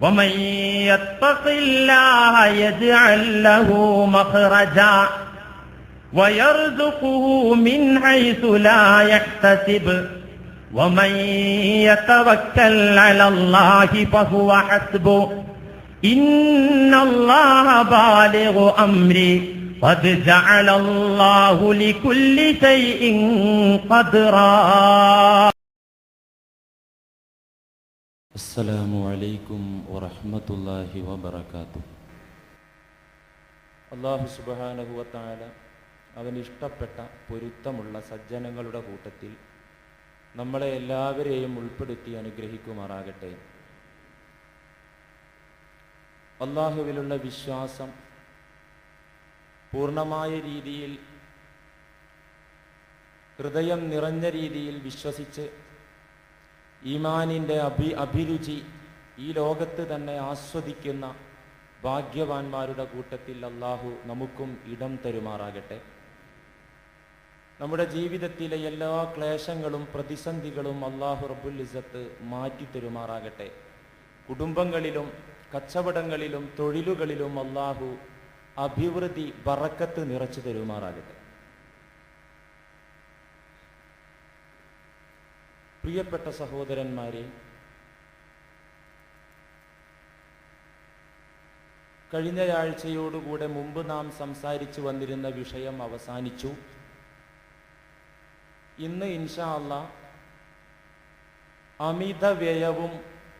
ومن يتق الله يجعل له مخرجا ويرزقه من حيث لا يحتسب ومن يتوكل على الله فهو حسبه إن الله بالغ أمره قد جعل الله لكل شيء قدرا. അസ്സലാമു അലൈക്കും വറഹ്മത്തുള്ളാഹി വബറകാതുഹു. അല്ലാഹു സുബ്ഹാനഹു വ തആല അവന് ഇഷ്ടപ്പെട്ട പൊരുത്തമുള്ള സജ്ജനങ്ങളുടെ കൂട്ടത്തിൽ നമ്മളെ എല്ലാവരെയും ഉൾപ്പെടുത്തി അനുഗ്രഹിക്കുമാറാകട്ടെ. അല്ലാഹുവിലുള്ള വിശ്വാസം പൂർണ്ണമായ രീതിയിൽ ഹൃദയം നിറഞ്ഞ രീതിയിൽ വിശ്വസിച്ച് ഈമാനിൻ്റെ അഭിരുചി ഈ ലോകത്ത് തന്നെ ആസ്വദിക്കുന്ന ഭാഗ്യവാന്മാരുടെ കൂട്ടത്തിൽ അല്ലാഹു നമുക്കും ഇടം തരുമാറാകട്ടെ. നമ്മുടെ ജീവിതത്തിലെ എല്ലാ ക്ലേശങ്ങളും പ്രതിസന്ധികളും അല്ലാഹു റബ്ബുൽ ഇസ്സത്ത് മാറ്റി തരുമാറാകട്ടെ. കുടുംബങ്ങളിലും കച്ചവടങ്ങളിലും തൊഴിലുകളിലും അല്ലാഹു അഭിവൃദ്ധി ബറക്കത്ത് നിറച്ചു തരുമാറാകട്ടെ. പ്രിയപ്പെട്ട സഹോദരന്മാരെ, കഴിഞ്ഞയാഴ്ചയോടുകൂടെ മുമ്പ് നാം സംസാരിച്ചു വന്നിരുന്ന വിഷയം അവസാനിച്ചു. ഇന്ന് ഇൻഷാ അല്ലാഹ് അമിത വ്യയവും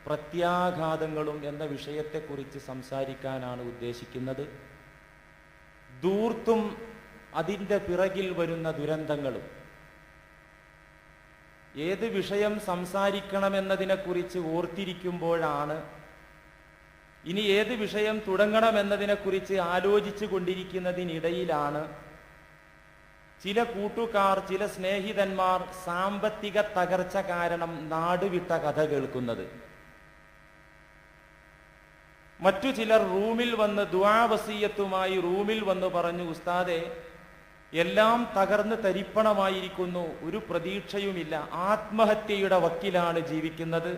പ്രത്യാഘാതങ്ങളും എന്ന വിഷയത്തെക്കുറിച്ച് സംസാരിക്കാനാണ് ഉദ്ദേശിക്കുന്നത്. ധൂർത്തും അതിൻ്റെ പിറകിൽ വരുന്ന ദുരന്തങ്ങളും. ഏത് വിഷയം സംസാരിക്കണമെന്നതിനെക്കുറിച്ച് ഓർത്തിരിക്കുമ്പോഴാണ് ഇനി ഏത് വിഷയം തുടങ്ങണമെന്നതിനെക്കുറിച്ച് ആലോചിച്ചു കൊണ്ടിരിക്കുന്നതിനിടയിലാണ് ചില കൂട്ടുകാർ, ചില സ്നേഹിതന്മാർ സാമ്പത്തിക തകർച്ച കാരണം നാടുവിട്ട കഥ കേൾക്കുന്നത്. മറ്റു ചിലർ റൂമിൽ വന്ന് ദുആ വസിയത്തുമായി റൂമിൽ വന്ന് പറഞ്ഞു, ഉസ്താദേ, എല്ലാം തകർന്ന് തരിപ്പണമായിരിക്കുന്നു, ഒരു പ്രതീക്ഷയുമില്ല, ആത്മഹത്യയുടെ വക്കിലാണ് ജീവിക്കുന്നത്,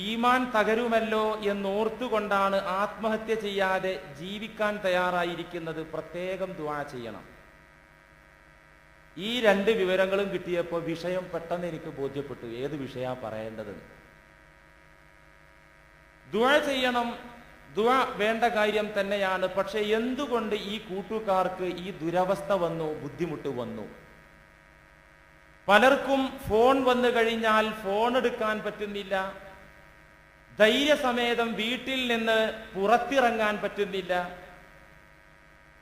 ഈമാൻ തകരുമല്ലോ എന്നോർത്തുകൊണ്ടാണ് ആത്മഹത്യ ചെയ്യാതെ ജീവിക്കാൻ തയ്യാറായിരിക്കുന്നത്, പ്രത്യേകം ദുആ ചെയ്യണം. ഈ രണ്ട് വിവരങ്ങളും കിട്ടിയപ്പോൾ വിഷയം പെട്ടെന്ന് എനിക്ക് ബോധ്യപ്പെട്ടു, ഏത് വിഷയാ പറയേണ്ടതെന്ന്. ദുആ ചെയ്യണം, ദുആ വേണ്ട കാര്യം തന്നെയാണ്. പക്ഷെ എന്തുകൊണ്ട് ഈ കൂട്ടുകാർക്ക് ഈ ദുരവസ്ഥ വന്നു, ബുദ്ധിമുട്ട് വന്നു? പലർക്കും ഫോൺ വന്നു കഴിഞ്ഞാൽ ഫോൺ എടുക്കാൻ പറ്റുന്നില്ല, ധൈര്യസമേതം വീട്ടിൽ നിന്ന് പുറത്തിറങ്ങാൻ പറ്റുന്നില്ല.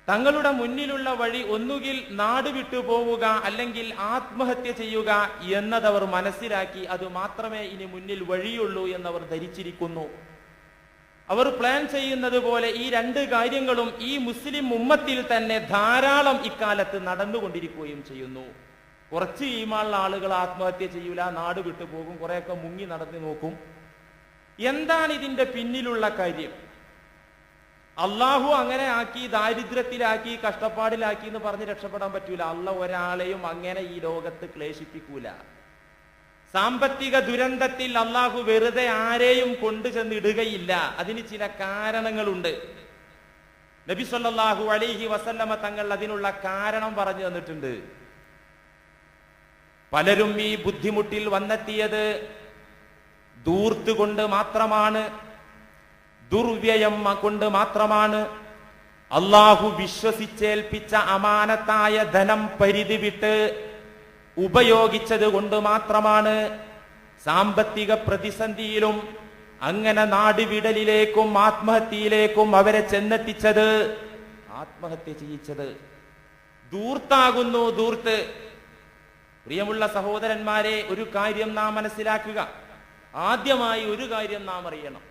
തങ്ങളുടെ മുന്നിലുള്ള വഴി ഒന്നുകിൽ നാട് വിട്ടു പോവുക അല്ലെങ്കിൽ ആത്മഹത്യ ചെയ്യുക എന്നതവർ മനസ്സിലാക്കി. അത് മാത്രമേ ഇനി മുന്നിൽ വഴിയുള്ളൂ എന്നവർ ധരിച്ചിരിക്കുന്നു. അവർ പ്ലാൻ ചെയ്യുന്നത് പോലെ ഈ രണ്ട് കാര്യങ്ങളും ഈ മുസ്ലിം ഉമ്മത്തിൽ തന്നെ ധാരാളം ഇക്കാലത്ത് നടന്നുകൊണ്ടിരിക്കുകയും ചെയ്യുന്നു. കുറച്ച് ഈമാനുള്ള ആളുകൾ ആത്മഹത്യ ചെയ്യൂല, നാട് വിട്ടു പോകും, കുറെയൊക്കെ മുങ്ങി നടന്നു നോക്കും. എന്താണ് ഇതിന്റെ പിന്നിലുള്ള കാര്യം? അള്ളാഹു അങ്ങനെ ആക്കി, ദാരിദ്ര്യത്തിലാക്കി, കഷ്ടപ്പാടിലാക്കി എന്ന് പറഞ്ഞ് രക്ഷപ്പെടാൻ പറ്റൂല. അള്ളാഹു ഒരാളെയും അങ്ങനെ ഈ ലോകത്ത് ക്ലേശിപ്പിക്കൂല. സാമ്പത്തിക ദുരന്തത്തിൽ അള്ളാഹു വെറുതെ ആരെയും കൊണ്ടുചെന്നിടുകയില്ല. അതിന് ചില കാരണങ്ങളുണ്ട്. നബി സല്ലല്ലാഹു അലൈഹി വസല്ലമ തങ്ങൾ അതിനുള്ള കാരണം പറഞ്ഞു തന്നിട്ടുണ്ട്. പലരും ഈ ബുദ്ധിമുട്ടിൽ വന്നെത്തിയത് ധൂർത്ത് കൊണ്ട് മാത്രമാണ്, ദുർവ്യയം കൊണ്ട് മാത്രമാണ്. അള്ളാഹു വിശ്വസിച്ചേൽപ്പിച്ച അമാനത്തായ ധനം പരിധി വിട്ട് ഉപയോഗിച്ചത് കൊണ്ട് മാത്രമാണ് സാമ്പത്തിക പ്രതിസന്ധിയിലും അങ്ങനെ നാടുവിടലിലേക്കും ആത്മഹത്യയിലേക്കും അവരെ ചെന്നെത്തിച്ചത്, ആത്മഹത്യ ചെയ്യിച്ചത്. ധൂർത്താകുന്നു ധൂർത്ത്. പ്രിയമുള്ള സഹോദരന്മാരെ, ഒരു കാര്യം നാം മനസ്സിലാക്കുക. ആദ്യമായി ഒരു കാര്യം നാം അറിയണം.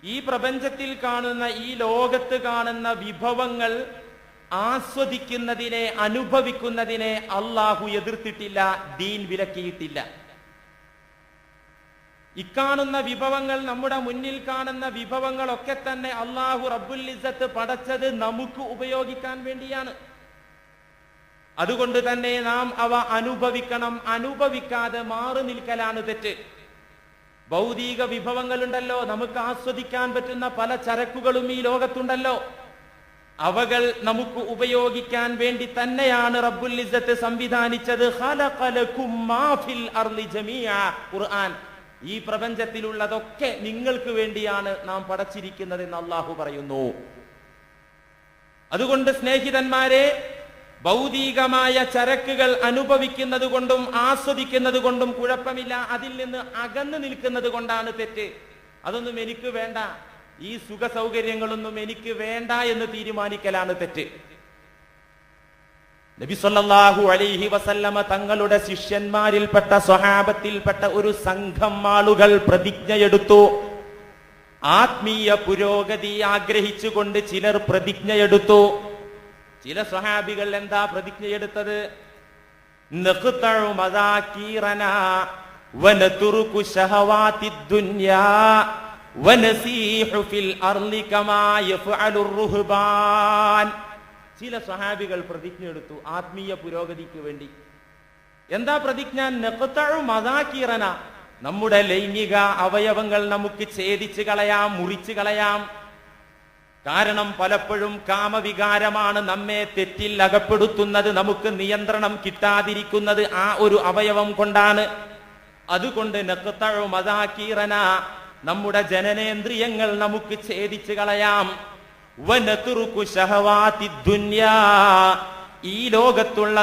ഈ പ്രപഞ്ചത്തിൽ കാണുന്ന, ഈ ലോകത്ത് കാണുന്ന വിഭവങ്ങൾ ആസ്വദിക്കുന്നതിനെ, അനുഭവിക്കുന്നതിനെ അള്ളാഹു എതിർത്തിട്ടില്ല, ദീൻ വിലക്കിയിട്ടില്ല. ഇക്കാണുന്ന വിഭവങ്ങൾ, നമ്മുടെ മുന്നിൽ കാണുന്ന വിഭവങ്ങളൊക്കെ തന്നെ അള്ളാഹു റബ്ബുൽ ഇസ്സത്ത് പടച്ചത് നമുക്ക് ഉപയോഗിക്കാൻ വേണ്ടിയാണ്. അതുകൊണ്ട് തന്നെ നാം അവ അനുഭവിക്കണം. അനുഭവിക്കാതെ മാറി നിൽക്കലാണ് തെറ്റ്. ഭൗതിക വിഭവങ്ങളുണ്ടല്ലോ, നമുക്ക് ആസ്വദിക്കാൻ പറ്റുന്ന പല ചരക്കുകളും ഈ ലോകത്തുണ്ടല്ലോ. അവകൾ നമുക്ക് ഉപയോഗിക്കാൻ വേണ്ടി തന്നെയാണ് റബ്ബുൽ ഇസ്സത്ത് സംവിധാനിച്ചത്. ഖലഖലകും മാ ഫിൽ അർളി ജമീഅ. ഖുർആൻ, ഈ പ്രപഞ്ചത്തിലുള്ളതൊക്കെ നിങ്ങൾക്ക് വേണ്ടിയാണ് നാം പടച്ചിരിക്കുന്നത് എന്ന് അല്ലാഹു പറയുന്നു. അതുകൊണ്ട് സ്നേഹിതന്മാരെ, ഭൗതികമായ ചരക്കുകൾ അനുഭവിക്കുന്നത് കൊണ്ടും ആസ്വദിക്കുന്നത് കൊണ്ടും കുഴപ്പമില്ല. അതിൽ നിന്ന് അകന്നു നിൽക്കുന്നത് കൊണ്ടാണ് തെറ്റ്. അതൊന്നും എനിക്ക് വേണ്ട, ഈ സുഖ സൗകര്യങ്ങളൊന്നും എനിക്ക് വേണ്ട എന്ന് തീരുമാനിക്കലാണ് തെറ്റ്. നബി സല്ലല്ലാഹു അലൈഹി വസല്ലമ തങ്ങളുടെ ശിഷ്യന്മാരിൽപ്പെട്ട സ്വഹാബത്തിൽപ്പെട്ട ഒരു സംഘം ആളുകൾ പ്രതിജ്ഞയെടുത്തു. ആത്മീയ പുരോഗതി ആഗ്രഹിച്ചുകൊണ്ട് ചിലർ പ്രതിജ്ഞയെടുത്തു. ചില സ്വഹാബികൾ എന്താ പ്രതിജ്ഞയെടുത്തത്? നഖ്തഉ മദാകീറനാ വനതുറുകു ശഹവാതിദ് ദുനിയാ വനസീഹു ഫിൽ അർളി കമാ യഫ്അലുർ റുഹ്ബാൻ. ചില സ്വഹാബികൾ പ്രതിജ്ഞയെടുത്തു ആത്മീയ പുരോഗതിക്ക് വേണ്ടി. എന്താ പ്രതിജ്ഞ? നഖ്തഉ മദാകീറനാ, നമ്മുടെ ലൈംഗിക അവയവങ്ങൾ നമുക്ക് ഛേദിച്ച് കളയാം, മുറിച്ച് കളയാം. കാരണം പലപ്പോഴും കാമവികാരമാണ് നമ്മെ തെറ്റിൽ അകപ്പെടുത്തുന്നത്, നമുക്ക് നിയന്ത്രണം കിട്ടാതിരിക്കുന്നത് ആ ഒരു അവയവം കൊണ്ടാണ്. അതുകൊണ്ട് നഖ്തഉ മദാകീറന, നമ്മുടെ ജനനേന്ദ്രിയങ്ങൾ നമുക്ക് ഛേദിച്ച് കളയാം. വനതുറുകു ശഹവാതിദ് ദുനിയാ, ഈ ലോകത്തുള്ള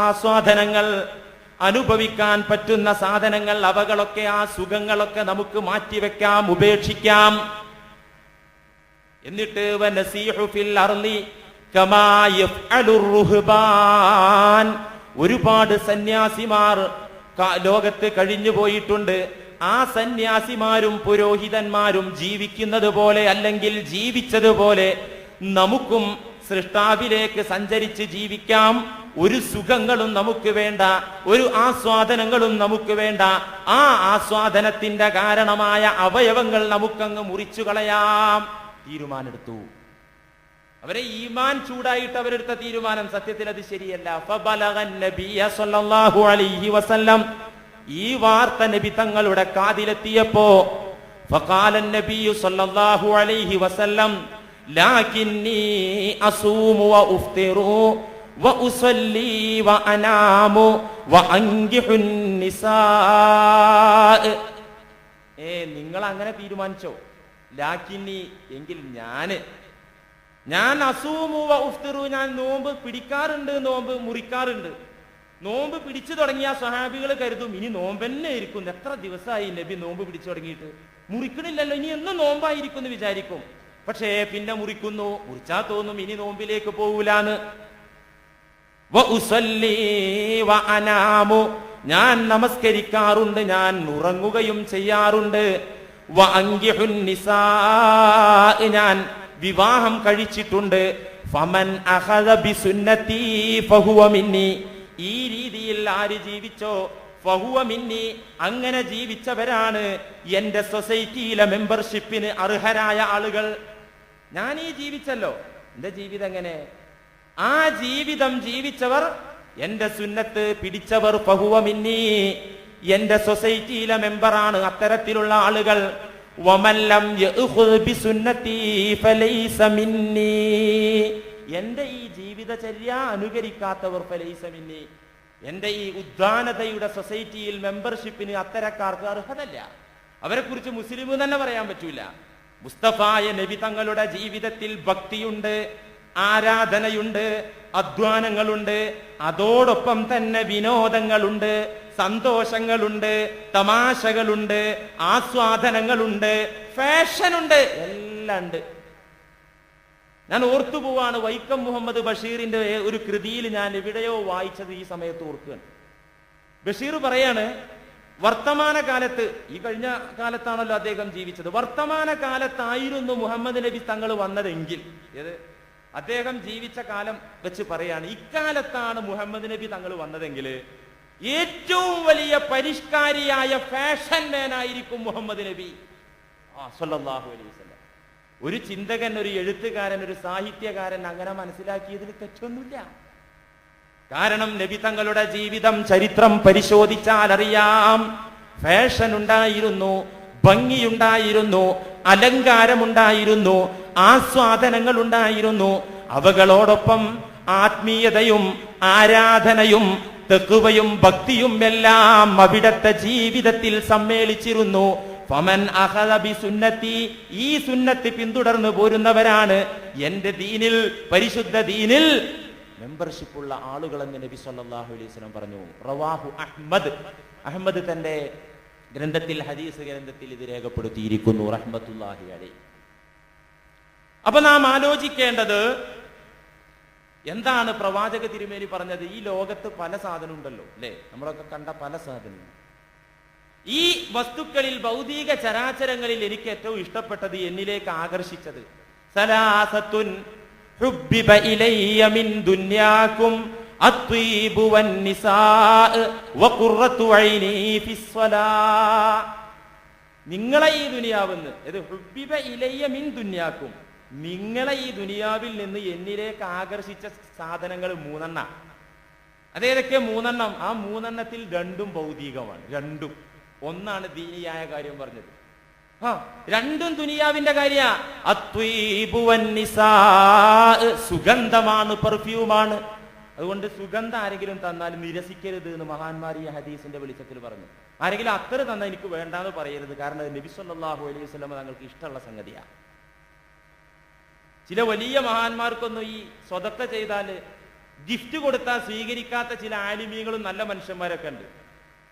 ആസ്വാദനങ്ങൾ, അനുഭവിക്കാൻ പറ്റുന്ന സാധനങ്ങൾ, അവകളൊക്കെ, ആ സുഖങ്ങളൊക്കെ നമുക്ക് മാറ്റിവെക്കാം, ഉപേക്ഷിക്കാം. എന്നിട്ട് വനസീഹു ഫിൽ അർളി കമാ യഫ്അലുർ റുഹ്ബാൻ, ഒരുപാട് സന്യാസിമാർ ലോകത്ത് കഴിഞ്ഞു പോയിട്ടുണ്ട്. ആ സന്യാസിമാരും പുരോഹിതന്മാരും ജീവിക്കുന്നത് പോലെ, അല്ലെങ്കിൽ ജീവിച്ചതുപോലെ നമുക്കും സൃഷ്ടാവിലേക്ക് സഞ്ചരിച്ച് ജീവിക്കാം. ഒരു സുഖങ്ങളും നമുക്ക് വേണ്ട, ഒരു ആസ്വാദനങ്ങളും നമുക്ക് വേണ്ട. ആ ആസ്വാദനത്തിന്റെ കാരണമായ അവയവങ്ങൾ നമുക്കങ്ങ് മുറിച്ചു കളയാം തീരുമാനെടുത്തു. അവരെ ഈമാൻ ചൂടായിട്ട് അവരെടുത്ത തീരുമാനം സത്യത്തിൽ അത് ശരിയല്ല. ഫബലഗൻ നബിയ സല്ലല്ലാഹു അലൈഹി വസല്ലം, ഈ വാർത്ത നബി തങ്ങളുടെ കാതിലെത്തിയപ്പോ ഫഖാല നബിയു സല്ലല്ലാഹു അലൈഹി വസല്ലം ലാകിന്നി അസൂമു വ ഉഫ്തിറു വ ഉസല്ലി വ അനാമു വ അൻകിഹുൻ നിസാ. നിങ്ങൾ അങ്ങനെ തീരുമാനിച്ചോ? ലാകിന്നി, എങ്കിൽ ഞാൻ അസൂമു വ ഉഫ്തിറു, ഞാൻ നോമ്പ് പിടിക്കാറുണ്ട്, നോമ്പ് മുറിക്കാറുണ്ട്. നോമ്പ് പിടിച്ചു തുടങ്ങിയ സ്വഹാബികൾ കരുതും ഇനി നോമ്പന്നെ ഇരിക്കും, എത്ര ദിവസമായി നബി നോമ്പ് പിടിച്ചു തുടങ്ങിയിട്ട്, മുറിക്കണില്ലല്ലോ, ഇനി എന്നും നോമ്പായിരിക്കും എന്ന് വിചാരിക്കും. പക്ഷേ പിന്നെ മുറിക്കുന്നു, മുറിച്ചാ തോന്നും ഇനി നോമ്പിലേക്ക് പോകൂലാന്ന്. വ ഉസല്ലി വ അനാമു, ഞാൻ നമസ്കരിക്കാറുണ്ട്, ഞാൻ ഉറങ്ങുകയും ചെയ്യാറുണ്ട്. വ അൻകിഹുൻ നിസാ, ഞാൻ വിവാഹം കഴിച്ചിട്ടുണ്ട്. ഫമൻ അഖദ ബിസുന്നതി ഫഹുവ മിന്നി, ഈ രീതിയിൽ ആര് ജീവിച്ചോ ഫഹുവ മിന്നി, അങ്ങനെ ജീവിച്ചവരാണ് എന്റെ സൊസൈറ്റിയിലെ മെമ്പർഷിപ്പിന് അർഹരായ ആളുകൾ. ഞാൻ ഈ ജീവിച്ചല്ലോ, എന്റെ ജീവിതം എങ്ങനെ? ആ ജീവിതം ജീവിച്ചവർ, എന്റെ സുന്നത്ത് പിടിച്ചവർ ഫഹുവ മിന്നി, എന്റെ സൊസൈറ്റിയിലെ മെമ്പറാണ് അത്തരത്തിലുള്ള ആളുകൾ. വമൻ ലം യഖുദ് ബിസുന്നതി ഫലൈസ മിന്നി, എന്റെ ഈ ജീവിതചര്യ അനുകരിക്കാത്തവർ ഫലൈസ മിന്നി, എന്റെ ഈ ഉദ്ദാനതയുടെ സൊസൈറ്റിയിൽ മെമ്പർഷിപ്പിന് അത്തരക്കാർക്ക് അർഹതല്ല. അവരെ കുറിച്ച് മുസ്ലിം തന്നെ പറയാൻ പറ്റൂല. മുസ്തഫായ നബി തങ്ങളുടെ ജീവിതത്തിൽ ഭക്തിയുണ്ട്, ആരാധനയുണ്ട്, അധ്വാനങ്ങളുണ്ട്, അതോടൊപ്പം തന്നെ വിനോദങ്ങളുണ്ട്, സന്തോഷങ്ങളുണ്ട്, തമാശകളുണ്ട്, ആസ്വാദനങ്ങളുണ്ട്, ഫാഷനുണ്ട്, എല്ലാം ഉണ്ട്. ഞാൻ ഓർത്തുപോവാണ്, വൈക്കം മുഹമ്മദ് ബഷീറിന്റെ ഒരു കൃതിയിൽ ഞാൻ എവിടെയോ വായിച്ചത് ഈ സമയത്ത് ഓർക്കുകയാണ്. ബഷീർ പറയാണ്, വർത്തമാന കാലത്ത്, ഈ കഴിഞ്ഞ കാലത്താണല്ലോ അദ്ദേഹം ജീവിച്ചത്, വർത്തമാന കാലത്തായിരുന്നു മുഹമ്മദ് നബി തങ്ങൾ വന്നതെങ്കിൽ, ഏത് അദ്ദേഹം ജീവിച്ച കാലം വെച്ച് പറയാണ്, ഇക്കാലത്താണ് മുഹമ്മദ് നബി തങ്ങൾ വന്നതെങ്കിൽ ഏറ്റവും വലിയ പരിഷ്കാരിയായ ഫാഷൻ മാനായിരിക്കും മുഹമ്മദ് നബി സല്ലല്ലാഹു അലൈഹി വസല്ലം. ഒരു ചിന്തകൻ, ഒരു എഴുത്തുകാരൻ, ഒരു സാഹിത്യകാരൻ അങ്ങനെ മനസ്സിലാക്കിയതിൽ തെറ്റൊന്നുമില്ല. കാരണം നബി തങ്ങളുടെ ജീവിതം, ചരിത്രം പരിശോധിച്ചാൽ അറിയാം. ഫാഷൻ ഉണ്ടായിരുന്നു, ഭംഗിയുണ്ടായിരുന്നു, അലങ്കാരമുണ്ടായിരുന്നു, ആസ്വാദനങ്ങൾ ഉണ്ടായിരുന്നു. അവകളോടൊപ്പം ആത്മീയതയും ആരാധനയും തഖ്വയും ഭക്തിയും എല്ലാം അവിടത്തെ ജീവിതത്തിൽ സമ്മേളിച്ചിരുന്നു. ഫമൻ അഖദ ബിസുന്നതി, ഈ സുന്നത്ത് പിന്തുടർന്നു പോരുന്നവരാണ് എന്റെ ദീനിൽ, പരിശുദ്ധ ദീനിൽ മെമ്പർഷിപ്പ് ഉള്ള ആളുകളെന്ന് നബി സല്ലല്ലാഹു അലൈഹി വസല്ലം പറഞ്ഞു. റവാഹു അഹ്മദ്, അഹ്മദ് തന്റെ ഗ്രന്ഥത്തിൽ, ഹദീസ് ഗ്രന്ഥത്തിൽ ഇത് രേഖപ്പെടുത്തിയിരിക്കുന്നു റഹ്മത്തുള്ളാഹി അലൈഹി. അപ്പൊ നാം ആലോചിക്കേണ്ടത് എന്താണ് പ്രവാചക തിരുമേനി പറഞ്ഞത്? ഈ ലോകത്ത് പല സാധനം ഉണ്ടല്ലോ അല്ലെ, നമ്മളൊക്കെ കണ്ട പല സാധനങ്ങൾ. ഈ വസ്തുക്കളിൽ, ഭൗതിക ചരാചരങ്ങളിൽ എനിക്ക് ഏറ്റവും ഇഷ്ടപ്പെട്ടത്, എന്നിലേക്ക് ആകർഷിച്ചത് സലാസത്തുൻ ഹുബ്ബിബ ഇലയ്യ മിൻ ദുനിയാകും അത്വീബു വന്നിസാ വഖുറത്തു ഐനി ഫിസ്സലാ. നിങ്ങളെ ഈ ദുനിയാവെന്ന്, ഇത് ഹുബ്ബിബ ഇലയ്യ മിൻ ദുനിയാകും, നിങ്ങളെ ഈ ദുനിയാവിൽ നിന്ന് എന്നിലേക്ക് ആകർഷിച്ച സാധനങ്ങൾ 3 അതേതൊക്കെ 3? ആ 3 2 ഭൗതികമാണ്, 2 ഒന്നാണ് ദീനിയായ കാര്യം പറഞ്ഞത്. 2 ദുനിയാവിന്റെ കാര്യ. അത്വീബു വന്നിസാ, സുഗന്ധമാണ്, പെർഫ്യൂമാണ്. അതുകൊണ്ട് സുഗന്ധം ആരെങ്കിലും തന്നാൽ നിരസിക്കരുത് എന്ന് മഹാന്മാർ ഈ ഹദീസിന്റെ വെളിച്ചത്തിൽ പറഞ്ഞു. ആരെങ്കിലും അത്തറ് തന്നാൽ എനിക്ക് വേണ്ടാന്ന് പറയരുത്, കാരണം നബി സല്ലല്ലാഹു അലൈഹി വസല്ലം തങ്ങൾക്ക് ഇഷ്ടമുള്ള സംഗതിയാണ്. ചില വലിയ മഹാന്മാർക്കൊന്നും ഈ സ്വതക്ക ചെയ്താല്, ഗിഫ്റ്റ് കൊടുത്താൽ സ്വീകരിക്കാത്ത ചില ആലിമീങ്ങളും നല്ല മനുഷ്യന്മാരൊക്കെ ഉണ്ട്.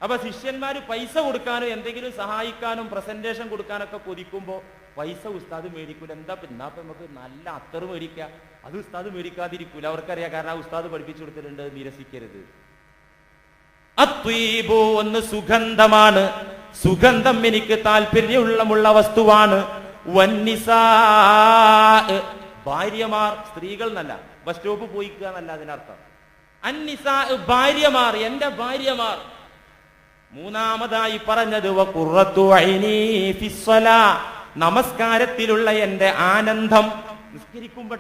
അപ്പൊ ശിഷ്യന്മാര് പൈസ കൊടുക്കാനും എന്തെങ്കിലും സഹായിക്കാനും പ്രസന്റേഷൻ കൊടുക്കാനൊക്കെ കൊതിക്കുമ്പോ പൈസ ഉസ്താദ് മേടിക്കൂല. എന്താ നമുക്ക് നല്ല അത്തറ് മേടിക്കുക, അത് ഉസ്താദ് മേടിക്കാതിരിക്കൂല, അവർക്കറിയാം, കാരണം ആ ഉസ്താദ് പഠിപ്പിച്ചു കൊടുത്തിട്ടുണ്ട്, നിരസിക്കരുത്. അത്വീബു, ഒന്ന് സുഗന്ധമാണ്, സുഗന്ധം എനിക്ക് താല്പര്യമുള്ള വസ്തുവാണ്. വന്നിസാ, ഭാര്യമാർ, സ്ത്രീകൾ എന്നല്ല, ബസ് സ്റ്റോപ്പ് പോയിക്കുക എന്നല്ല അതിനർത്ഥം. അന്നിസാ, ഭാര്യമാർ, എന്റെ ഭാര്യമാർ. മൂന്നാമതായി പറഞ്ഞത് വഖുറത്തു ഐനി ഫിസ്സലാ, നമസ്കാരത്തിലുള്ള എന്റെ ആനന്ദം, നിസ്കരിക്കുമ്പോ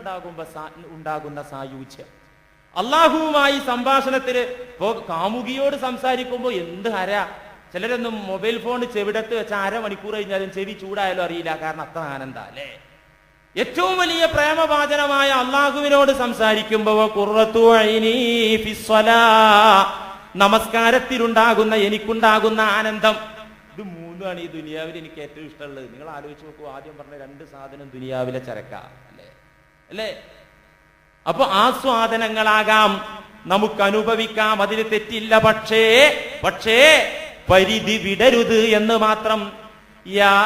ഉണ്ടാകുന്ന സായുജ്യം. അള്ളാഹുവുമായി സംഭാഷണത്തില് ഇപ്പോ കാമുകിയോട് സംസാരിക്കുമ്പോ എന്ത് ഹര. ചിലരൊന്നും മൊബൈൽ ഫോൺ ചെവിടത്ത് വെച്ച 1/2 മണിക്കൂർ കഴിഞ്ഞാലും ചെവി ചൂടായാലും അറിയില്ല, കാരണം അത്ര ആനന്ദ അല്ലേ. ഏറ്റവും വലിയ പ്രേമഭാചനമായ അള്ളാഹുവിനോട് സംസാരിക്കുമ്പോ ഖുർറത്തു ഐനി ഫിസ്സലാ, നമസ്കാരത്തിലുണ്ടാകുന്ന എനിക്കുണ്ടാകുന്ന ആനന്ദം. ഇത് 3 ഈ ദുനിയാവിൽ എനിക്ക് ഏറ്റവും ഇഷ്ടമുള്ളത്. നിങ്ങൾ ആലോചിച്ച് നോക്കൂ, ആദ്യം പറഞ്ഞ 2 സാധനം ദുനിയാവിലെ ചരക്ക അല്ലേ. അപ്പൊ ആസ്വാദനങ്ങളാകാം, നമുക്ക് അനുഭവിക്കാം, അതിന് തെറ്റില്ല. പക്ഷേ പരിധി വിടരുത് എന്ന് മാത്രം. യാ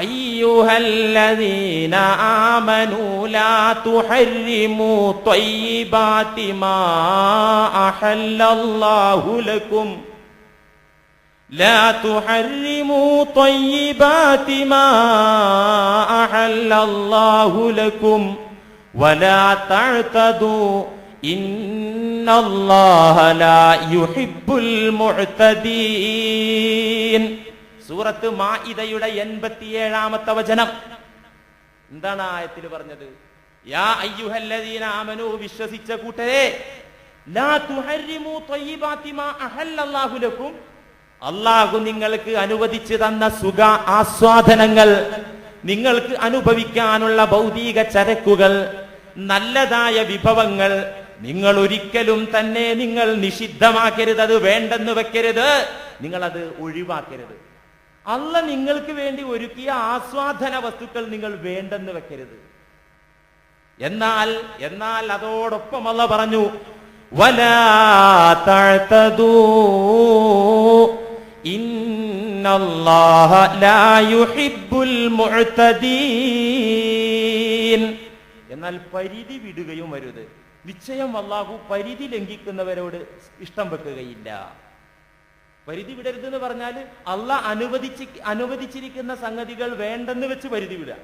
അയ്യുഹല്ലദീന ആമനൂ ലാ തുഹർരിമൂ ത്വയ്യിബാതി മാ അഹല്ലല്ലാഹു ലക്കും, ലാ തുഹർരിമൂ ത്വയ്യിബാതി മാ അഹല്ലല്ലാഹു ലക്കും വലാ തഅ്തദൂ ഇന്നല്ലാഹ ലാ യുഹിബ്ബുൽ മുഅ്തദീൻ. സൂറത്ത് മാഇദയുടെ 87-ാമത്തെ വചനം. എന്താണ് ആയത്തിൽ പറഞ്ഞത്? യാ അയ്യുഹല്ലദീന ആമനൂ, വിശ്വസിച്ച കൂട്ടരെ, ലാ തുഹർരിമൂ ത്വയ്യിബാതി മാ അഹല്ലല്ലാഹു ലക്കും, അല്ലാഹു നിങ്ങൾക്ക് അനുവദിച്ചു തന്ന സുഖ ആസ്വാദനങ്ങൾ, നിങ്ങൾക്ക് അനുഭവിക്കാനുള്ള ഭൗതിക ചരക്കുകൾ, നല്ലതായ വിഭവങ്ങൾ നിങ്ങൾ ഒരിക്കലും തന്നെ നിങ്ങൾ നിഷിദ്ധമാക്കരുത്, അത് വേണ്ടെന്ന് വെക്കരുത്, നിങ്ങളത് ഒഴിവാക്കരുത്. അല്ലാഹ് നിങ്ങൾക്ക് വേണ്ടി ഒരുക്കിയ ആസ്വാദന വസ്തുക്കൾ നിങ്ങൾ വേണ്ടെന്ന് വെക്കരുത്. എന്നാൽ അതോടൊപ്പം അല്ലാഹ് പറഞ്ഞു വലാ തഅ്തദൂ ഇന്നല്ലാഹ ലാ യുഹിബ്ബുൽ മുഅ്തദീൻ. എന്നാൽ പരിധി വിടുകയും അരുത്. നിശ്ചയം അല്ലാഹു പരിധി ലംഘിക്കുന്നവരോട് ഇഷ്ടം വെക്കുകയില്ല. പരിധി വിടരുത് എന്ന് പറഞ്ഞാൽ അള്ളാഹ് അനുവദിച്ചിരിക്കുന്ന സംഗതികൾ വേണ്ടെന്ന് വെച്ച് പരിധി വിടുക,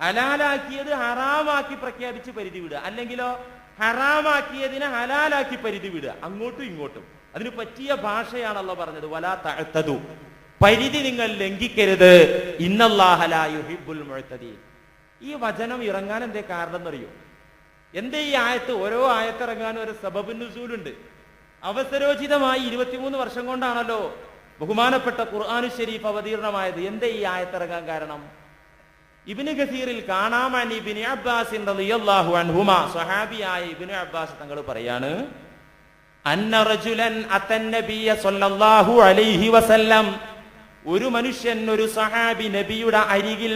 ഹലാലാക്കിയത് ഹറാമാക്കി പ്രഖ്യാപിച്ച് പരിധി വിടുക, അല്ലെങ്കിലോ ഹറാമാക്കിയതിനെ ഹലാലാക്കി പരിധി വിടുക, അങ്ങോട്ടും ഇങ്ങോട്ടും. അതിന് പറ്റിയ ഭാഷയാണ് അള്ളാഹ് പറഞ്ഞത് വലാ തഅ്തദു, പരിധി നിങ്ങൾ ലംഘിക്കരുത്. ഇന്നല്ലാഹ ലാ യുഹിബ്ബുൽ മുഅ്തദീൻ. ഈ വചനം ഇറങ്ങാൻ എന്തേ കാരണം എന്നറിയോ? എന്തേ ഈ ആയത്ത്, ഓരോ ആയത്തിറങ്ങാനും ഒരു സബബുൻ നുസൂലുണ്ട്. അവസരോചിതമായി 23 വർഷം കൊണ്ടാണല്ലോ ബഹുമാനപ്പെട്ട ഖുർആൻ ശരീഫ് അവതീർണമായത്. എന്തേ ഈ ആയത്തിറങ്ങാൻ കാരണം? ഇബ്നു കസീറിൽ കാണാമൻ ഇബ്നു അബ്ബാസ് റളിയല്ലാഹു അൻഹുമാ, സ്വഹാബിയായ ഇബ്നു അബ്ബാസ് തങ്ങൾ പറയാണ്, അന്ന റജുലൻ അത്തൻ നബിയ സ്വല്ലല്ലാഹു അലൈഹി വസല്ലം, ഒരു മനുഷ്യൻ, ഒരു സഹാബി നബിയുടെ അരികിൽ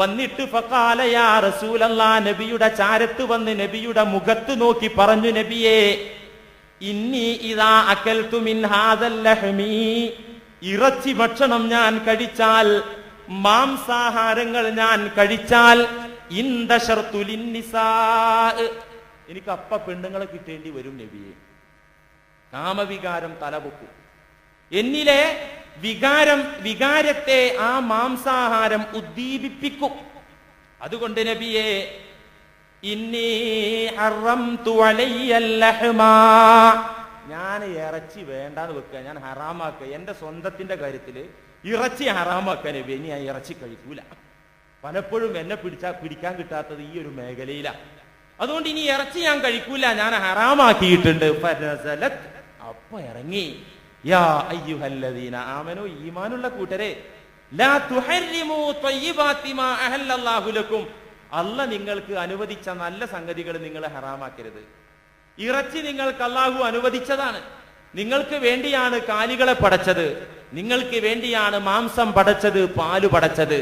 വന്നിട്ട് ഫഖാല യാ റസൂലല്ലാഹ്, നബിയുടെ ചാരത്ത് വന്ന് നബിയുടെ മുഖത്ത് നോക്കി പറഞ്ഞു, നബിയേ, ഇന്നി ഇദാ അകൽതു മിൻ ഹാദൽ ലഹ്മി, ഇറച്ചി ഭക്ഷണം ഞാൻ കഴിച്ചാൽ, മാംസാഹാരങ്ങൾ ഞാൻ കഴിച്ചാൽ, ഇൻദശർതു ലിന്നിസാ, എനിക്ക് അപ്പ പെണ്ണുങ്ങളെ കിട്ടേണ്ടി വരും നബിയെ. കാമവികാരം തലപൊക്കും. എന്നിലെ വികാരത്തെ ആ മാംസാഹാരം ഉദ്ദീപിപ്പിക്കും. അതുകൊണ്ട് നബിയെ, ഇന്നി ഹറംതു അലയ്യൽ ലഹ്മാ, ഞാൻ ഇറച്ചി വേണ്ടാന്ന് വെക്കുക, ഞാൻ ഹറാമാക്കുക. എന്റെ സ്വന്തത്തിന്റെ കാര്യത്തില് ഇറച്ചി ഹറാമാക്കുക നബി, ഇനി ഞാൻ ഇറച്ചി കഴിക്കൂല. പലപ്പോഴും എന്നെ പിടിക്കാൻ കിട്ടാത്തത് ഈ ഒരു മേഖലയിലാണ്. അതുകൊണ്ട് ഇനി ഇറച്ചി ഞാൻ കഴിക്കൂല, ഞാൻ ഹറാമാക്കിയിട്ടുണ്ട്. അപ്പൊ ഇറങ്ങി, യാ അയ്യുഹല്ലദീന ആമനൂ, ഈമാനുള്ള കൂട്ടരെ, ലാ തുഹർരിമൂ ത്വയ്യിബാതി മാ അഹല്ലല്ലാഹു ലക്കും, അല്ലാഹ് നിങ്ങൾക്ക് അനുവദിച്ച നല്ല സംഗതികൾ നിങ്ങൾ ഹറാമാക്കരുത്. ഇറച്ചി നിങ്ങൾക്ക് അല്ലാഹു അനുവദിച്ചതാണ്. നിങ്ങൾക്ക് വേണ്ടിയാണ് കാലികളെ പടച്ചത്, നിങ്ങൾക്ക് വേണ്ടിയാണ് മാംസം പടച്ചത്, പാല് പടച്ചത്.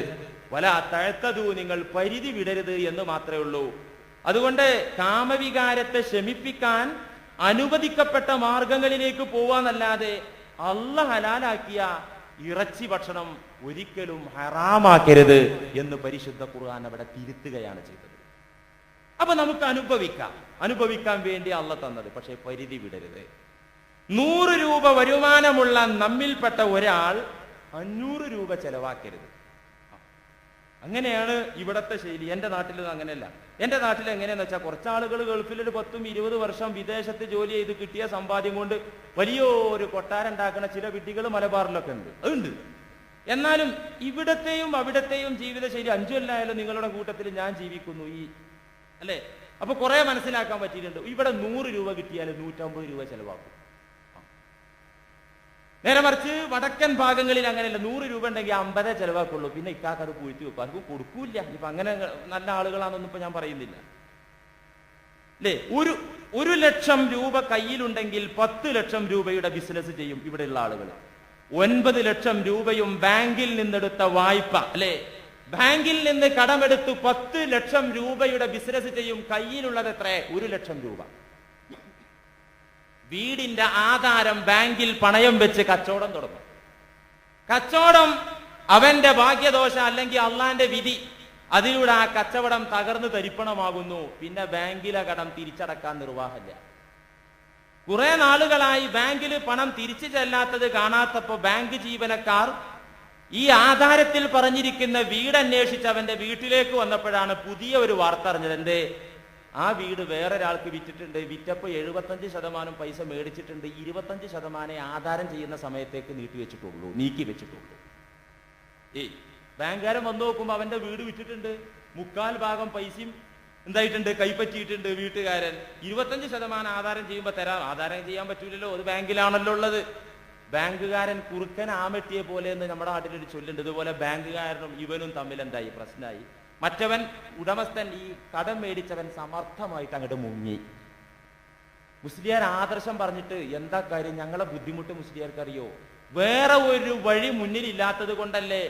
വലാ തഅതദൂ, നിങ്ങൾ പരിധി വിടരുത് എന്ന് മാത്രമേ ഉള്ളൂ. അതുകൊണ്ട് കാമവികാരത്തെ ശമിപ്പിക്കാൻ അനുവദിക്കപ്പെട്ട മാർഗങ്ങളിലേക്ക് പോവാന്നല്ലാതെ അല്ലാഹ് ഹലാലാക്കിയ ഇറച്ചി ഭക്ഷണം ഒരിക്കലും ഹറാമാക്കരുത് എന്ന് പരിശുദ്ധ ഖുർആൻ അവിടെ തിരുത്തുകയാണ് ചെയ്തത്. അപ്പൊ നമുക്ക് അനുഭവിക്കാൻ വേണ്ടി അല്ലാഹ് തന്നത്. പക്ഷെ പരിധി വിടരുത്. 100 രൂപ വരുമാനമുള്ള നമ്മിൽപ്പെട്ട ഒരാൾ 500 രൂപ ചെലവാക്കരുത്. അങ്ങനെയാണ് ഇവിടത്തെ ശൈലി. എന്റെ നാട്ടിൽ അങ്ങനെയല്ല. എന്റെ നാട്ടിൽ എങ്ങനെയാന്ന് വെച്ചാൽ, കുറച്ചാളുകൾ ഗൾഫിൽ ഒരു 10-20 വർഷം വിദേശത്ത് ജോലി ചെയ്ത് കിട്ടിയ സമ്പാദ്യം കൊണ്ട് വലിയൊരു കൊട്ടാരം ഉണ്ടാക്കുന്ന ചില വിഡ്ഢികൾ മലബാറിലൊക്കെ ഉണ്ട്. എന്നാലും ഇവിടത്തെയും അവിടത്തെയും ജീവിതശൈലി 5 കൊല്ലമായാലും നിങ്ങളുടെ കൂട്ടത്തിൽ ഞാൻ ജീവിക്കുന്നു അല്ലേ? അപ്പൊ കുറെ മനസ്സിലാക്കാൻ പറ്റിയിട്ടുണ്ട്. ഇവിടെ 100 രൂപ കിട്ടിയാൽ 150 രൂപ ചെലവാക്കും. നേരെ മറിച്ച് വടക്കൻ ഭാഗങ്ങളിൽ അങ്ങനെയല്ല. 100 രൂപ ഉണ്ടെങ്കിൽ 50 ചെലവാക്കുള്ളൂ. പിന്നെ ഇക്കാക്ക് അത് പൂഴ്ത്തി വെക്കും, ആർക്കും കൊടുക്കൂല്ല. ഇപ്പൊ അങ്ങനെ നല്ല ആളുകളാണെന്നൊന്നും ഇപ്പൊ ഞാൻ പറയുന്നില്ല അല്ലേ. 1 ലക്ഷം രൂപ കയ്യിലുണ്ടെങ്കിൽ 10 ലക്ഷം രൂപയുടെ ബിസിനസ് ചെയ്യും ഇവിടെയുള്ള ആളുകൾ. 9 ലക്ഷം രൂപയും ബാങ്കിൽ നിന്നെടുത്ത വായ്പ അല്ലെ, ബാങ്കിൽ നിന്ന് കടമെടുത്ത് 10 ലക്ഷം രൂപയുടെ ബിസിനസ് ചെയ്യും. കയ്യിലുള്ളത് എത്ര? 1 ലക്ഷം രൂപ. വീടിന്റെ ആധാരം ബാങ്കിൽ പണയം വെച്ച് കച്ചവടം തുടങ്ങും. കച്ചവടം അവന്റെ ഭാഗ്യദോഷ അല്ലെങ്കിൽ അള്ളാന്റെ വിധി, അതിലൂടെ ആ കച്ചവടം തകർന്ന് തരിപ്പണമാകുന്നു. പിന്നെ ബാങ്കിലെ കടം തിരിച്ചടക്കാൻ നിർവാഹമില്ല. കുറെ നാളുകളായി ബാങ്കിൽ പണം തിരിച്ചു ചെല്ലാത്തത് കാണാത്തപ്പോ ബാങ്ക് ജീവനക്കാർ ഈ ആധാരത്തിൽ പറഞ്ഞിരിക്കുന്ന വീട് അന്വേഷിച്ച് അവന്റെ വീട്ടിലേക്ക് വന്നപ്പോഴാണ് പുതിയ ഒരു വാർത്ത അറിഞ്ഞത്. എന്തേ? ആ വീട് വേറൊരാൾക്ക് വിറ്റിട്ടുണ്ട്. വിറ്റപ്പോ 75% പൈസ മേടിച്ചിട്ടുണ്ട്. 25% ആധാരം ചെയ്യുന്ന സമയത്തേക്ക് നീക്കി വെച്ചിട്ടുള്ളൂ. ബാങ്കുകാരൻ വന്നു നോക്കുമ്പോ അവന്റെ വീട് വിറ്റിട്ടുണ്ട്. 3/4 ഭാഗം പൈസയും എന്തായിട്ടുണ്ട്? കൈപ്പറ്റിയിട്ടുണ്ട് വീട്ടുകാരൻ. 25% ആധാരം ചെയ്യുമ്പോ തരാം. ആധാരം ചെയ്യാൻ പറ്റൂലല്ലോ, അത് ബാങ്കിലാണല്ലോ ഉള്ളത്. ബാങ്കുകാരൻ കുറുക്കൻ ആമട്ടിയെ പോലെ എന്ന് നമ്മുടെ നാട്ടിലൊരു ചൊല്ലുണ്ട്. ഇതുപോലെ ബാങ്കുകാരനും ഇവനും തമ്മിൽ എന്തായി? പ്രശ്നമായി. മറ്റവൻ ഉടമസ്ഥൻ, ഈ കടം മേടിച്ചവൻ സമർത്ഥമായിട്ട് അങ്ങോട്ട് മുങ്ങി. മുസ്ലിയാർ ആദർശം പറഞ്ഞിട്ട് എന്താ കാര്യം? ഞങ്ങളെ ബുദ്ധിമുട്ട് മുസ്ലിയാർക്ക് അറിയോ? വേറെ ഒരു വഴി മുന്നിലില്ലാത്തത് കൊണ്ടല്ലേ,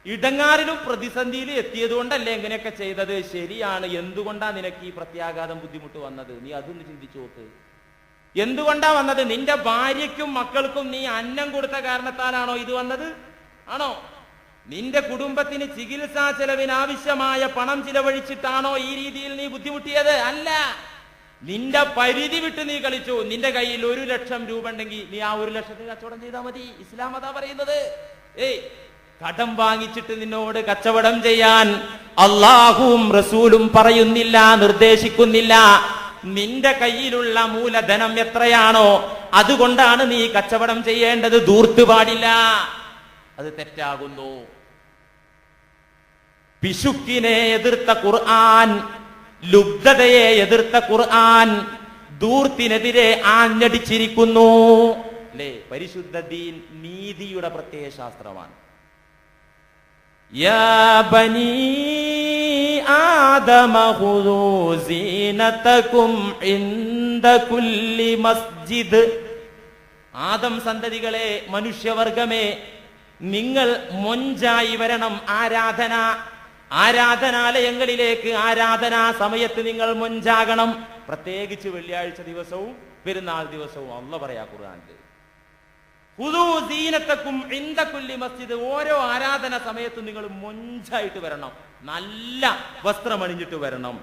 ഇടങ്ങാറിലും പ്രതിസന്ധിയിലും എത്തിയത് കൊണ്ടല്ലേ എങ്ങനെയൊക്കെ ചെയ്തത്? ശരിയാണ്. എന്തുകൊണ്ടാ നിനക്ക് ഈ പ്രത്യാഘാതം ബുദ്ധിമുട്ട് വന്നത്? നീ അതൊന്ന് ചിന്തിച്ചു നോക്ക്. എന്തുകൊണ്ടാ വന്നത്? നിന്റെ ഭാര്യയ്ക്കും മക്കൾക്കും നീ അന്നം കൊടുത്ത കാരണത്താലാണോ ഇത് വന്നത്? ആണോ? നിന്റെ കുടുംബത്തിന് ചികിത്സാ ചെലവിന് ആവശ്യമായ പണം ചിലവഴിച്ചിട്ടാണോ ഈ രീതിയിൽ നീ ബുദ്ധിമുട്ടിയത്? അല്ല. നിന്റെ പരിധി വിട്ട് നീ കളിച്ചു. നിന്റെ കയ്യിൽ 1 ലക്ഷം രൂപ ഉണ്ടെങ്കിൽ നീ ആ 1 ലക്ഷത്തിന് കച്ചവടം ചെയ്താൽ മതി. ഇസ്ലാം അതാ പറയുന്നത്. കടം വാങ്ങിച്ചിട്ട് നിന്നോട് കച്ചവടം ചെയ്യാൻ അള്ളാഹുവും റസൂലും പറയുന്നില്ല, നിർദ്ദേശിക്കുന്നില്ല. നിന്റെ കയ്യിലുള്ള മൂലധനം എത്രയാണോ അതുകൊണ്ടാണ് നീ കച്ചവടം ചെയ്യേണ്ടത്. ധൂർത്ത് പാടില്ല, അത് തെറ്റാകുന്നു. പിശുക്കിനെ എതിർത്ത ഖുർആൻ, ലുബ്ധതയെ എതിർത്ത ഖുർആൻ ധൂർത്തിനെതിരെ ആഞ്ഞടിച്ചിരിക്കുന്നു. അല്ലേ? പരിശുദ്ധ ദീൻ നീതിയുടെ പ്രത്യയ ശാസ്ത്രമാണ്. യാ ബനീ ആദമ ഖുദൂ സീനതകും ഇൻദ കുല്ലി മസ്ജിദ്. ആദം സന്തതികളെ, മനുഷ്യവർഗമേ, നിങ്ങൾ മൊഞ്ചായി വരണം. ആരാധനാലയങ്ങളിലേക്ക് ആരാധനാ സമയത്ത് നിങ്ങൾ മൊഞ്ചാകണം. പ്രത്യേകിച്ച് വെള്ളിയാഴ്ച ദിവസവും പെരുന്നാൾ ദിവസവും അല്ലാഹു പറയാ ഖുർആനിൽ, ഖുദൂ സീനതകും ഇൻദ കുല്ലി മസ്ജിദ്. ഓരോ ആരാധന സമയത്തും നിങ്ങൾ മൊഞ്ചായിട്ട് വരണം, നല്ല വസ്ത്രമണിഞ്ഞിട്ട് വരണം.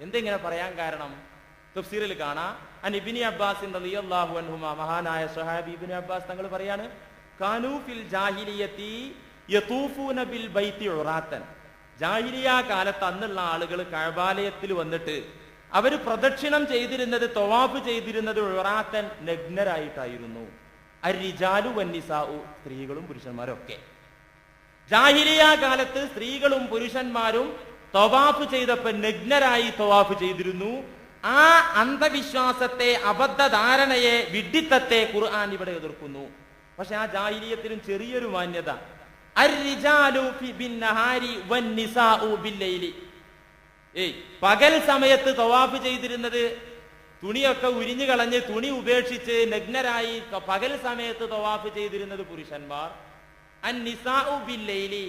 എന്തെങ്ങനെ പറയാൻ കാരണം? തഫ്സീറിൽ കാണാം, അൻ ഇബ്നു അബ്ബാസ് റളിയല്ലാഹു അൻഹുമാ, മഹാനായ സ്വഹാബി ഇബ്നു അബ്ബാസ് തങ്ങൾ പറയാണ്, കാനൂ ഫിൽ ജാഹിലിയത്തി യതൂഫൂന ബിൽ ബൈത്തി ഉറാത്തൻ. ജാഹിലിയ കാലത്ത് അന്നുള്ള ആളുകൾ കഅബാലയത്തിൽ വന്നിട്ട് അവർ പ്രദക്ഷിണം ചെയ്തിരുന്നത്, തവാഫ് ചെയ്തിരുന്നത് ഉറാത്തൻ, നഗ്നരായിട്ടായിരുന്നു. അർരിജാലു വന്നിസാഉ, സ്ത്രീകളും പുരുഷന്മാരും ഒക്കെ. ജാഹിലിയ കാലത്ത് സ്ത്രീകളും പുരുഷന്മാരും തവാഫ് ചെയ്തപ്പോൾ നഗ്നരായി തവാഫ് ചെയ്തിരുന്നു. ആ അന്ധവിശ്വാസത്തെ, അബദ്ധധാരണയെ, വിഡ്ഢിത്തത്തെ ഖുർആൻ ഇവിടെ എതിർക്കുന്നു. പക്ഷെ ആ ജാഹിലിയത്തിലും ചെറിയൊരു മാന്യത, അർരിജാലു ബിന്നഹാരി വന്നിസാഉ ബില്ലൈലി. പകൽ സമയത്ത് തവാഫ് ചെയ്തിരുന്നത്, തുണിയൊക്കെ ഉരിഞ്ഞു കളഞ്ഞ് തുണി ഉപേക്ഷിച്ച് നഗ്നരായി പകൽ സമയത്ത് തവാഫ് ചെയ്തിരുന്നത് പുരുഷന്മാർ. അന്നിസാഉ ബില്ലൈലി,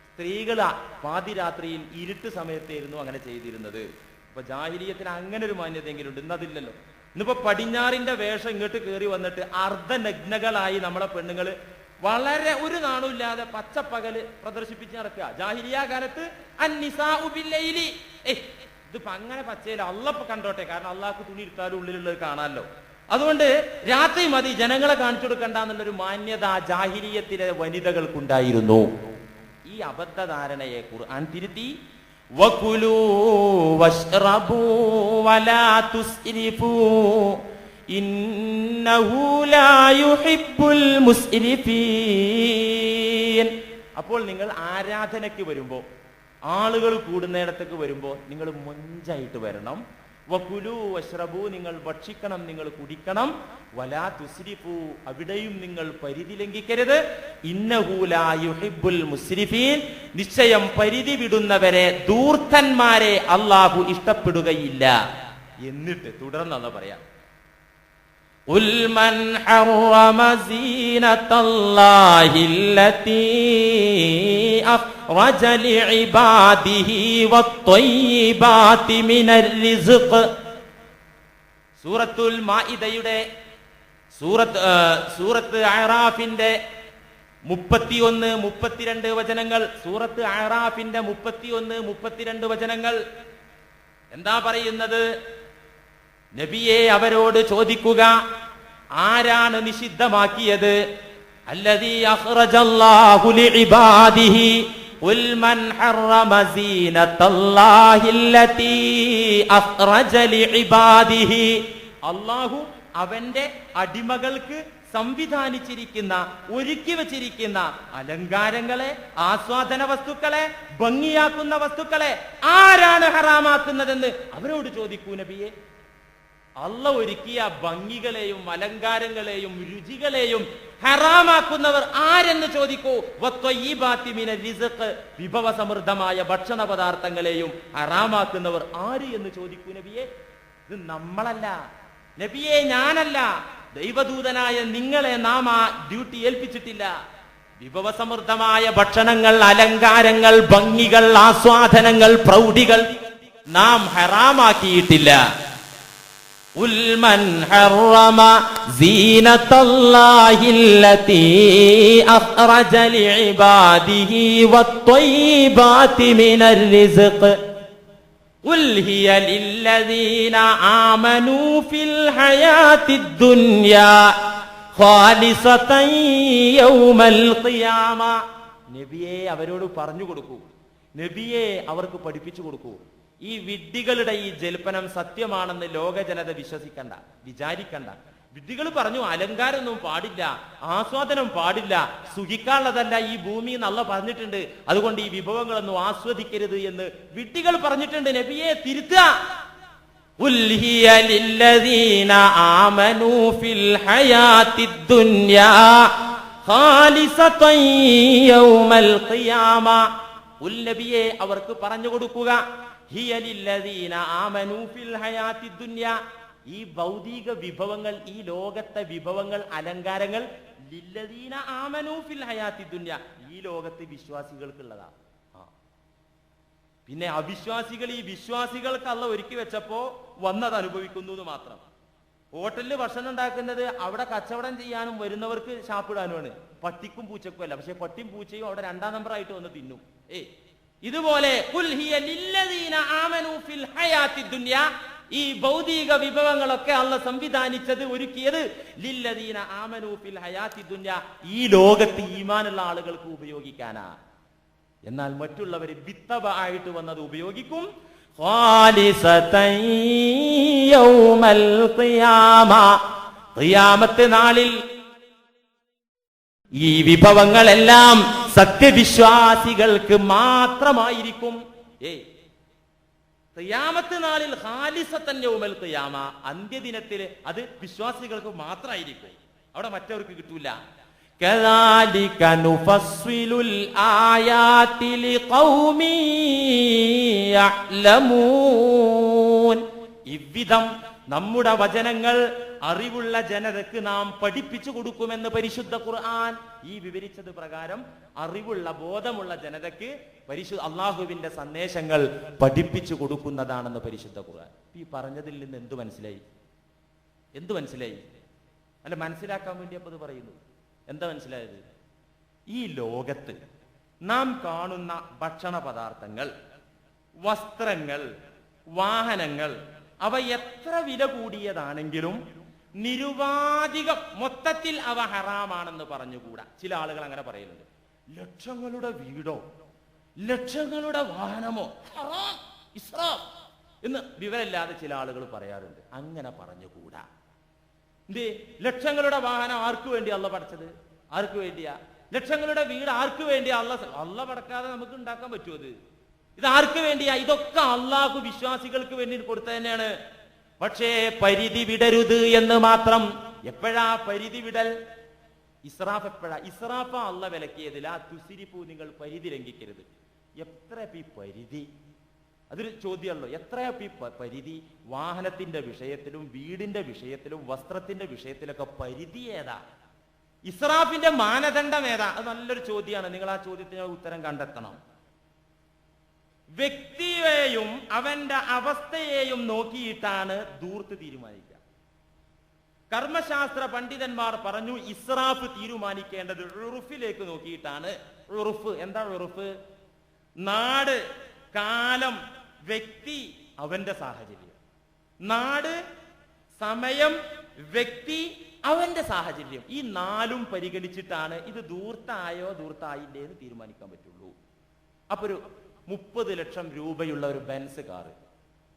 സ്ത്രീകൾ പാതിരാത്രിയിൽ ഇരുട്ട് സമയത്തായിരുന്നു അങ്ങനെ ചെയ്തിരുന്നത്. അപ്പൊ ജാഹിലിയത്തിന് അങ്ങനെ ഒരു മാന്യതയെങ്കിലും ഉണ്ട്, ഇന്നതില്ലല്ലോ. ഇന്നിപ്പോ പടിഞ്ഞാറിന്റെ വേഷം ഇങ്ങോട്ട് കയറി വന്നിട്ട് അർദ്ധനഗ്നകളായി നമ്മളെ പെണ്ണുങ്ങള് വളരെ ഒരു നാണുമില്ലാതെ പച്ചപ്പകല് പ്രദർശിപ്പിച്ച് നടക്കുക. ജാഹിലിയ കാലത്ത് അന്നിസാഉ ബില്ലൈലി, ഇതിപ്പോ അങ്ങനെ പച്ചയില അള്ളപ്പ കണ്ടോട്ടെ, കാരണം അള്ളാഹ്ക്ക് തുണി ഇട്ടാലും ഉള്ളിലുള്ളത് കാണാമല്ലോ. അതുകൊണ്ട് രാത്രി മതി, ജനങ്ങളെ കാണിച്ചു കൊടുക്കണ്ട എന്നുള്ളൊരു മാന്യത ജാഹിലിയത്തിലെ വനിതകൾക്കുണ്ടായിരുന്നു. ഈ അബദ്ധധാരണയെ ഖുർആൻ തിരുത്തി, വകുലൂ വശ്റബൂ വലാ തുസ്രിഫൂ ഇന്നഹു ലാ യുഹിബ്ബുൽ മുസ്രിഫീൻ. അപ്പോൾ നിങ്ങൾ ആരാധനയ്ക്ക് വരുമ്പോൾ, ആളുകൾ കൂടുന്നിടത്തേക്ക് വരുമ്പോൾ നിങ്ങൾ മൊഞ്ചായിട്ട് വരണം. വകുലൂ വശ്റബൂ, നിങ്ങൾ ഭക്ഷിക്കണം, നിങ്ങൾ കുടിക്കണം. വലാ തുസ്രിഫൂ, അവിടെയും നിങ്ങൾ പരിധി ലംഘിക്കരുത്. ഇന്നഹു ലാ യുഹിബ്ബുൽ മുസ്രിഫീൻ, നിശ്ചയം പരിധി വിടുന്നവരെ, ധൂർത്തന്മാരെ അല്ലാഹു ഇഷ്ടപ്പെടുകയില്ല. എന്നിട്ട് തുടർന്ന് പറയാം, ഖുൽ മൻ ഹറമ സീനത്തല്ലാഹി അല്ലതീ അഖ്റജ ലിഇബാദിഹി വത്ത്വയ്യിബാതി മിനർ റിസ്ഖ്. സൂറത്തുൽ മാഇദയുടെ സൂറത്ത് അഅറാഫിന്റെ 31, 32 വചനങ്ങൾ. സൂറത്ത് അഅറാഫിന്റെ 31, 32 വചനങ്ങൾ എന്താ പറയുന്നത്? നബിയെ, അവരോട് ചോദിക്കുക, ആരാണ് നിഷിദ്ധമാക്കിയത്? അല്ലദീ അഖ്റജല്ലാഹു ലിഇബാദിഹി ഖുൽ മൻ ഹറമ സീനത്തല്ലാഹി അല്ലതീ അഖ്റജ ലിഇബാദിഹി. അല്ലാഹു അവന്റെ അടിമകൾക്ക് സംവിധാനിച്ചിരിക്കുന്ന, ഒരുക്കി വച്ചിരിക്കുന്ന അലങ്കാരങ്ങളെ, ആസ്വാദന വസ്തുക്കളെ, ഭംഗിയാക്കുന്ന വസ്തുക്കളെ ആരാണ് ഹറാമാക്കുന്നതെന്ന് അവരോട് ചോദിക്കൂ നബിയെ. അല്ലാഹു ഒരുക്കിയ ഭംഗികളെയും അലങ്കാരങ്ങളെയും രുചികളെയും ഹറാമാക്കുന്നവർ ആരെന്ന് ചോദിക്കൂ. വത്വയ്യിബാതി മിനർ റിസ്ഖ്, വിഭവസമൃദ്ധമായ ഭക്ഷണ പദാർത്ഥങ്ങളെയും ഹറാമാക്കുന്നവർ ആര് എന്ന് ചോദിക്കൂ നബിയെ. ഇത് നമ്മളല്ല നബിയെ, ഞാനല്ല, ദൈവദൂതനായ നിങ്ങളെ നാം ആ ഡ്യൂട്ടി ഏൽപ്പിച്ചിട്ടില്ല. വിഭവസമൃദ്ധമായ ഭക്ഷണങ്ങൾ, അലങ്കാരങ്ങൾ, ഭംഗികൾ, ആസ്വാദനങ്ങൾ, പ്രൗഢികൾ നാം ഹറാമാക്കിയിട്ടില്ല. ഖുൽ മൻ ഹറമ സീനത്തല്ലാഹി അല്ലതീ അഖ്റജ ലിഇബാദിഹി വത്ത്വയ്യിബാതി മിനർ റിസ്ഖ് ഖുൽ ഹിയ ലില്ലദീന ആമനൂ ഫിൽ ഹയാത്തിദ് ദുനിയാ ഖാലിസതൻ യൗമൽ ഖിയാമ. നബിയെ, അവരോട് പറഞ്ഞു കൊടുക്കൂ, നബിയെ അവർക്ക് പഠിപ്പിച്ചു കൊടുക്കൂ. ഈ വിഡ്ഢികളുടെ ഈ ജൽപ്പനം സത്യമാണെന്ന് ലോക ജനത വിചാരിക്കണ്ട. വിഡ്ഢികൾ പറഞ്ഞു അലങ്കാരമൊന്നും പാടില്ല, ആസ്വാദനം പാടില്ല, സുഖിക്കാനുള്ളതല്ല ഈ ഭൂമി എന്നല്ല പറഞ്ഞിട്ടുണ്ട്, അതുകൊണ്ട് ഈ വിഭവങ്ങളൊന്നും ആസ്വദിക്കരുത് എന്ന് വിഡ്ഢികൾ പറഞ്ഞിട്ടുണ്ട്. നബിയെ തിരുത്തുക. ഖുൽ ഹിയ ലില്ലദീന ആമനൂ ഫിൽ ഹയാത്തിദ് ദുനിയാ ഖാലിസതൻ യൗമൽ ഖിയാമ. ഖുൽ നബിയെ അവർക്ക് പറഞ്ഞു കൊടുക്കുക, ഹിയ ലില്ലദീന ആമനൂ ഫിൽ ഹയാത്തിദ് ദുനിയാ, ഈ ഭൗതിക വിഭവങ്ങൾ, ഈ ലോകത്തെ വിഭവങ്ങൾ, അലങ്കാരങ്ങൾ, ലില്ലദീന ആമനൂ ഫിൽ ഹയാത്തിദ് ദുനിയാ, ഈ ലോകത്ത് വിശ്വാസികൾക്കുള്ളതാ. പിന്നെ അവിശ്വാസികൾ, ഈ വിശ്വാസികൾക്ക് അള്ള ഒരുക്കി വെച്ചപ്പോ വന്നത് അനുഭവിക്കുന്നു എന്ന് മാത്രം. ഹോട്ടലിൽ ഭക്ഷണം ഉണ്ടാക്കുന്നത് അവിടെ കച്ചവടം ചെയ്യാനും വരുന്നവർക്ക് ഷാപ്പിടാനുമാണ്, പട്ടിക്കും പൂച്ചക്കും അല്ല. പക്ഷെ പട്ടിയും പൂച്ചയും അവിടെ 2ാം നമ്പറായിട്ട് വന്ന് തിന്നും. ഇതുപോലെ ഖുൽ ഹിയ ലില്ലദീന ആമനൂ ഫിൽ ഹയാത്തിദ് ദുനിയാ, ഈ ഭൗതിക വിഭവങ്ങളൊക്കെ അള്ള സംവിധാനിച്ചത്, ഒരുക്കിയത് ലില്ലദീന ആമനൂ ഫിൽ ഹയാത്തിദ് ദുനിയാ, ഈ ലോകത്ത് ഈമാനുള്ള ആളുകൾക്ക് ഉപയോഗിക്കാനാ. എന്നാൽ മറ്റുള്ളവര് ബിത്തബ ആയിട്ട് വന്നത് ഉപയോഗിക്കും. ഖാലിസതൻ യൗമൽ ഖിയാമ, ഖിയാമത്ത് നാളിൽ ഈ വിഭവങ്ങളെല്ലാം സത്യവിശ്വാസികൾക്ക് മാത്രമായിരിക്കും. ഖിയാമത്ത് നാളിൽ ഖാലിസതൻ യൗമൽ ഖിയാമ, അന്ത്യദിനത്തില് അത് വിശ്വാസികൾക്ക് മാത്രമായിരിക്കും, അവിടെ മറ്റവർക്ക് കിട്ടൂല. കദാലിക നുഫസ്സിലുൽ ആയാതി ലിഖൗമി യഅലമൂൻ, ഇவ்விധം നമ്മുടെ വചനങ്ങൾ അറിവുള്ള ജനതക്ക് നാം പഠിപ്പിച്ചു കൊടുക്കുമെന്ന് പരിശുദ്ധ ഖുർആൻ. ഈ വിവരിച്ചത് പ്രകാരം അറിവുള്ള, ബോധമുള്ള ജനതക്ക് അള്ളാഹുവിന്റെ സന്ദേശങ്ങൾ പഠിപ്പിച്ചു കൊടുക്കുന്നതാണെന്ന് പരിശുദ്ധ ഖുർആൻ. ഈ പറഞ്ഞതിൽ നിന്ന് എന്ത് മനസ്സിലായി? അല്ല, മനസ്സിലാക്കാൻ വേണ്ടി അപ്പൊ ഇത് പറയുന്നു. എന്താ മനസ്സിലായത്? ഈ ലോകത്ത് നാം കാണുന്ന ഭക്ഷണ പദാർത്ഥങ്ങൾ, വസ്ത്രങ്ങൾ, വാഹനങ്ങൾ, അവ എത്ര വില കൂടിയതാണെങ്കിലും നിരുപാധികം മൊത്തത്തിൽ അവ ഹറാമാണെന്ന് പറഞ്ഞുകൂടാ. ചില ആളുകൾ അങ്ങനെ പറയുന്നുണ്ട്. ലക്ഷങ്ങളുടെ വീടോ ലക്ഷങ്ങളുടെ വാഹനമോ ഹറാം, ഇസ്രാഫ് എന്ന് വിവരമില്ലാതെ ചില ആളുകൾ പറയാറുണ്ട്. അങ്ങനെ പറഞ്ഞുകൂടാ. ലക്ഷങ്ങളുടെ വാഹനം ആർക്കു വേണ്ടി അള്ള പഠിച്ചത്? ആർക്കു വേണ്ടിയാ? ലക്ഷങ്ങളുടെ വീട് ആർക്കു വേണ്ടിയാ? അള്ള പടക്കാതെ നമുക്ക് ഉണ്ടാക്കാൻ പറ്റുമോ? ഇത് ആർക്ക് വേണ്ടിയാ? ഇതൊക്കെ അള്ളാഹു വിശ്വാസികൾക്ക് വേണ്ടി കൊടുത്ത തന്നെയാണ്. പക്ഷേ പരിധി വിടരുത് എന്ന് മാത്രം. എപ്പോഴാ പരിധി വിടൽ? ഇസ്രാഫ് എപ്പോഴാ? ഇസ്രാഫ് അള്ള വിലക്കിയതിൽ ആ തുസിരിപ്പൂ, നിങ്ങൾ പരിധി ലംഘിക്കരുത്. എത്ര പരിധി? അതൊരു ചോദ്യമല്ലോ. എത്രയാ പരിധി? വാഹനത്തിന്റെ വിഷയത്തിലും വീടിന്റെ വിഷയത്തിലും വസ്ത്രത്തിന്റെ വിഷയത്തിലൊക്കെ പരിധി ഏതാ? ഇസ്രാഫിന്റെ മാനദണ്ഡം ഏതാ? അത് നല്ലൊരു ചോദ്യമാണ്. നിങ്ങൾ ആ ചോദ്യത്തിന് ഉത്തരം കണ്ടെത്തണം. വ്യക്തിയെയും അവന്റെ അവസ്ഥയെയും നോക്കിയിട്ടാണ് ധൂർത്ത് തീരുമാനിക്കുക. കർമ്മശാസ്ത്ര പണ്ഡിതന്മാർ പറഞ്ഞു ഇസ്രാഫ് തീരുമാനിക്കേണ്ടത് ഉറുഫിലേക്ക് നോക്കിയിട്ടാണ്. ഉറുഫ് എന്താ? ഉറുഫ് നാട്, കാലം, വ്യക്തി, അവന്റെ സാഹചര്യം. നാട്, സമയം, വ്യക്തി, അവന്റെ സാഹചര്യം, ഈ 4ഉം പരിഗണിച്ചിട്ടാണ് ഇത് ധൂർത്തായോ ധൂർത്തായില്ലേ എന്ന് തീരുമാനിക്കാൻ പറ്റുള്ളൂ. അപ്പൊ ഒരു 30 ലക്ഷം രൂപയുള്ള ഒരു ബെൻസ് കാറ്,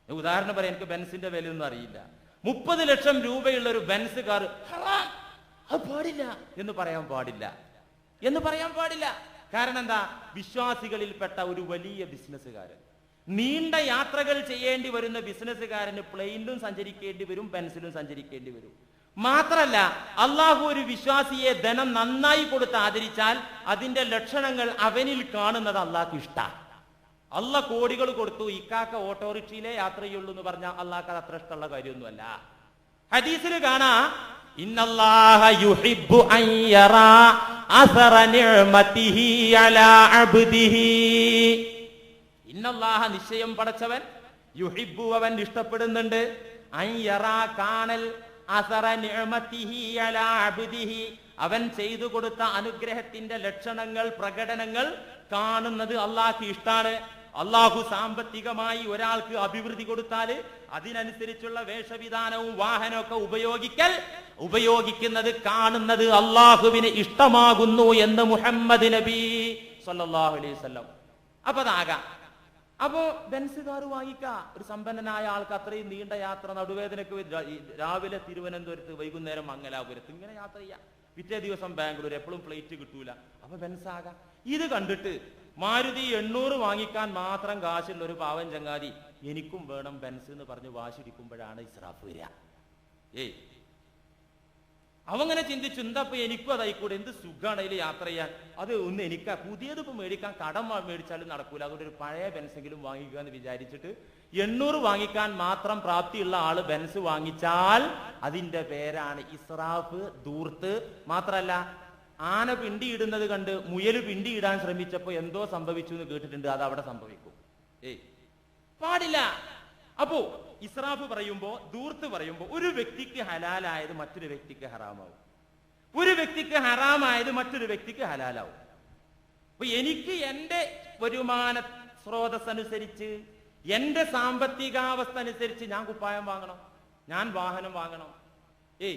ഉദാഹരണം പറയാം, എനിക്ക് ബെൻസിന്റെ വില ഒന്നും അറിയില്ല. 30 ലക്ഷം രൂപയുള്ള ഒരു ബെൻസ് കാറ് ഹറാം, അത് പാടില്ല എന്ന് പറയാൻ പാടില്ല. കാരണം എന്താ? വിശ്വാസികളിൽപ്പെട്ട ഒരു വലിയ ബിസിനസ്സുകാരൻ, നീണ്ട യാത്രകൾ ചെയ്യേണ്ടി വരുന്ന ബിസിനസ്സുകാരന് പ്ലെയിനിലും സഞ്ചരിക്കേണ്ടി വരും, ബെൻസിലും സഞ്ചരിക്കേണ്ടി വരും. മാത്രല്ല, അള്ളാഹു ഒരു വിശ്വാസിയെ ധനം നന്നായി കൊടുത്ത് ആദരിച്ചാൽ അതിന്റെ ലക്ഷണങ്ങൾ അവനിൽ കാണുന്നത് അള്ളാഹ്ക്ക് ഇഷ്ടാ. അള്ള കോടികൾ കൊടുത്തു, ഇക്കാക്ക ഓട്ടോറിക്ഷയിലെ യാത്ര ചെയ്യുള്ളൂ എന്ന് പറഞ്ഞാൽ അള്ളാഹ്ക്ക് അത് അത്ര ഇഷ്ടമുള്ള കാര്യമൊന്നുമല്ല. ഹദീസിൽ കാണാ, ഇന്നല്ലാഹ യുഹിബ്ബു അൻ യറാ അസറ നിഅമതിഹി അലാ അബ്ദിഹി. ഇന്നല്ലാഹ, നിശ്ചയം പടച്ചവൻ, യുഹിബ്ബു, അവൻ ഇഷ്ടപ്പെടുന്നുണ്ട്, അൻ യറാ, കാണൽ, അസറ നിഅമതിഹി അലാ അബ്ദിഹി, അവൻ ചെയ്തു കൊടുത്ത അനുഗ്രഹത്തിന്റെ ലക്ഷണങ്ങൾ, പ്രകടനങ്ങൾ കാണുന്നത് അള്ളാഹ്ക്ക് ഇഷ്ടാണ്. അള്ളാഹു സാമ്പത്തികമായി ഒരാൾക്ക് അഭിവൃദ്ധി കൊടുത്താൽ അതിനനുസരിച്ചുള്ള വേഷവിധാനവും വാഹനമൊക്കെ ഉപയോഗിക്കുന്നത്, കാണുന്നത് അള്ളാഹുവിന് ഇഷ്ടമാകുന്നു എന്ന് മുഹമ്മദ് നബി സല്ലല്ലാഹു അലൈഹി വസല്ലം. അപ്പൊ അതാകാം. അപ്പോ ബെൻസ് കാർ വാങ്ങിക്കാം. ഒരു സമ്പന്നനായ ആൾക്ക് അത്രയും നീണ്ട യാത്ര, നടുവേദനക്ക് രാവിലെ തിരുവനന്തപുരത്ത്, വൈകുന്നേരം മംഗലാപുരത്ത്, ഇങ്ങനെ യാത്ര ചെയ്യാം. പിറ്റേ ദിവസം ബാംഗ്ലൂർ, എപ്പോഴും ഫ്ലൈറ്റ് കിട്ടൂല. അപ്പൊ ബെൻസ് ആകാം. ഇത് കണ്ടിട്ട് മാരുതി 800 വാങ്ങിക്കാൻ മാത്രം കാശുള്ള ഒരു പാവൻ ചങ്ങാതി എനിക്കും വേണം ബെൻസ് എന്ന് പറഞ്ഞ് വാശിടിക്കുമ്പോഴാണ് ഇസ്രാഫ് വരിക. അവങ്ങനെ ചിന്തിച്ചു, എന്താ എനിക്കും അതായിക്കൂടെ, എന്ത് സുഖമാണ് അതിൽ യാത്ര ചെയ്യാൻ, അത് ഒന്ന് എനിക്ക് പുതിയത് ഇപ്പൊ മേടിക്കാൻ കടം മേടിച്ചാലും നടക്കൂല, അതുകൊണ്ട് ഒരു പഴയ ബെൻസെങ്കിലും വാങ്ങിക്കുക എന്ന് വിചാരിച്ചിട്ട് 800 വാങ്ങിക്കാൻ മാത്രം പ്രാപ്തിയുള്ള ആള് ബെൻസ് വാങ്ങിച്ചാൽ അതിന്റെ പേരാണ് ഇസ്രാഫ്, ധൂർത്ത്. മാത്രല്ല, ആന പിണ്ടിയിടുന്നത് കണ്ട് മുയല് പിണ്ടിയിടാൻ ശ്രമിച്ചപ്പോ എന്തോ സംഭവിച്ചു എന്ന് കേട്ടിട്ടുണ്ട്, അത് അവിടെ സംഭവിക്കും. പാടില്ല. അപ്പോ ഇസ്രാഫ് പറയുമ്പോ, ധൂർത്ത് പറയുമ്പോ ഒരു വ്യക്തിക്ക് ഹലാലായത് മറ്റൊരു വ്യക്തിക്ക് ഹറാമാവും, ഒരു വ്യക്തിക്ക് ഹറാമായത് മറ്റൊരു വ്യക്തിക്ക് ഹലാലാവും. അപ്പൊ എനിക്ക് എന്റെ വരുമാന സ്രോതസ് അനുസരിച്ച്, എന്റെ സാമ്പത്തികാവസ്ഥ അനുസരിച്ച് ഞാൻ കുപ്പായം വാങ്ങണം, ഞാൻ വാഹനം വാങ്ങണം,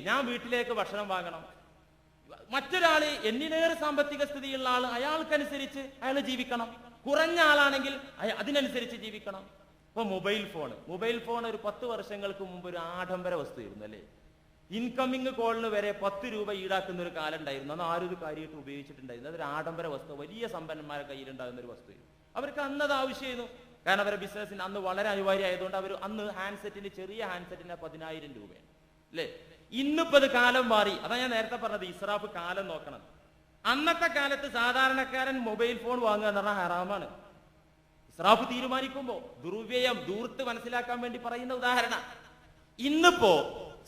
ഞാൻ വീട്ടിലേക്ക് ഭക്ഷണം വാങ്ങണം. മറ്റൊരാള് എന്നിലേറെ സാമ്പത്തിക സ്ഥിതിയുള്ള ആള്, അയാൾക്കനുസരിച്ച് അയാൾ ജീവിക്കണം. കുറഞ്ഞ ആളാണെങ്കിൽ അതിനനുസരിച്ച് ജീവിക്കണം. ഇപ്പൊ മൊബൈൽ ഫോൺ ഒരു 10 വർഷങ്ങൾക്ക് മുമ്പ് ഒരു ആഡംബര വസ്തുവായിരുന്നു അല്ലേ. ഇൻകമിങ് കോളിന് വരെ 10 രൂപ ഈടാക്കുന്ന ഒരു കാലം ഉണ്ടായിരുന്നു. അന്ന് ആരും ഇത് കാര്യമായിട്ട് ഉപയോഗിച്ചിട്ടുണ്ടായിരുന്നു. അതൊരു ആഡംബര വസ്തു, വലിയ സമ്പന്നന്മാരുടെ കയ്യിലുണ്ടാകുന്ന ഒരു വസ്തു. അവർക്ക് അന്നത് ആവശ്യമായിരുന്നു, കാരണം അവരുടെ ബിസിനസ്സിന് അന്ന് വളരെ അനിവാര്യമായതുകൊണ്ട് അവർ അന്ന് ഹാൻഡ്സെറ്റിന്, ചെറിയ ഹാൻഡ്സെറ്റിന് 10,000 രൂപയാണ് അല്ലേ. ഇന്നിപ്പോ അത് കാലം മാറി. അതാ ഞാൻ നേരത്തെ പറഞ്ഞത്, ഇസ്രാഫ് കാലം നോക്കണം. അന്നത്തെ കാലത്ത് സാധാരണക്കാരൻ മൊബൈൽ ഫോൺ വാങ്ങുക എന്ന് പറഞ്ഞാൽ ഹറാമാണ്. ഇസ്രാഫ് തീരുമാനിക്കുമ്പോ ദുർവ്യയം, ധൂർത്ത് മനസ്സിലാക്കാൻ വേണ്ടി പറയുന്ന ഉദാഹരണം. ഇന്നിപ്പോ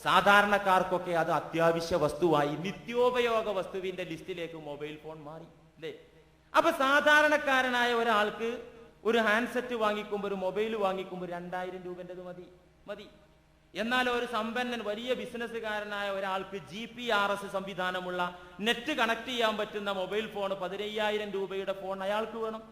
സാധാരണക്കാർക്കൊക്കെ അത് അത്യാവശ്യ വസ്തുവായി, നിത്യോപയോഗ വസ്തുവിന്റെ ലിസ്റ്റിലേക്ക് മൊബൈൽ ഫോൺ മാറി അല്ലേ. അപ്പൊ സാധാരണക്കാരനായ ഒരാൾക്ക് ഒരു ഹാൻഡ്സെറ്റ് വാങ്ങിക്കുമ്പോൾ, ഒരു മൊബൈൽ വാങ്ങിക്കുമ്പോൾ 2000 രൂപൻ്റെത് മതി. എന്നാൽ ഒരു സമ്പന്നൻ, വലിയ ബിസിനസ്സുകാരനായ ഒരാൾക്ക് GPS സംവിധാനമുള്ള, നെറ്റ് കണക്ട് ചെയ്യാൻ പറ്റുന്ന മൊബൈൽ ഫോൺ, 15,000 രൂപയുടെ ഫോൺ അയാൾക്ക് വേണം.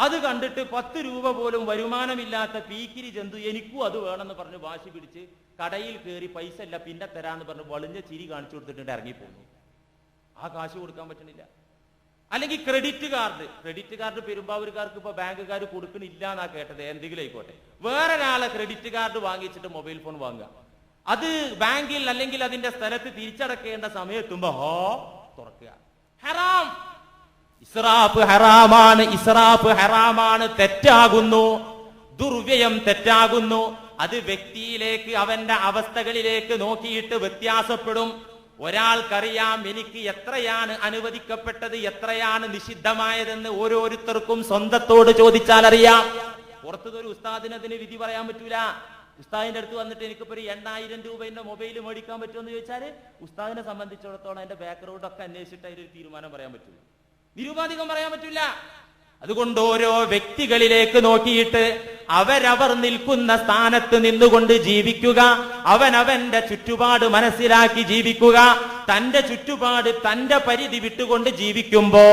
അത് കണ്ടിട്ട് 10 രൂപ പോലും വരുമാനമില്ലാത്ത പീക്കിരി ജന്തു എനിക്കും അത് വേണമെന്ന് പറഞ്ഞ് വാശി പിടിച്ച് കടയിൽ കയറി പൈസ ഇല്ല പിന്നെ തരാന്ന് പറഞ്ഞ് വളിഞ്ഞ ചിരി കാണിച്ചു കൊടുത്തിട്ട് ഇറങ്ങിപ്പോന്നു. ആ കാശ് കൊടുക്കാൻ പറ്റണില്ല. അല്ലെങ്കിൽ ക്രെഡിറ്റ് കാർഡ് പെരുമ്പാവൂരുകാർക്ക് ഇപ്പൊ ബാങ്കുകാർ കൊടുക്കണില്ല എന്നാ കേട്ടത്. എന്തെങ്കിലും ആയിക്കോട്ടെ, വേറൊരാളെ ക്രെഡിറ്റ് കാർഡ് വാങ്ങിച്ചിട്ട് മൊബൈൽ ഫോൺ വാങ്ങുക, അത് ബാങ്കിൽ അല്ലെങ്കിൽ അതിന്റെ സ്ഥലത്ത് തിരിച്ചടക്കേണ്ട സമയത്തുമ്പോ തുറക്കുക. ഹറാം. ഇസ്രാഫ് ഹറാമാണ്, തെറ്റാകുന്നു. ദുർവ്യയം തെറ്റാകുന്നു. അത് വ്യക്തിയിലേക്ക്, അവന്റെ അവസ്ഥകളിലേക്ക് നോക്കിയിട്ട് വ്യത്യാസപ്പെടും. ഒരാൾക്കറിയാം എനിക്ക് എത്രയാണ് അനുവദിക്കപ്പെട്ടത്, എത്രയാണ് നിഷിദ്ധമായതെന്ന് ഓരോരുത്തർക്കും സ്വന്തത്തോട് ചോദിച്ചാൽ അറിയാം. പുറത്തുനിന്നൊരു ഉസ്താദിന് അതിന് വിധി പറയാൻ പറ്റൂല. ഉസ്താദിന്റെ അടുത്ത് വന്നിട്ട് എനിക്കിപ്പോ ഒരു 8,000 രൂപയുടെ മൊബൈൽ മേടിക്കാൻ പറ്റുമെന്ന് ചോദിച്ചാല് ഉസ്താദിനെ സംബന്ധിച്ചിടത്തോളം എന്റെ ബാക്ക്ഗ്രൗണ്ടൊക്കെ അന്വേഷിച്ചിട്ട് അതിലൊരു തീരുമാനം പറയാൻ പറ്റൂല, നിരുപാധികം പറയാൻ പറ്റില്ല. അതുകൊണ്ട് ഓരോ വ്യക്തികളിലേക്ക് നോക്കിയിട്ട് അവരവർ നിൽക്കുന്ന സ്ഥാനത്ത് നിന്നുകൊണ്ട് ജീവിക്കുക, അവനവന്റെ ചുറ്റുപാട് മനസ്സിലാക്കി ജീവിക്കുക. തന്റെ ചുറ്റുപാട്, തന്റെ പരിധി വിട്ടുകൊണ്ട് ജീവിക്കുമ്പോ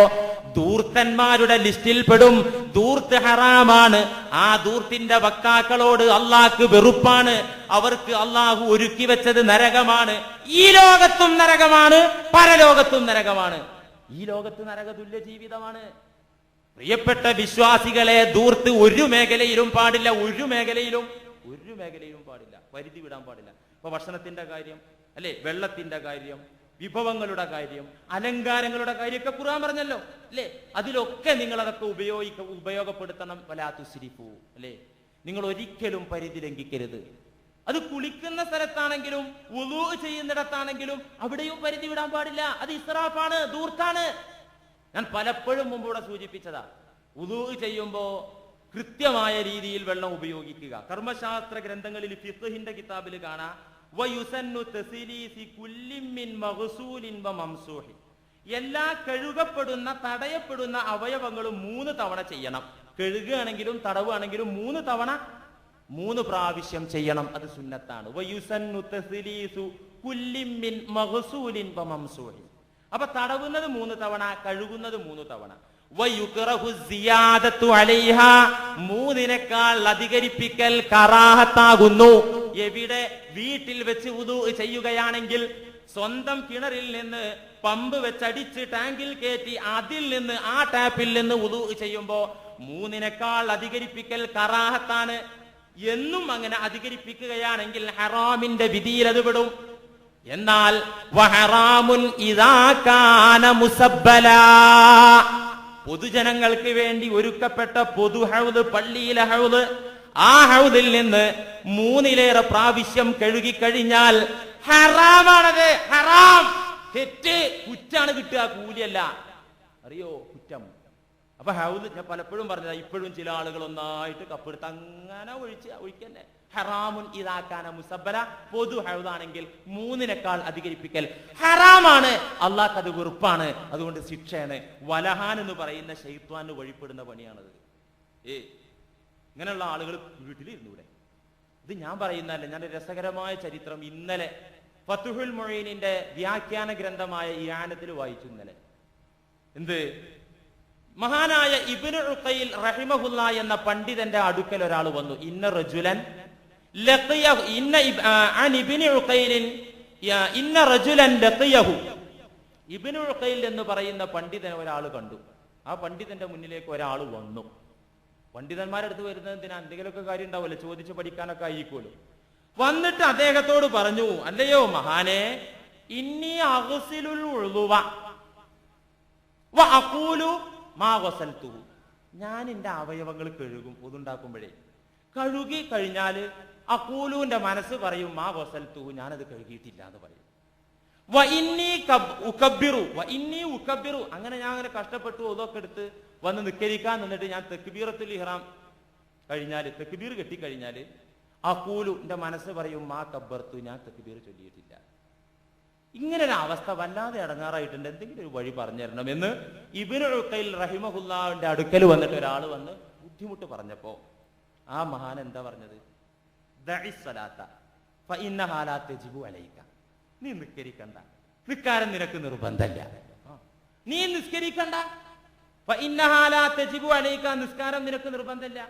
ധൂർത്തന്മാരുടെ ലിസ്റ്റിൽ പെടും. ധൂർത്ത് ഹറാമാണ്. ആ ധൂർത്തിന്റെ വക്താക്കളോട് അള്ളാഹ്ക്ക് വെറുപ്പാണ്. അവർക്ക് അള്ളാഹു ഒരുക്കി വെച്ചത് നരകമാണ്. ഈ ലോകത്തും നരകമാണ്, പരലോകത്തും നരകമാണ്. ഈ ലോകത്ത് നരകതുല്യ ജീവിതമാണ്. പ്രിയപ്പെട്ട വിശ്വാസികളെ, ധൂർത്ത് ഒരു മേഖലയിലും പാടില്ല, ഒരു മേഖലയിലും പാടില്ല, പരിധി വിടാൻ പാടില്ല. ഇപ്പൊ ഭക്ഷണത്തിന്റെ കാര്യം അല്ലെ, വെള്ളത്തിന്റെ കാര്യം, വിഭവങ്ങളുടെ കാര്യം, അലങ്കാരങ്ങളുടെ കാര്യമൊക്കെ ഖുർആൻ പറഞ്ഞല്ലോ അല്ലെ. അതിലൊക്കെ നിങ്ങൾ അതൊക്കെ ഉപയോഗപ്പെടുത്തണം. വലാ തുസ്രിഫു അല്ലെ, നിങ്ങൾ ഒരിക്കലും പരിധി ലംഘിക്കരുത്. അത് കുളിക്കുന്ന സ്ഥലത്താണെങ്കിലും വുളൂ ചെയ്യുന്നിടത്താണെങ്കിലും അവിടെയും പരിധി വിടാൻ പാടില്ല. അത് ഇസ്രാഫാണ്, ധൂർത്താണ്. ഞാൻ പലപ്പോഴും മുമ്പ് ഇവിടെ സൂചിപ്പിച്ചതാ, വുളൂ ചെയ്യുമ്പോ കൃത്യമായ രീതിയിൽ വെള്ളം ഉപയോഗിക്കുക. കർമ്മശാസ്ത്ര ഗ്രന്ഥങ്ങളിൽ ഫിഖ്ഹിന്റെ കിതാബിൽ കാണാം, വയുസന്നു തസ്ലീസി കുല്ലി മിൻ മഗ്സൂലിൻ വ മംസൂഹി, എല്ലാ കഴുകപ്പെടുന്ന, തടയപ്പെടുന്ന അവയവങ്ങളും 3 തവണ ചെയ്യണം. കഴുകുകയാണെങ്കിലും തടവുകയാണെങ്കിലും 3 തവണ, 3 പ്രാവശ്യം ചെയ്യണം. അത് സുന്നത്താണ്. വയുസന്നു തസ്ലീസു കുല്ലി മിൻ മഗ്സൂലിൻ വ മംസൂഹി. അപ്പൊ തടവുന്നത് 3 തവണ, കഴുകുന്നത് 3 തവണ. വയുക്റഹു സിയാദത്തു അലൈഹാ, 3-നേക്കാൾ അധികരിപ്പിക്കൽ കറാഹത്താകുന്നു. എവിടെ? വീട്ടിൽ വെച്ച് വുദൂ ചെയ്യുകയാണെങ്കിൽ സ്വന്തം കിണറിൽ നിന്ന് പമ്പ് വെച്ചടിച്ച് ടാങ്കിൽ കയറ്റി അതിൽ നിന്ന്, ആ ടാപ്പിൽ നിന്ന് വുദൂ ചെയ്യുമ്പോ 3-നേക്കാൾ അധികരിപ്പിക്കൽ കറാഹത്താണ്. എന്നും അങ്ങനെ അധികരിപ്പിക്കുകയാണെങ്കിൽ ഹറാമിന്റെ വിധിയിൽ അത് വിടും. എന്നാൽ വഹറാമുൻ ഇദാ കാന മുസബ്ബലാ, പൊതുജനങ്ങൾക്ക് വേണ്ടി ഒരുക്കപ്പെട്ട പൊതു ഹൗദ്, പള്ളിയിലെ ഹൗദ്, ആ ഹൗദിൽ നിന്ന് 3 പ്രാവശ്യം കഴുകിക്കഴിഞ്ഞാൽ ഹറാമാണത്. ഹറാം, തെറ്റ്, കുറ്റാണ് കിട്ടുക, കൂലിയല്ല. അറിയോ കുറ്റം? അപ്പൊ ഹൗദ് ഞാൻ പലപ്പോഴും പറഞ്ഞതാ, ഇപ്പോഴും ചില ആളുകൾ ഒന്നായിട്ട് കപ്പെടുത്ത് അങ്ങനെ ഒഴിക്കന്നെ. ഹറാമുൻ ഇതാക്കാന മുസബ്ബല, പൊതു ഹൗദാണെങ്കിൽ 3 അധികരിപ്പിക്കൽ ഹറാമാണ്. അള്ളാഹ് അത് വെറുപ്പാണ്, അതുകൊണ്ട് ശിക്ഷയാണ്. വലഹാൻ എന്ന് പറയുന്ന ശൈത്വാന് വഴിപ്പെടുന്ന പണിയാണത്. ഇങ്ങനെയുള്ള ആളുകൾ വീട്ടിലിരുന്നൂടെ? ഇത് ഞാൻ പറയുന്നതല്ല, ഞാൻ രസകരമായ ചരിത്രം ഇന്നലെ ഫതുഹുൽ മുഈനിന്റെ വ്യാഖ്യാന ഗ്രന്ഥമായ ഇആനത്തിൽ വായിച്ചു. ഇന്നലെ എന്ത്, മഹാനായ ഇബ്നു ഉഖൈൽ റഹിമഹുല്ലാ എന്ന പണ്ഡിതന്റെ അടുക്കൽ ഒരാൾ വന്നു. ഇന്ന റജുലൻ ലഖിയഹു ഇന്ന അൻ ഇബ്നു ഉഖൈലിൻ ഇന്ന റജുലൻ ലഖിയഹു. ഇബ്നു ഉഖൈൽ എന്ന് പറയുന്ന പണ്ഡിതനെ ഒരാൾ കണ്ടു. ആ പണ്ഡിതന്റെ മുന്നിലേക്ക് ഒരാൾ വന്നു. പണ്ഡിതന്മാരുടെ അടുത്ത് വരുന്നത് എന്തിനാ? എന്തെങ്കിലുമൊക്കെ കാര്യം ഉണ്ടാവുമല്ലോ, ചോദിച്ച് പഠിക്കാനൊക്കെ ആയിരിക്കുമല്ലോ. വന്നിട്ട് അദ്ദേഹത്തോട് പറഞ്ഞു, അല്ലയോ മഹാനെ, ഇന്നി അഗ്സിലുൽ ഉളുവ വ അഖൂലു മാ ഗസൽതുഹു. ഞാൻ എൻ്റെ അവയവങ്ങൾ കഴുകും ഒതുണ്ടാക്കുമ്പോഴേ. കഴുകി കഴിഞ്ഞാൽ അഖൂലുവിന്റെ മനസ്സ് പറയും മാ ഗസൽതുഹു, ഞാനത് കഴുകിയിട്ടില്ല എന്ന് പറയും. വ ഇന്നി ഉകബ്ബിറു വ ഇന്നി ഉകബ്ബിറു. അങ്ങനെ ഞാൻ അങ്ങനെ കഷ്ടപ്പെട്ടു ഒതൊക്കെ എടുത്ത് വന്ന് നിക്കരിക്കാൻ നിന്നിട്ട് ഞാൻ തക്ബീറത്തുൽ ഇഹ്റാം കഴിഞ്ഞാൽ, തക്ബീർ കെട്ടിക്കഴിഞ്ഞാൽ അഖൂലു, എൻ്റെ മനസ്സ് പറയും മാ കബ്ബർത്തു, ഞാൻ തക്ബീർ ചൊല്ലിയിട്ടില്ല. ഇങ്ങനെ ഒരു അവസ്ഥ വല്ലാതെ അടങ്ങാറായിട്ടുണ്ട്, എന്തെങ്കിലും ഒരു വഴി പറഞ്ഞു തരണം എന്ന് ഇബ്നു ഉഖൈൽ റഹിമഹുല്ലാന്റെ അടുക്കൽ വന്നിട്ട് ഒരാൾ വന്ന് ബുദ്ധിമുട്ട് പറഞ്ഞപ്പോ ആ മഹാൻ എന്താ പറഞ്ഞത്? ദഇ സ്വലാത്ത ഫഇന്നഹാ ലാ തജിബു അലൈക. നീ നിസ്കരിക്കണ്ട, നിസ്കാരം നിനക്ക് നിർബന്ധമില്ല. നീ നിസ്കരിക്കണ്ട, ഫഇന്നഹാ ലാ തജിബു അലൈക, നിസ്കാരം നിനക്ക് നിർബന്ധമില്ല.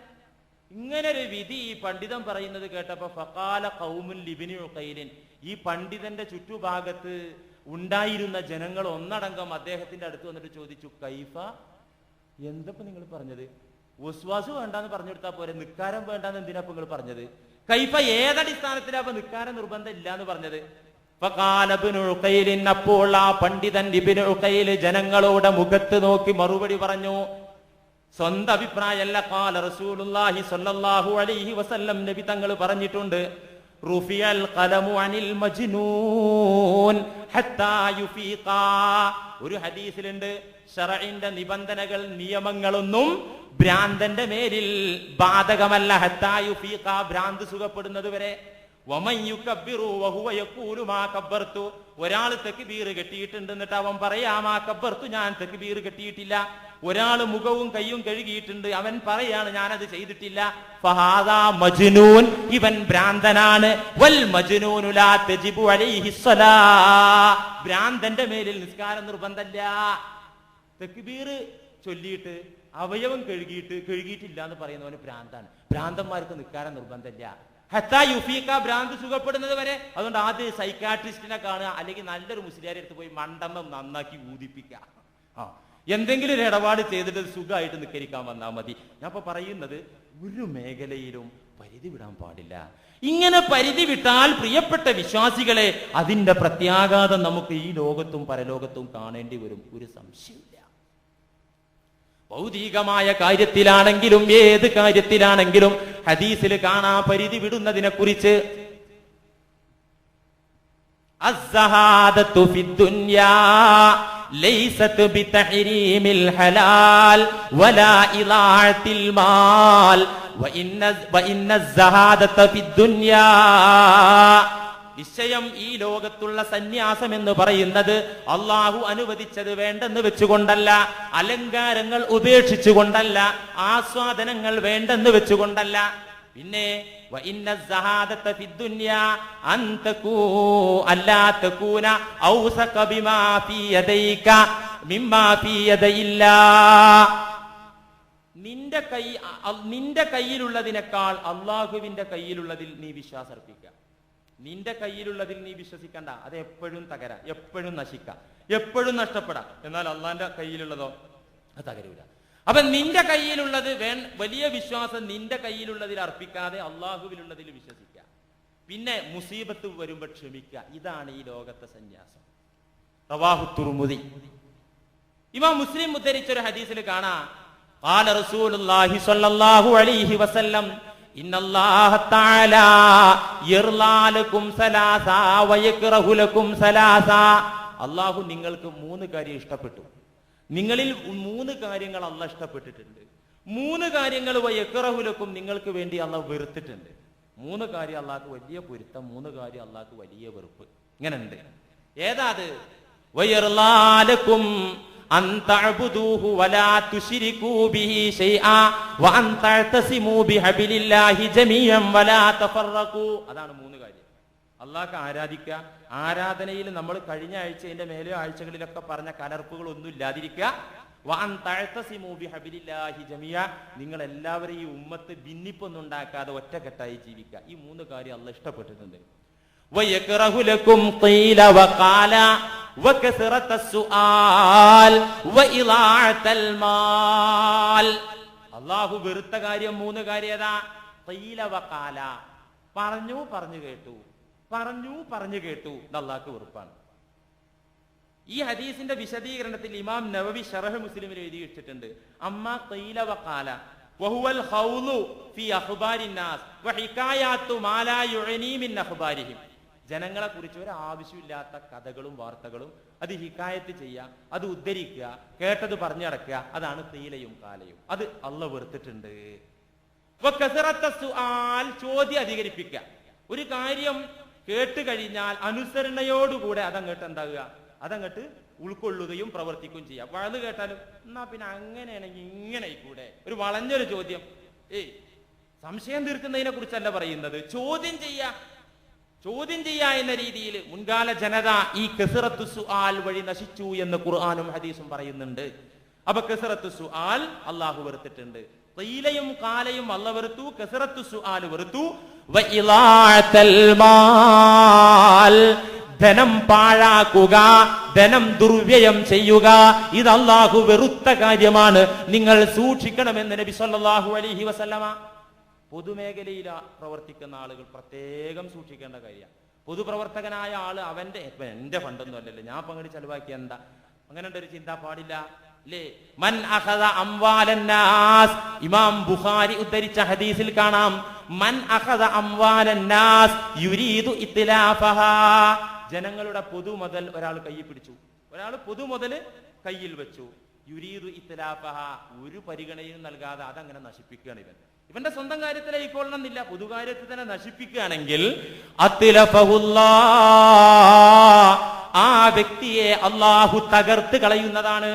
ഇങ്ങനെ ഒരു വിധി ഈ പണ്ഡിതൻ പറയുന്നത് കേട്ടപ്പോ ഫഖാല ഖൗമുൻ ലിബ്നി ഉഖൈലിൻ, ഈ പണ്ഡിതന്റെ ചുറ്റുഭാഗത്ത് ഉണ്ടായിരുന്ന ജനങ്ങൾ ഒന്നടങ്കം അദ്ദേഹത്തിന്റെ അടുത്ത് വന്നിട്ട് ചോദിച്ചു, കൈഫ, എന്തപ്പോ നിങ്ങൾ പറഞ്ഞത്? വസ്വാസ് വേണ്ടാന്ന് പറഞ്ഞു കൊടുത്താൽ പോരെ, നിക്കാരം വേണ്ടാന്ന് എന്തിനാ നിങ്ങൾ പറഞ്ഞത്? കൈഫ, ഏതടിസ്ഥാനത്തിലാ അപ്പൊ നിക്കാരം നിർബന്ധം ഇല്ല എന്ന് പറഞ്ഞത്? ഫഖാല ഇബ്നു ഉഖൈലിൻ, അപ്പോൾ ആ പണ്ഡിതൻ ഇബ്നു ഉഖൈൽ ജനങ്ങളുടെ മുഖത്ത് നോക്കി മറുപടി പറഞ്ഞു. സ്വന്തം അഭിപ്രായമല്ല, ഖാല റസൂലുള്ളാഹി സ്വല്ലല്ലാഹു അലൈഹി വസല്ലം, നബി തങ്ങൾ പറഞ്ഞിട്ടുണ്ട്, റുഫിയൽ ഖലമു അനിൽ മജ്നൂൻ ഹത്താ യുഫീഖ. ഒരു ഹദീസിലുണ്ട്, ശറഇന്റെ നിബന്ധനകൾ നിയമങ്ങളൊന്നും ഭ്രാന്തന്റെ മേലിൽ ബാധകമല്ല, ഹത്താ യുഫീഖ, ഭ്രാന്ത് സുഖപ്പെടുന്നത് വരെ. വമൻ യുകബ്ബിറു വഹുവ യഖൂലു മാ കബ്ബർതു. ഒരാൾ തക്ബീർ കെട്ടിയിട്ടുണ്ട്, എന്നിട്ട് അവൻ പറയാ മാ കബ്ബർതു, ഞാൻ തക്ബീർ കെട്ടിയിട്ടില്ല. ഒരാൾ മുഖവും കയ്യും കഴുകിയിട്ടുണ്ട്, അവൻ പറയാണ് ഞാനത് ചെയ്തിട്ടില്ല. ഫഹാദാ മജ്നൂൻ, ഇവൻ ഭ്രാന്തനാണ്. വൽ മജ്നൂനു ലാ തജിബു അലൈഹി സ്വലാ, ഭ്രാന്തന്റെ മേലിൽ നിസ്കാരം നിർബന്ധമില്ല. തക്ബീർ ചൊല്ലിയിട്ട് അവയവം കഴുകിയിട്ടില്ല എന്ന് പറയുന്നവന് ഭ്രാന്താണ്. ഭ്രാന്തന്മാർക്ക് നിസ്കാരം നിർബന്ധമില്ല. ഹത്താ യുഫീഖ, ഭ്രാന്ത് സുഖപ്പെടുന്നത് വരെ. അതുകൊണ്ട് ആദ്യം സൈക്കാട്രിസ്റ്റിനെ കാണുക, അല്ലെങ്കിൽ നല്ലൊരു മുസ്ലിയാരെ അടുത്ത് പോയി മണ്ഡലം നന്നാക്കി ഊതിപ്പിക്കുക. എന്തെങ്കിലും ഒരു ഇടപാട് ചെയ്തിട്ട് സുഖമായിട്ട് നിക്കരിക്കാൻ വന്നാൽ മതി. ഞാൻ ഇപ്പൊ പറയുന്നത്, ഒരു മേഖലയിലും പരിധി വിടാൻ പാടില്ല. ഇങ്ങനെ പരിധി വിട്ടാൽ പ്രിയപ്പെട്ട വിശ്വാസികളെ, അതിന്റെ പ്രത്യാഘാതം നമുക്ക് ഈ ലോകത്തും പരലോകത്തും കാണേണ്ടി വരും, ഒരു സംശയമില്ല. ഭൗതികമായ കാര്യത്തിലാണെങ്കിലും ഏത് കാര്യത്തിലാണെങ്കിലും ഹദീസിൽ കാണാ പരിധി വിടുന്നതിനെ കുറിച്ച്. അസ്സഹാദത്തു ഫിദ്ദുനിയാ ലൈസത് ബിതഹരീമിൽ ഹലാൽ വലാ ഇളാഅത്തിൽ മാൽ വഇന്ന അസ്സഹാദത ഫിദ്ദുനിയാ. നിശ്ചയം ഈ ലോകത്തുള്ള സന്യാസം എന്ന് പറയുന്നത് അള്ളാഹു അനുവദിച്ചത് വേണ്ടെന്ന് വെച്ചുകൊണ്ടല്ല, അലങ്കാരങ്ങൾ ഉപേക്ഷിച്ചുകൊണ്ടല്ല, ആസ്വാദനങ്ങൾ വേണ്ടെന്ന് വെച്ചുകൊണ്ടല്ല. പിന്നെ വഇന്ന അസ്സഹാദത ഫിദ്ദുനിയാ അൻ അല്ലാ തകൂന ഔസഖ ബിമാ ഫീ യദൈക മിമ്മാ ഫീ യദയില്ലാ. നിന്റെ കയ്യിലുള്ളതിനേക്കാൾ അള്ളാഹുവിന്റെ കയ്യിലുള്ളതിൽ നീ വിശ്വാസം അർപ്പിക്കുക. നിന്റെ കയ്യിലുള്ളതിൽ നീ വിശ്വസിക്കണ്ട, അത് എപ്പോഴും തകരാം, എപ്പോഴും നശിക്കാം, എപ്പോഴും നഷ്ടപ്പെടാം. എന്നാൽ അള്ളാന്റെ കയ്യിലുള്ളതോ അത് തകരൂല. അപ്പൊ നിന്റെ കയ്യിലുള്ളത് വലിയ വിശ്വാസം നിന്റെ കയ്യിലുള്ളതിൽ അർപ്പിക്കാതെ അള്ളാഹുവിലുള്ളതിൽ വിശ്വസിക്കുക. പിന്നെ മുസീബത്ത് വരുമ്പോൾ ക്ഷമിക്കുക. ഇതാണ് ഈ ലോകത്തെ സന്യാസം. റവാഹു തുർമുദി. ഇമാം മുസ്ലിം ഉദ്ധരിച്ചൊരു ഹദീസിൽ കാണാം, ഖാല റസൂലുള്ളാഹി സ്വല്ലല്ലാഹു അലൈഹി വസല്ലം ഇന്നല്ലാഹ തആല യർലാ ലക്കും സലാസ വയക്റഹു ലക്കും സലാസ. അല്ലാഹു നിങ്ങൾക്ക് 3 കാര്യം ഇഷ്ടപ്പെട്ടു. നിങ്ങളിൽ 3 കാര്യങ്ങൾ അല്ലാഹ് ഇഷ്ടപ്പെട്ടിട്ടുണ്ട്. 3 കാര്യങ്ങൾ വയക്റഹു ലക്കും നിങ്ങൾക്ക് വേണ്ടി അല്ലാഹ് വെറുത്തിട്ടുണ്ട്. 3 കാര്യം അല്ലാഹുക്ക് വലിയ പൊരുത്തം, 3 കാര്യം അല്ലാഹുക്ക് വലിയ വെറുപ്പ്. ഇങ്ങനെ ഉണ്ട്. ഏതാ അത്? വയർലാ ലക്കും അൻ തഅബുദൂഹു വലാ തുശ്രികൂ ബിഹി ശൈആ വഅൻ തഅതസിമൂ ബിഹബിലില്ലാഹി ജമീഅൻ വലാ തഫറഖൂ. അതാണ് 3 കാര്യം. അല്ലാഹുക്ക് ആരാധിക്കുക. ആരാധനയിൽ നമ്മൾ കഴിഞ്ഞ ആഴ്ചയുടെ മേലെ ആഴ്ചകളിലൊക്കെ പറഞ്ഞ കലർപ്പുകളൊന്നും ഇല്ലാതിരിക്കുക. വഅൻ തഅതസിമൂ ബിഹബിലില്ലാഹി ജമീഅ, നിങ്ങൾ എല്ലാവരും ഈ ഉമ്മത്ത് ഭിന്നിപ്പൊന്നും ഉണ്ടാക്കാതെ ഒറ്റക്കെട്ടായി ജീവിക്കുക. ഈ 3 കാര്യം അല്ലാഹ് ഇഷ്ടപ്പെട്ടിട്ടുണ്ട്. വയക്റഹു ലക്കും ഖീല വഖാല വകസറത സുആൽ വഇളാഅതൽ മാൽ. അല്ലാഹു വെറുത്ത കാര്യം 3 കാര്യം ഏതാ? ഖീല വഖാല, പറഞ്ഞു കേട്ടു, പറഞ്ഞു കേട്ടു. അല്ലാഹുക്ക് വെറുപ്പാണ്. ഈ ഹദീസിന്റെ വിശദീകരണത്തിൽ ഇമാം നവവി ശറഹ് മുസ്ലിമിൽ എഴുതി വെച്ചിട്ടുണ്ട്, അമ്മാ ഖീല വഖാല വഹുവൽ ഖൗലു ഫീ അഖ്ബാരിൻ നാസ് വഹികായാതു മാ ലാ യുഅനി മിൻ അഖ്ബാരിഹിം. ജനങ്ങളെ കുറിച്ച് ഒരു ആവശ്യമില്ലാത്ത കഥകളും വാർത്തകളും അത് ഹിക്കായത്ത് ചെയ്യുക, അത് ഉദ്ധരിക്കുക, കേട്ടത് പറഞ്ഞു നടക്കുക, അതാണ് ഖീലയും കാലയും. അത് അല്ലാഹ് വെറുത്തിട്ടുണ്ട്. വകസറത സുആൽ, ചോദ്യം അധികരിപ്പിക്കുക. ഒരു കാര്യം കേട്ട് കഴിഞ്ഞാൽ അനുസരണയോടുകൂടെ അതങ്ങോട്ട് എന്താകുക, അതങ്ങോട്ട് ഉൾക്കൊള്ളുകയും പ്രവർത്തിക്കുകയും ചെയ്യാം. വഴുത് കേട്ടാലും എന്നാ പിന്നെ അങ്ങനെയാണെങ്കിൽ ഇങ്ങനെ ആയിക്കൂടെ, ഒരു വളഞ്ഞൊരു ചോദ്യം. സംശയം തീർക്കുന്നതിനെ കുറിച്ചല്ല പറയുന്നത്, ചോദ്യം ചെയ്യാ എന്ന രീതിയിൽ മുൻകാല ജനത ഈ കസറത്തു സുആൽ വഴി നശിച്ചു എന്ന് ഖുർആനും ഹദീസും പറയുന്നുണ്ട്. അപ്പൊ കസറത്തു സുആൽ അല്ലാഹു വെറുത്തിട്ടുണ്ട്. ഖീലയും കാലയും അല്ലാഹു വെറുത്തു, കസറത്തു സുആൽ വെറുത്തു. വഇളാഅതൽ മാൽ, ധനം പാഴാക്കുക, ധനം ദുർവ്യയം ചെയ്യുക, ഇത് അല്ലാഹു വെറുത്ത കാര്യമാണ്. നിങ്ങൾ സൂക്ഷിക്കണമെന്ന് നബി സല്ലല്ലാഹു അലൈഹി വസല്ലമ. പൊതുമേഖലയിൽ പ്രവർത്തിക്കുന്ന ആളുകൾ പ്രത്യേകം സൂക്ഷിക്കേണ്ട കാര്യമാണ്. പൊതുപ്രവർത്തകനായ ആള് അവന്റെ എന്റെ ഫണ്ടൊന്നും അല്ലല്ലോ, ഞാൻ പങ്കെടുത്ത് ചെലവാക്കിയ എന്താ, അങ്ങനെ ഒരു ചിന്ത പാടില്ല അല്ലേ. മൻ അഖദ അംവാലന്നാസ്, ഇമാം ബുഖാരി ഉദ്ധരിച്ച ഹദീസിൽ കാണാം, മൻ അഖദ അംവാലന്നാസ് യുരീദു ഇത്ലാഫഹാ. ജനങ്ങളുടെ പൊതുമുതൽ ഒരാൾ കയ്യിൽ പിടിച്ചു, ഒരാൾ പൊതുമുതൽ കയ്യിൽ വെച്ചു. യുരീദു ഇത്ലാഫഹ, ഒരു പരിഗണനയും നൽകാതെ അതങ്ങനെ നശിപ്പിക്കുകയാണ് ഇവന്റെ സ്വന്തം കാര്യത്തിലായിക്കൊള്ളണമെന്നില്ല, പൊതുകാര്യത്തിൽ തന്നെ നശിപ്പിക്കുകയാണെങ്കിൽ ആ വ്യക്തിയെ അല്ലാഹു തകർത്ത് കളയുന്നതാണ്.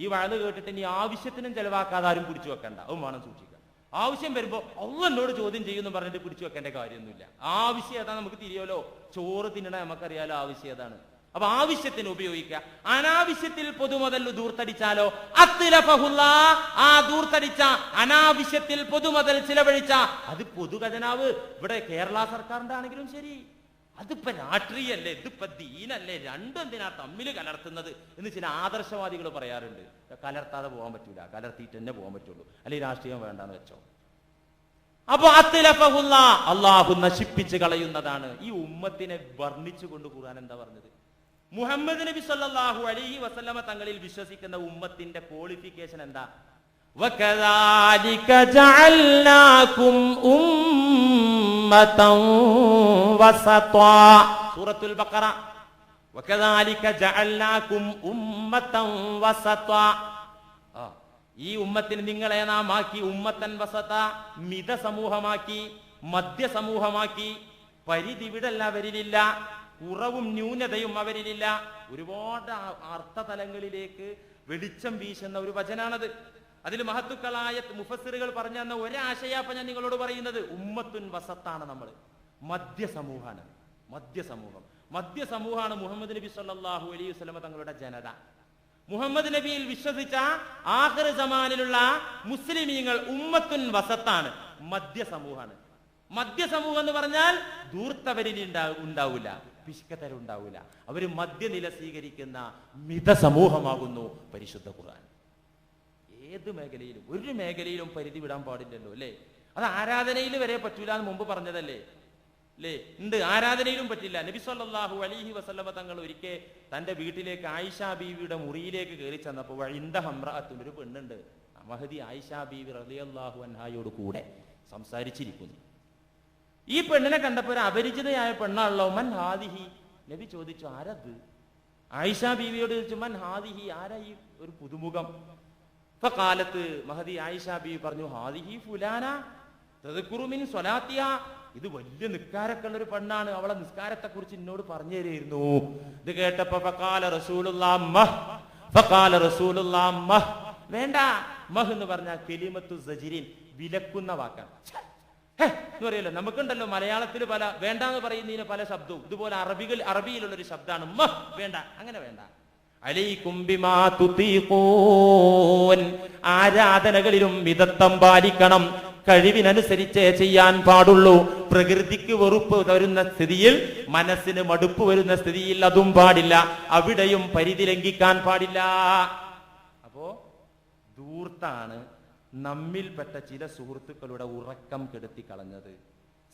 ഈ വഴത് കേട്ടിട്ട് ഇനി ആവശ്യത്തിനും ചെലവാക്കാതെ ആരും പിടിച്ചു വെക്കണ്ട, അതും വേണം സൂക്ഷിക്കുക. ആവശ്യം വരുമ്പോ അള്ളാഹ് എന്നോട് ചോദ്യം ചെയ്യുന്നു പറഞ്ഞിട്ട് പിടിച്ചു വെക്കേണ്ട കാര്യമൊന്നുമില്ല. ആവശ്യം ഏതാ നമുക്ക് തിരിയോലോ, ചോറ് തിന്നണ നമുക്കറിയാലോ ആവശ്യം ഏതാണ്. അപ്പൊ ആവശ്യത്തിന് ഉപയോഗിക്കുക. അനാവശ്യത്തിൽ പൊതുമുതൽ ദൂർത്തടിച്ചാലോ ആ ദൂർത്തടിച്ച അനാവശ്യത്തിൽ പൊതുമുതൽ ചിലവഴിച്ച അത് പൊതുഖജനാവ് ഇവിടെ കേരള സർക്കാരിന്റെ ആണെങ്കിലും ശരി, അതിപ്പോ രാഷ്ട്രീയല്ലേ, ഇതിപ്പോ ദീനല്ലേ, രണ്ടും എന്തിനാ തമ്മിൽ കലർത്തുന്നത് എന്ന് ചില ആദർശവാദികൾ പറയാറുണ്ട്. കലർത്താതെ പോകാൻ പറ്റൂല, കലർത്തിയിട്ട് തന്നെ പോകാൻ പറ്റുള്ളൂ, അല്ലെങ്കിൽ രാഷ്ട്രീയം വേണ്ടാന്ന് വെച്ചോ. അപ്പൊ അല്ലാഹു നശിപ്പിച്ച് കളയുന്നതാണ്. ഈ ഉമ്മത്തിനെ വർണ്ണിച്ചുകൊണ്ട് ഖുർആൻ എന്താ പറഞ്ഞത്? മുഹമ്മദ് നബി സല്ലല്ലാഹു അലൈഹി വസല്ലമ തങ്ങളിൽ വിശ്വസിക്കുന്ന ഉമ്മത്തിന്റെ ക്വാളിഫിക്കേഷൻ എന്താ? വകദാലിക ജഅൽനാകും ഉമ്മതൻ വസതാ, സൂറത്തുൽ ബഖറ. വകദാലിക ജഅൽനാകും ഉമ്മതൻ വസതാ, ഈ ഉമ്മത്തിന് നിങ്ങളെ നാം ആക്കി ഉമ്മത്തൻ വസത, മിത സമൂഹമാക്കി, മധ്യ സമൂഹമാക്കി. പരിധി വിടല്ല അവരിലില്ല, കുറവും ന്യൂനതയും അവരിലില്ല. ഒരുപാട് അർത്ഥതലങ്ങളിലേക്ക് വെളിച്ചം വീശുന്ന ഒരു വചനാണത്. അതിൽ മഹത്തുക്കളായ മുഫസ്സിറുകൾ പറഞ്ഞു തന്ന ഒരാശയാപ്പ ഞാൻ നിങ്ങളോട് പറയുന്നത്, ഉമ്മത്തുൻ വസത്താണ് നമ്മൾ, മധ്യ സമൂഹമാണ്. മധ്യ സമൂഹമാണ് മുഹമ്മദ് നബി സല്ലല്ലാഹു അലൈഹി വസല്ലം തങ്ങളുടെ ജനത. മുഹമ്മദ് നബിയിൽ വിശ്വസിച്ച ആഖിർ സമാനിലുള്ള മുസ്ലിമീങ്ങൾ ഉമ്മത്തുൻ വസത്താണ്, മധ്യ സമൂഹമാണ്. മധ്യ സമൂഹം എന്ന് പറഞ്ഞാൽ ധൂർത്തവരിൽ ഉണ്ടാവില്ല, പിശുക്കത്തരുണ്ടാവില്ല. അവര് മധ്യനില സ്വീകരിക്കുന്ന മിത സമൂഹമാകുന്നു പരിശുദ്ധ ഖുർആൻ. ഏത് മേഖലയിലും ഒരു മേഖലയിലും പരിധി വിടാൻ പാടില്ലല്ലോ അല്ലേ. അത് ആരാധനയിൽ വരെ പറ്റൂല എന്ന് മുമ്പ് പറഞ്ഞതല്ലേ. അല്ലേ? ഉണ്ട്, ആരാധനയിലും പറ്റില്ല. നബി സല്ലല്ലാഹു അലൈഹി വസല്ലമ തങ്ങൾ ഒരിക്കൽ തന്റെ വീട്ടിലേക്ക് ആയിഷ ബീവിയുടെ മുറിയിലേക്ക് കയറി ചെന്നപ്പോൾ ഇൻദഹംറഅത്തുൻ, ഒരു പെണ്ണുണ്ട്, മഹദി ആയിഷ ബീവി റളിയല്ലാഹു അൻഹായോട് കൂടെ സംസാരിച്ചിരിക്കുന്നു. ഈ പെണ്ണിനെ കണ്ടപ്പോൾ ഒരു അപരിചിതയായ പെണ്ണാണല്ലോ. മൻ ഹാദിഹി, നബി ചോദിച്ചു ആരത്? ആയിഷ ബീവിയോട് ചോദിച്ചു മൻ ഹാദിഹി, ആരാ ഈ ഒരു പുതുമുഖം? ഫഖാലത്ത്, മഹദി ആയിഷ ബീവി പറഞ്ഞു ഹാദിഹി ഫുലാന തദ്കുറു മിൻ സ്വലാത്തിഹ, ഇത് വലിയ നിസ്കാരക്കുള്ള ഒരു പെണ്ണാണ്, അവളെ നിസ്കാരത്തെ കുറിച്ച് എന്നോട് പറഞ്ഞു തരുമായിരുന്നു. ഇത് കേട്ടപ്പോ ഫഖാല റസൂലുള്ളാഹി മഹ്, ഫഖാല റസൂലുള്ളാഹി മഹ്, വേണ്ട. മഹ് എന്ന് പറഞ്ഞാൽ കലിമത്തു സജിരിൻ, വിലക്കുന്ന വാക്കാണ്. എന്ന് പറയല്ലോ, നമുക്കുണ്ടല്ലോ മലയാളത്തിൽ പല വേണ്ടാന്ന് പറയുന്നതിന് പല ശബ്ദവും, ഇതുപോലെ അറബിയിലുള്ള ഒരു ശബ്ദമാണ് മഹ്, വേണ്ട, അങ്ങനെ വേണ്ട. അലൈക്കും ബിമാ തുതീഖൂൻ, ആരാധനകളിലും മിതത്വം പാലിക്കണം, കഴിവിനനുസരിച്ചേ ചെയ്യാൻ പാടുള്ളൂ. പ്രകൃതിക്ക് വെറുപ്പ് വരുന്ന സ്ഥിതിയിൽ, മനസ്സിന് മടുപ്പ് വരുന്ന സ്ഥിതിയിൽ അതും പാടില്ല, അവിടെയും പരിധി ലംഘിക്കാൻ പാടില്ല. അപ്പോ ധൂർത്താണ് നമ്മിൽപ്പെട്ട ചില സുഹൃത്തുക്കളുടെ ഉറക്കം കെടുത്തി കളഞ്ഞത്,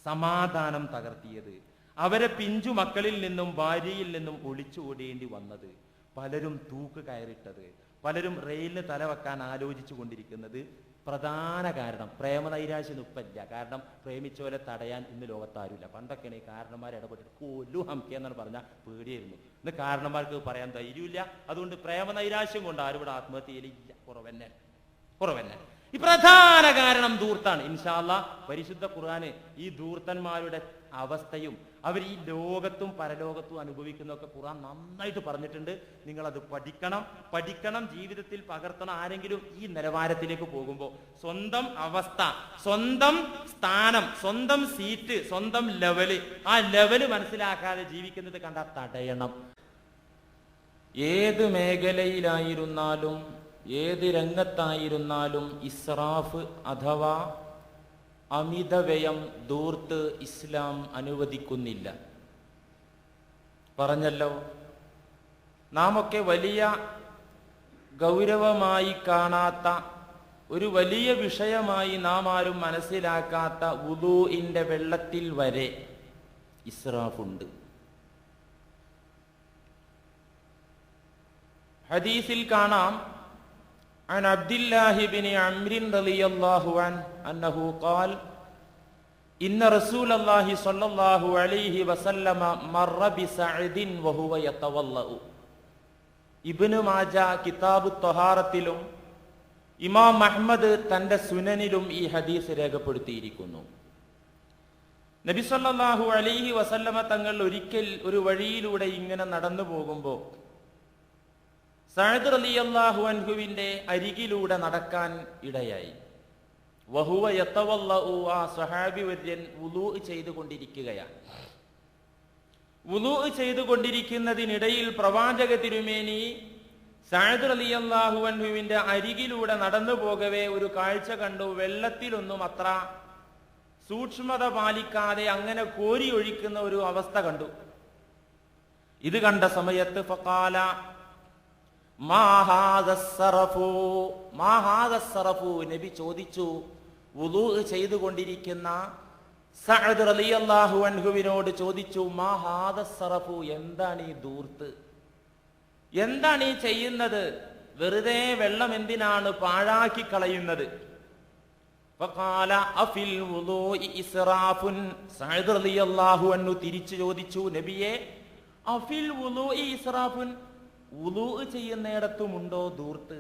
സമാധാനം തകർത്തിയത്, അവരെ പിഞ്ചു മക്കളിൽ നിന്നും ഭാര്യയിൽ നിന്നും ഒളിച്ചോടേണ്ടി വന്നത്, പലരും തൂക്ക് കയറിട്ടത്, പലരും റെയിലിന് തലവെക്കാൻ ആലോചിച്ചു കൊണ്ടിരിക്കുന്നത്. പ്രധാന കാരണം പ്രേമനൈരാശ്യം ഇപ്പല്ല. കാരണം പ്രേമിച്ചോലെ തടയാൻ ഇന്ന് ലോകത്താരുമില്ല. പണ്ടൊക്കെയാണ് ഈ കാരണന്മാർ ഇടപെട്ടിട്ട് കൊല്ലു ഹംക്കെ എന്നാണ് പറഞ്ഞാൽ പേടിയായിരുന്നു. ഇന്ന് കാരണന്മാർക്ക് പറയാൻ ധൈര്യമില്ല. അതുകൊണ്ട് പ്രേമനൈരാശ്യം കൊണ്ട് ആരും ഇവിടെ ആത്മഹത്യ ചെയ്യലില്ല, കുറവന്നെ. ഈ പ്രധാന കാരണം ധൂർത്താണ്. ഇൻഷാ അല്ലാഹ് പരിശുദ്ധ ഖുർആന് ഈ ധൂർത്തന്മാരുടെ അവസ്ഥയും അവർ ഈ ലോകത്തും പരലോകത്തും അനുഭവിക്കുന്നതൊക്കെ ഖുർആൻ നന്നായിട്ട് പറഞ്ഞിട്ടുണ്ട്. നിങ്ങളത് പഠിക്കണം, ജീവിതത്തിൽ പകർത്തണം. ആരെങ്കിലും ഈ നിലവാരത്തിലേക്ക് പോകുമ്പോൾ സ്വന്തം അവസ്ഥ, സ്വന്തം സ്ഥാനം, സ്വന്തം സീറ്റ്, സ്വന്തം ലെവല്, ആ ലെവല് മനസ്സിലാക്കാതെ ജീവിക്കുന്നത് കണ്ടാൽ തടയണം. ഏത് മേഖലയിലായിരുന്നാലും ഏത് രംഗത്തായിരുന്നാലും ഇസ്രാഫ് അഥവാ അമിതവ്യയം, ധൂർത്ത് ഇസ്ലാം അനുവദിക്കുന്നില്ല. പറഞ്ഞല്ലോ, നാം ഒക്കെ വലിയ ഗൗരവമായി കാണാത്ത, ഒരു വലിയ വിഷയമായി നാം ആരും മനസ്സിലാക്കാത്ത വുദൂഇന്റെ വെള്ളത്തിൽ വരെ ഇസ്രാഫുണ്ട്. ഹദീസിൽ കാണാം, عن عبد الله بن عمرو رضي الله عنه أنه قال إن رسول الله صلى الله عليه وسلم مر بسعد وهو يتوضأ. ഇബ്നു മാജ കിതാബു ത്വഹാറത്തിലും ഇമാം അഹ്മദ് തന്റെ സുനനിലും ഈ ഹദീസ് രേഖപ്പെടുത്തിയിരിക്കുന്നു. നബി സല്ലല്ലാഹു അലൈഹി വസല്ലമ തങ്ങൾ ഒരിക്കൽ ഒരു വഴിയിലൂടെ ഇങ്ങനെ നടന്നു പോകുമ്പോൾ സഅദ് റളിയല്ലാഹു അൻഹുവിന്റെ അരികിലൂടെ നടക്കാൻ ഇടയായി. വഹുവ യതവല്ലഉ, ആ സ്വഹാബി വര്യൻ വുളൂ ചെയ്തുകൊണ്ടിരിക്കുകയാണ്. വുളൂ ചെയ്തുകൊണ്ടിരിക്കുന്നതിനിടയിൽ പ്രവാചക തിരുമേനി സഅദ് റളിയല്ലാഹു അൻഹുവിന്റെ അരികിലൂടെ നടന്നു പോകവേ ഒരു കാഴ്ച കണ്ടു. വെള്ളത്തിലൊന്നും അത്ര സൂക്ഷ്മത പാലിക്കാതെ അങ്ങനെ കോരി ഒഴിക്കുന്ന ഒരു അവസ്ഥ കണ്ടു. ഇത് കണ്ട സമയത്ത് ഫഖാല നബി ചോദിച്ചു, വുളൂ ചെയ്തുകൊണ്ടിരിക്കുന്ന സഅദ് റളിയല്ലാഹു അൻഹുവിനോട് ചോദിച്ചു, മാ ഹാദ സറഫു, എന്താണ് ഈ ധൂർത്ത്, എന്താണ് ഈ ചെയ്യുന്നത്, വെറുതെ വെള്ളം എന്തിനാണ് പാഴാക്കി കളയുന്നത്? ഫഖാല അഫിൽ വുളൂഇ ഇസ്റാഫുൻ, സഅദ് റളിയല്ലാഹു അൻഹു തിരിച്ചു ചോദിച്ചു, നബിയെ അഫിൽ വുളൂഇ ഇസ്റാഫുൻ, വുളൂ ചെയ്യുന്നിടത്തുമുണ്ടോ ധൂർത്ത്,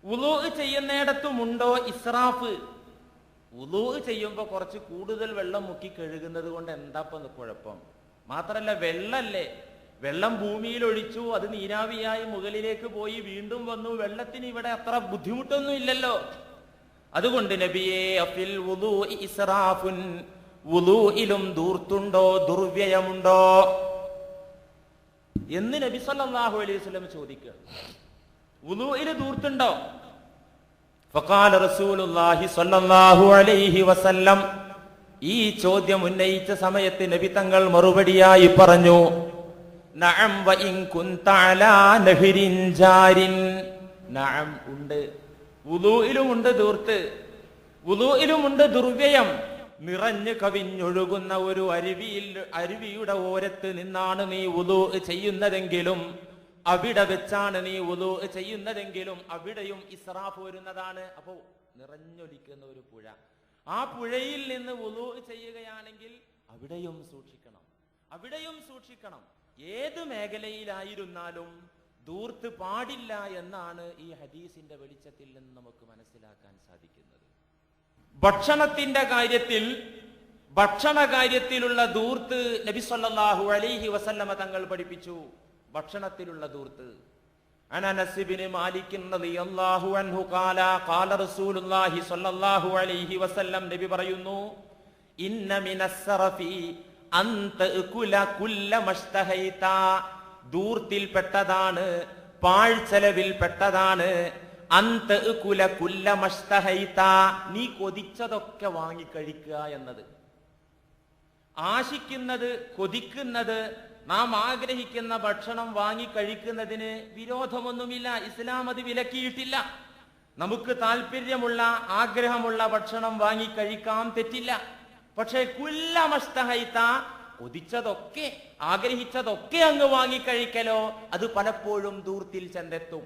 വുളൂ ചെയ്യുന്നിടത്തുമുണ്ടോ ഇസ്രാഫ്? വുളൂ ചെയ്യുമ്പോൾ കുറച്ച് കൂടുതൽ വെള്ളം മുക്കി കഴുകുന്നത് കൊണ്ട് എന്താ കുഴപ്പം? മാത്രല്ല വെള്ളല്ലേ, വെള്ളം ഭൂമിയിൽ ഒഴിച്ചു, അത് നീരാവിയായി മുകളിലേക്ക് പോയി വീണ്ടും വന്നു, വെള്ളത്തിന് ഇവിടെ അത്ര ബുദ്ധിമുട്ടൊന്നും ഇല്ലല്ലോ. അതുകൊണ്ട് നബിയെ അഫിൽ വുളൂഇ ഇസ്റാഫുൻ, വുളൂഇലും ധൂർത്തുണ്ടോ, ദുർവ്യയമുണ്ടോ എന്ന് നബി സല്ലല്ലാഹു അലൈഹി വസല്ലം ചോദിക്കുക. വുളൂഇൽ ധൂർത്തുണ്ടോ? ഫഖാല റസൂലുള്ളാഹി സ്വല്ലല്ലാഹു അലൈഹി വസല്ലം, ഈ ചോദ്യം ഉന്നയിച്ച സമയത്ത് നബി തങ്ങൾ മറുപടിയായി പറഞ്ഞു, നഅം വ ഇൻ കുൻത അലാ നഹ്രിൻ ജാരിൻ, നഅം ഉണ്ട്, വുളൂഇലും ഉണ്ട് ധൂർത്ത്, വുളൂഇലും ഉണ്ട് ദുർവ്യയം. നിറഞ്ഞു കവിഞ്ഞൊഴുകുന്ന ഒരു അരുവിയുടെ ഓരത്ത് നിന്നാണ് നീ വുളൂ ചെയ്യുന്നതെങ്കിലും, അവിടെ വെച്ചാണ് നീ വുളൂ ചെയ്യുന്നതെങ്കിലും അവിടെയും ഇസ്രാഫ് വരുന്നതാണ്. അപ്പോ നിറഞ്ഞൊലിക്കുന്ന ഒരു പുഴ, ആ പുഴയിൽ നിന്ന് വുളൂ ചെയ്യുകയാണെങ്കിൽ അവിടെയും സൂക്ഷിക്കണം, അവിടെയും സൂക്ഷിക്കണം. ഏത് മേഖലയിലായിരുന്നാലും ധൂർത്ത് പാടില്ല എന്നാണ് ഈ ഹദീസിന്റെ വെളിച്ചത്തിൽ നിന്ന് നമുക്ക് മനസ്സിലാക്കാൻ സാധിക്കുന്നത്. ഭക്ഷണ കാര്യത്തിലുള്ള ധൂർത്ത് നബി സല്ലല്ലാഹു അലൈഹി വസല്ലമ തങ്ങൾ പഠിപ്പിച്ചു. ഭക്ഷണത്തിലുള്ള ധൂർത്ത്. അനസ് ഇബ്നു മാലിക് റളിയല്ലാഹു അൻഹു ഖാല ഖാല റസൂലുള്ളാഹി സ്വല്ലല്ലാഹു അലൈഹി വസല്ലം, നബി പറയുന്നു, ഇന്ന മിനസ് സറഫി അൻ തഅകുല കുല്ല മസ്തഹൈത, ധൂർത്തിൽ പെട്ടതാണ്, പാഴ്ചെലവിൽ പെട്ടതാണ്, അൻ തഅകുല കുല്ല മസ്തഹൈത, നീ കൊതിച്ചതൊക്കെ വാങ്ങി കഴിക്കുക എന്നത്. ആശിക്കുന്നത്, കൊതിക്കുന്നത്, നാം ആഗ്രഹിക്കുന്ന ഭക്ഷണം വാങ്ങി കഴിക്കുന്നതിന് വിരോധമൊന്നുമില്ല. ഇസ്ലാം അത് വിലക്കിയിട്ടില്ല. നമുക്ക് താല്പര്യമുള്ള, ആഗ്രഹമുള്ള ഭക്ഷണം വാങ്ങി കഴിക്കാം, തെറ്റില്ല. പക്ഷേ കുല്ല മസ്തഹൈത, കൊതിച്ചതൊക്കെ, ആഗ്രഹിച്ചതൊക്കെ അങ്ങ് വാങ്ങിക്കഴിക്കലോ, അത് പലപ്പോഴും ധൂർത്തിൽ ചെന്നെത്തും.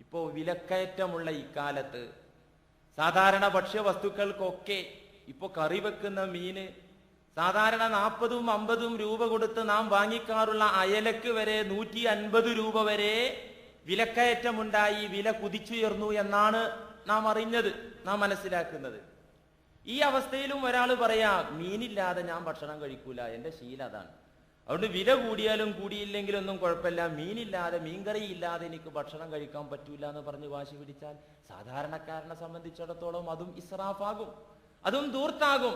ഇപ്പോ വിലക്കയറ്റമുള്ള ഇക്കാലത്ത് സാധാരണ ഭക്ഷ്യവസ്തുക്കൾക്കൊക്കെ ഇപ്പോ കറി വെക്കുന്ന മീന് സാധാരണ 40-50 രൂപ കൊടുത്ത് നാം വാങ്ങിക്കാറുള്ള അയലക്ക് വരെ 150 രൂപ വരെ വിലക്കയറ്റമുണ്ടായി, വില കുതിച്ചുയർന്നു എന്നാണ് നാം അറിഞ്ഞത്, നാം മനസ്സിലാക്കുന്നത്. ഈ അവസ്ഥയിലും ഒരാൾ പറയാ, മീനില്ലാതെ ഞാൻ ഭക്ഷണം കഴിക്കൂല, എന്റെ ശീലം അതാണ്, അതുകൊണ്ട് വില കൂടിയാലും കൂടിയില്ലെങ്കിലും ഒന്നും കുഴപ്പമില്ല, മീനില്ലാതെ, മീൻകറി ഇല്ലാതെ എനിക്ക് ഭക്ഷണം കഴിക്കാൻ പറ്റൂല എന്ന് പറഞ്ഞ് വാശി പിടിച്ചാൽ സാധാരണക്കാരനെ സംബന്ധിച്ചിടത്തോളം അതും ഇസ്രാഫാകും, അതും ധൂർത്താകും.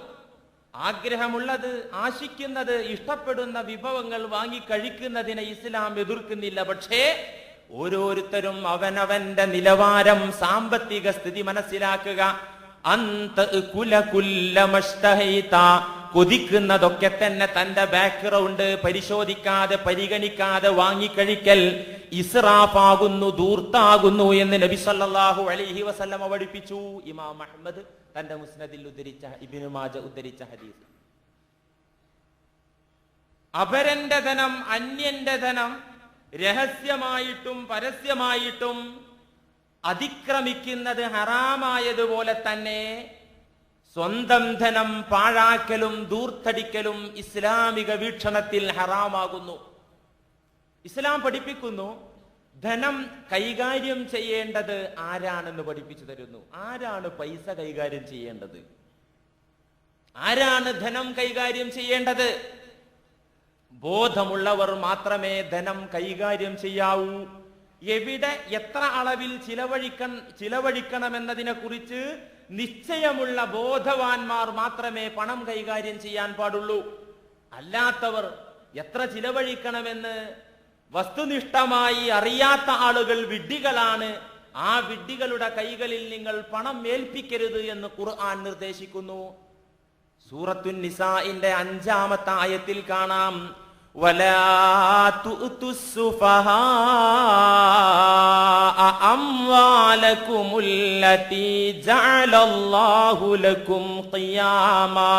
ആഗ്രഹമുള്ളത്, ആശിക്കുന്നത്, ഇഷ്ടപ്പെടുന്ന വിഭവങ്ങൾ വാങ്ങി കഴിക്കുന്നതിനെ ഇസ്ലാം എതിർക്കുന്നില്ല. പക്ഷേ ഓരോരുത്തരും അവനവന്റെ നിലവാരം, സാമ്പത്തിക സ്ഥിതി മനസ്സിലാക്കുക. കൊതിക്കുന്നതൊക്കെ തന്നെ തന്റെ ബാക്ക്ഗ്രൗണ്ട് പരിശോധിക്കാതെ, പരിഗണിക്കാതെ വാങ്ങിക്കഴിക്കൽ ഇസ്രാഫാകുന്നു, ധൂർത്താകുന്നു എന്ന് നബി സല്ലല്ലാഹു അലൈഹി വസല്ലമ പഠിപ്പിച്ചു. ഇമാം അഹ്മദ് തന്റെ മുസ്നദിൽ ഉദ്ധരിച്ച, ഇബ്നു മാജ ഉദ്ധരിച്ച ഹദീസ്. അപരന്റെ ധനം, അന്യന്റെ ധനം രഹസ്യമായിട്ടും പരസ്യമായിട്ടും അതിക്രമിക്കുന്നത് ഹറാമായതുപോലെ തന്നെ സ്വന്തം ധനം പാഴാക്കലും ധൂർത്തടിക്കലും ഇസ്ലാമിക വീക്ഷണത്തിൽ ഹറാമാകുന്നു. ഇസ്ലാം പഠിപ്പിക്കുന്നു, ധനം കൈകാര്യം ചെയ്യേണ്ടത് ആരാണെന്ന് പഠിപ്പിച്ചു തരുന്നു. ആരാണ് പൈസ കൈകാര്യം ചെയ്യേണ്ടത്? ആരാണ് ധനം കൈകാര്യം ചെയ്യേണ്ടത്? ബോധമുള്ളവർ മാത്രമേ ധനം കൈകാര്യം ചെയ്യാവൂ. എവിടെ, എത്ര അളവിൽ ചിലവഴിക്കണമെന്നതിനെ കുറിച്ച് നിശ്ചയമുള്ള ബോധവാന്മാർ മാത്രമേ പണം കൈകാര്യം ചെയ്യാൻ പാടുള്ളൂ. അല്ലാത്തവർ എത്ര ചിലവഴിക്കണമെന്ന് വസ്തുനിഷ്ഠമായി അറിയാത്ത ആളുകൾ വിഡ്ഢികളാണ്. ആ വിഡ്ഢികളുടെ കൈകളിൽ നിങ്ങൾ പണം ഏൽപ്പിക്കരുത് എന്ന് ഖുർആൻ നിർദ്ദേശിക്കുന്നു. സൂറത്തുൻ നിസാഇന്റെ 5-ാമത്തെ ആയത്തിൽ കാണാം, വലാ തുഅ്തുസ് സുഫഹാഅ അംവാലകുമുല്ലതി ജഅലല്ലാഹു ലക്കും ഖിയാമാ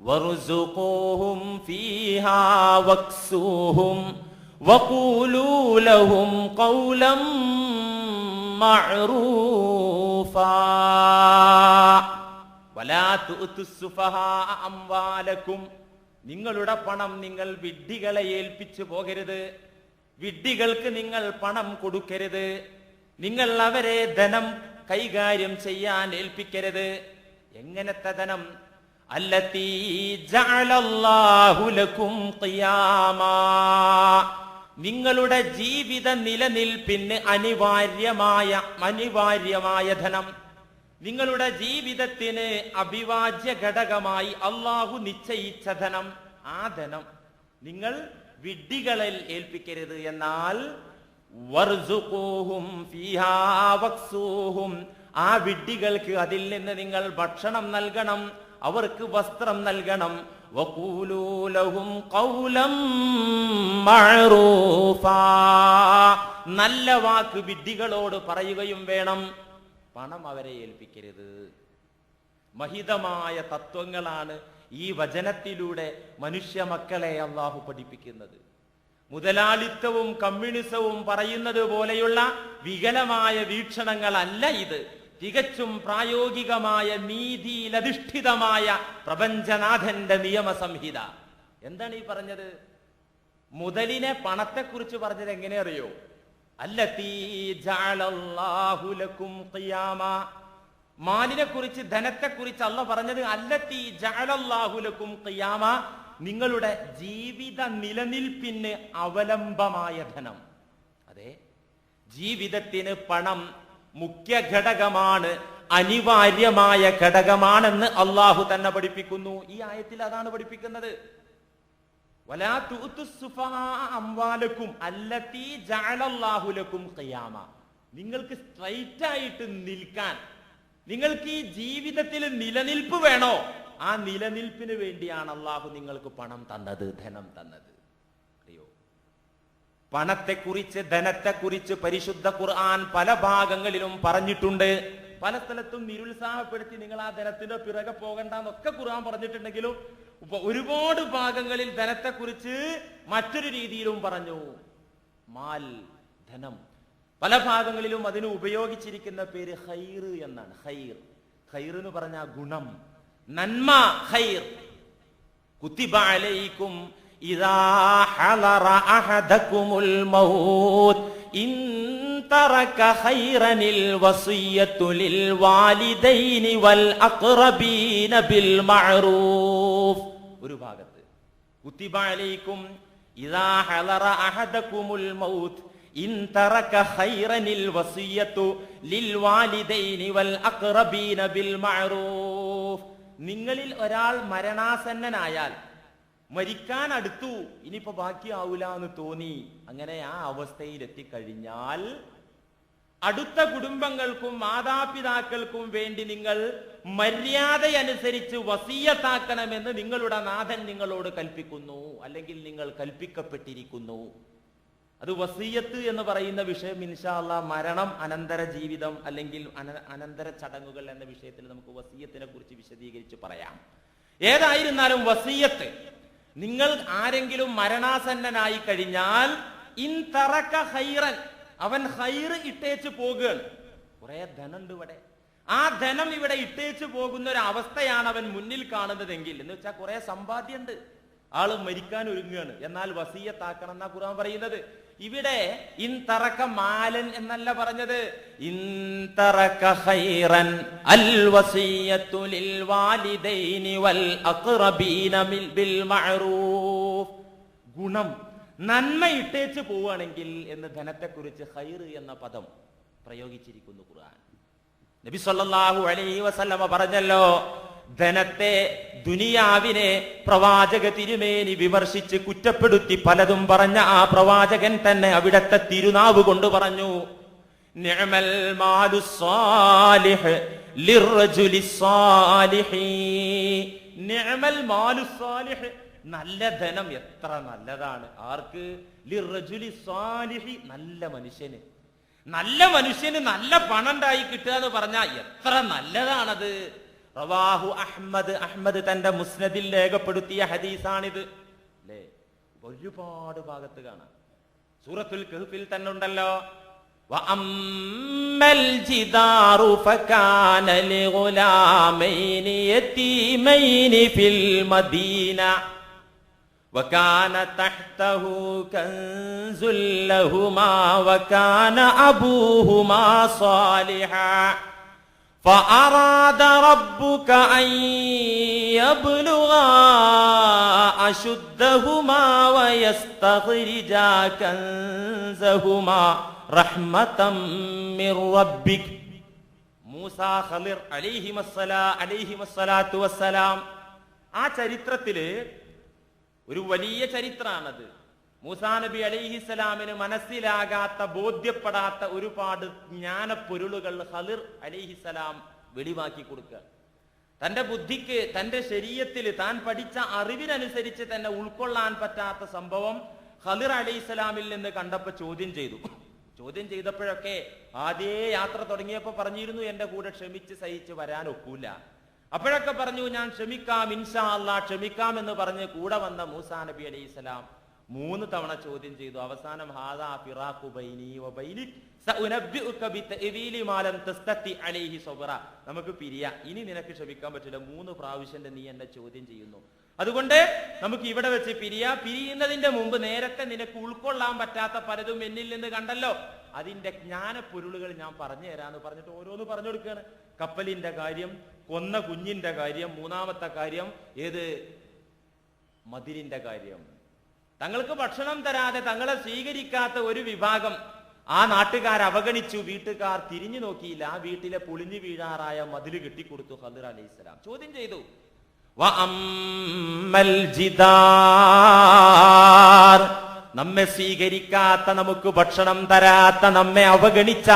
വർസുഖൂഹും ഫീഹാ വക്സൂഹും വഖൂലൂ ലഹും ഖൗലൻ മഅറൂഫാ. വലാ തുഅ്തുസ് സുഫഹാഅ അംവാലകും, നിങ്ങളുടെ പണം നിങ്ങൾ വിഡ്ഢികളെ ഏൽപ്പിച്ചു പോകരുത്. വിഡ്ഢികൾക്ക് നിങ്ങൾ പണം കൊടുക്കരുത്. നിങ്ങൾ അവരെ ധനം കൈകാര്യം ചെയ്യാൻ ഏൽപ്പിക്കരുത്. എങ്ങനത്തെ ധനം? അല്ലതീ ജഅലല്ലാഹു ലക്കും ഖിയാമാ, നിങ്ങളുടെ ജീവിത നിലനിൽപ്പിന് അനിവാര്യമായ ധനം, നിങ്ങളുടെ ജീവിതത്തിന് അഭിവാജ്യ ഘടകമായി അള്ളാഹു നിശ്ചയിച്ച ധനം, ആ ധനം നിങ്ങൾ വിഡ്ഢികളിൽ ഏൽപ്പിക്കരുത്. എന്നാൽ വർസുഖൂഹും ഫീഹാ വക്സൂഹും, ആ വിഡ്ഢികൾക്ക് അതിൽ നിന്ന് നിങ്ങൾ ഭക്ഷണം നൽകണം, അവർക്ക് വസ്ത്രം നൽകണം. വഖൂലൂ ലഹും ഖൗലൻ മഅറൂഫാ, നല്ല വാക്ക് വിഡ്ഢികളോട് പറയുകയും വേണം. പണം അവരെ ഏൽപ്പിക്കരുത്. മഹിതമായ തത്വങ്ങളാണ് ഈ വചനത്തിലൂടെ മനുഷ്യ മക്കളെ അള്ളാഹു പഠിപ്പിക്കുന്നത്. മുതലാളിത്തവും കമ്മ്യൂണിസവും പറയുന്നത് പോലെയുള്ള വികലമായ വീക്ഷണങ്ങളല്ല ഇത്. തികച്ചും പ്രായോഗികമായ നീതിയിലധിഷ്ഠിതമായ പ്രപഞ്ചനാഥന്റെ നിയമസംഹിത. എന്താണ് ഈ പറഞ്ഞത്? മുതലിനെ പണത്തെക്കുറിച്ച് പറഞ്ഞത് എങ്ങനെ അറിയോ? അല്ലതീ ജഅലല്ലാഹു ലക്കും ഖിയാമ. മാലിനെ കുറിച്ച്, ധനത്തെക്കുറിച്ച് അല്ലാഹു പറഞ്ഞത് അല്ലതീ ജഅലല്ലാഹു ലക്കും ഖിയാമ, നിങ്ങളുടെ ജീവിത നിലനിൽപ്പിന് അവലംബമായ ധനം. അതെ, ജീവിതത്തിന് പണം മുഖ്യ ഘടകമാണ്, അനിവാര്യമായ ഘടകമാണെന്ന് അള്ളാഹു തന്നെ പഠിപ്പിക്കുന്നു. ഈ ആയത്തിൽ അതാണ് പഠിപ്പിക്കുന്നത്. വലാ തുഅ്തു സുഫഹാ അംവാലക്കും അല്ലതീ ജഅലല്ലാഹു ലക്കും ഖിയാമ. നിങ്ങൾക്ക് സ്ട്രൈറ്റ് ആയിട്ട് നിൽക്കാൻ, നിങ്ങൾക്ക് ഈ ജീവിതത്തിൽ നിലനിൽപ്പ് വേണോ? ആ നിലനിൽപ്പിന് വേണ്ടിയാണ് അള്ളാഹു നിങ്ങൾക്ക് പണം തന്നത്, ധനം തന്നത്. അറിയോ, പണത്തെക്കുറിച്ച്, ധനത്തെക്കുറിച്ച് പരിശുദ്ധ ഖുർആൻ പല ഭാഗങ്ങളിലും പറഞ്ഞിട്ടുണ്ട്. പല സ്ഥലത്തും നിരുത്സാഹപ്പെടുത്തി നിങ്ങൾ ആ ധനത്തിന്റെ പിറകെ പോകണ്ടെന്നൊക്കെ ഖുർആൻ പറഞ്ഞിട്ടുണ്ടെങ്കിലും ഒരുപാട് ഭാഗങ്ങളിൽ ധനത്തെക്കുറിച്ച് മറ്റൊരു രീതിയിലും പറഞ്ഞു. മാൽ, ധനം. പല ഭാഗങ്ങളിലും അതിന് ഉപയോഗിച്ചിരിക്കുന്ന പേര് ഖൈർ എന്നാണ്. ഖൈർ, ഖൈർ എന്ന് പറഞ്ഞ ഗുണം, നന്മ, ഖൈർ. കുതിബ അലൈക്കും ഇദാ ഹളറ അഹദകുമുൽ മൗത് ഇൻ തറക ഖൈറനിൽ വസിയ്യതു ലിൽ വാലിദൈനി വൽ അഖ്റബീന ബിൽ മഅറൂഫ്. ഒരു ഭാഗത്ത് കുതിബ അലൈക്കും ഇദാ ഹളറ അഹദകുമുൽ മൗത് ഇൻ തറക ഖൈറനിൽ വസിയ്യതു ലിൽ വാലിദൈനി വൽ അഖ്റബീന ബിൽ മഅറൂഫ്. നിങ്ങളിൽ ഒരാൾ മരണാസന്നനായാൽ, മരിക്കാൻ അടുത്തു, ഇനിയിപ്പോ ബാക്കിയാവൂല എന്ന് തോന്നി, അങ്ങനെ ആ അവസ്ഥയിൽ എത്തിക്കഴിഞ്ഞാൽ അടുത്ത കുടുംബങ്ങൾക്കും മാതാപിതാക്കൾക്കും വേണ്ടി നിങ്ങൾ മര്യാദയനുസരിച്ച് വസിയ്യത്താക്കണമെന്ന് നിങ്ങളുടെ നാഥൻ നിങ്ങളോട് കൽപ്പിക്കുന്നു, അല്ലെങ്കിൽ നിങ്ങൾ കൽപ്പിക്കപ്പെട്ടിരിക്കുന്നു. അത് വസിയ്യത്ത് എന്ന് പറയുന്ന വിഷയം ഇൻഷാ അല്ലാഹ് മരണം, അനന്തര ജീവിതം അല്ലെങ്കിൽ അനന്തര ചടങ്ങുകൾ എന്ന വിഷയത്തിൽ നമുക്ക് വസിയ്യത്തിനെ കുറിച്ച് വിശദീകരിച്ച് പറയാം. ഏതായിരുന്നാലും വസിയ്യത്ത്, നിങ്ങൾ ആരെങ്കിലും മരണാസന്നനായി കഴിഞ്ഞാൽ ഇൻ തറക ഖൈറൻ, അവൻ ഖൈർ ഇട്ടേച്ച് പോകുകയാണ്. കുറെ ധനമുണ്ട് ഇവിടെ, ആ ധനം ഇവിടെ ഇട്ടേച്ച് പോകുന്ന ഒരു അവസ്ഥയാണ് അവൻ മുന്നിൽ കാണുന്നതെങ്കിൽ, എന്ന് വെച്ചാൽ കുറെ സമ്പാദ്യമുണ്ട്, ആള് മരിക്കാൻ ഒരുങ്ങുകയാണ്, എന്നാൽ വസിയ്യത്താക്കണം എന്നാ ഖുർആൻ പറയുന്നത്. ഇവിടെ ഇൻ തറക മാലൻ എന്നല്ല പറഞ്ഞത്, ഇൻ തറക ഖൈറൻ അൽ വസിയ്യതു ലിൽ വാലിദൈനി വൽ അഖ്റബീന ബിൽ മഅറൂഫ്. ഗുണം, നന്മ ഇട്ടേച്ച് പോവുകയാണെങ്കിൽ എന്ന് ധനത്തെക്കുറിച്ച് ഖൈർ എന്ന പദം പ്രയോഗിച്ചിരിക്കുന്നു ഖുർആൻ. നബി സല്ലല്ലാഹു അലൈഹി വസല്ലമ പറഞ്ഞല്ലോ, ധനത്തെ, ദുനിയാവിനെ പ്രവാചക തിരുമേനി വിമർശിച്ച് കുറ്റപ്പെടുത്തി പലതും പറഞ്ഞ ആ പ്രവാചകൻ തന്നെ അവിടത്തെ തിരുനാവ് കൊണ്ട് പറഞ്ഞു, നിഅമൽ മാലു സ്വാലിഹ് ലിർറജുലി സ്വാലിഹി. നിഅമൽ മാലു സ്വാലിഹ്, നല്ല ധനം എത്ര നല്ലതാണ്. ആർക്ക്? ലിർറജുലി സ്വാലിഹി, നല്ല മനുഷ്യന്. നല്ല മനുഷ്യന് നല്ല പണം ഉണ്ടായി കിട്ടുക എന്ന് പറഞ്ഞാൽ എത്ര നല്ലതാണത്. റവാഹു അഹ്മദ്, അഹ്മദ് തന്റെ മുസ്നദിൽ രേഖപ്പെടുത്തിയ ഹദീസാണിത്. അല്ലേ, ഒരുപാട് ഭാഗത്ത് കാണാം. സൂറത്തുൽ കഹ്ഫിൽ തന്നെ ഉണ്ടല്ലോ, വഅമ്മൽ ജിദാറു ഫകാന ലിഗുലാമൈനി യതീമൈനി ഫിൽ മദീന വകാന തഹ്തഹു കൻസുൽ ലഹുമാ വകാന അബൂഹുമാ സാലിഹാ فأراد ربك أن يبلغا أشدهما ويستخرجا كنزهما رحمة من ربك. മൂസാ ഖളിർ അലൈഹിമസ്സലാത്തു വസ്സലാം, ആ ചരിത്രത്തില് ഒരു വലിയ ചരിത്രമാണത്. മൂസാ നബി അലൈഹിസ്സലാമിന് മനസ്സിലാകാത്ത, ബോധ്യപ്പെടാത്ത ഒരുപാട് ജ്ഞാനപ്പൊരുളുകൾ ഖളിർ അലൈഹിസ്സലാം വെളിവാക്കി കൊടുക്കുക. തന്റെ ബുദ്ധിക്ക്, തന്റെ ശരീരത്തിൽ, താൻ പഠിച്ച അറിവിനനുസരിച്ച് തന്നെ ഉൾക്കൊള്ളാൻ പറ്റാത്ത സംഭവം ഖളിർ അലൈഹിസ്സലാമിൽ നിന്ന് കണ്ടപ്പോ ചോദ്യം ചെയ്തു. ചോദ്യം ചെയ്തപ്പോഴൊക്കെ ആദ്യേ യാത്ര തുടങ്ങിയപ്പോ പറഞ്ഞിരുന്നു, എന്റെ കൂടെ ക്ഷമിച്ച് സഹിച്ച് വരാൻ ഒക്കൂല. അപ്പോഴൊക്കെ പറഞ്ഞു ഞാൻ ക്ഷമിക്കാം, ഇൻഷാ അല്ലാഹ് ക്ഷമിക്കാം എന്ന് പറഞ്ഞ് കൂടെ വന്ന മൂസാ നബി അലൈഹിസ്സലാം 3 തവണ ചോദ്യം ചെയ്തു. അവസാനം ഹാദാ ഫിറാഖു ബൈനി വ ബൈനിക് സഉനബ്ബിഉക ബിതഅവീലി മാ ലം തസ്തതി അലൈഹി സബ്റ. നമുക്ക് പിരിയാ, ഇനി നിനക്ക് ക്ഷമിക്കാൻ പറ്റില്ല, 3 പ്രാവശ്യം നീ എന്നെ ചോദ്യം ചെയ്യുന്നു, അതുകൊണ്ട് നമുക്ക് ഇവിടെ വെച്ച് പിരിയുന്നതിന്റെ മുമ്പ് നേരത്തെ നിനക്ക് ഉൾക്കൊള്ളാൻ പറ്റാത്ത പലതും എന്നിൽ നിന്ന് കണ്ടല്ലോ, അതിന്റെ ജ്ഞാനപ്പൊരുളുകൾ ഞാൻ പറഞ്ഞു തരാന്ന് പറഞ്ഞിട്ട് ഓരോന്ന് പറഞ്ഞു കൊടുക്കുകയാണ്. കപ്പലിന്റെ കാര്യം, കൊന്ന കുഞ്ഞിന്റെ കാര്യം, 3ാമത്തെ കാര്യം ഏത് മതിലിന്റെ കാര്യം. തങ്ങൾക്ക് ഭക്ഷണം തരാതെ തങ്ങളെ സ്വീകരിക്കാത്ത ഒരു വിഭാഗം ആ നാട്ടുകാർ അവഗണിച്ചു. വീട്ടുകാർ തിരിഞ്ഞു നോക്കിയില്ല. ആ വീട്ടിലെ പൊളിഞ്ഞു വീഴാറായ മതില് കെട്ടിക്കൊടുത്തു. ഖദിർ അലൈഹിസ്സലാം ചോദ്യം ചെയ്തു, നമ്മെ സ്വീകരിക്കാത്ത, നമുക്ക് ഭക്ഷണം തരാത്ത, നമ്മെ അവഗണിച്ച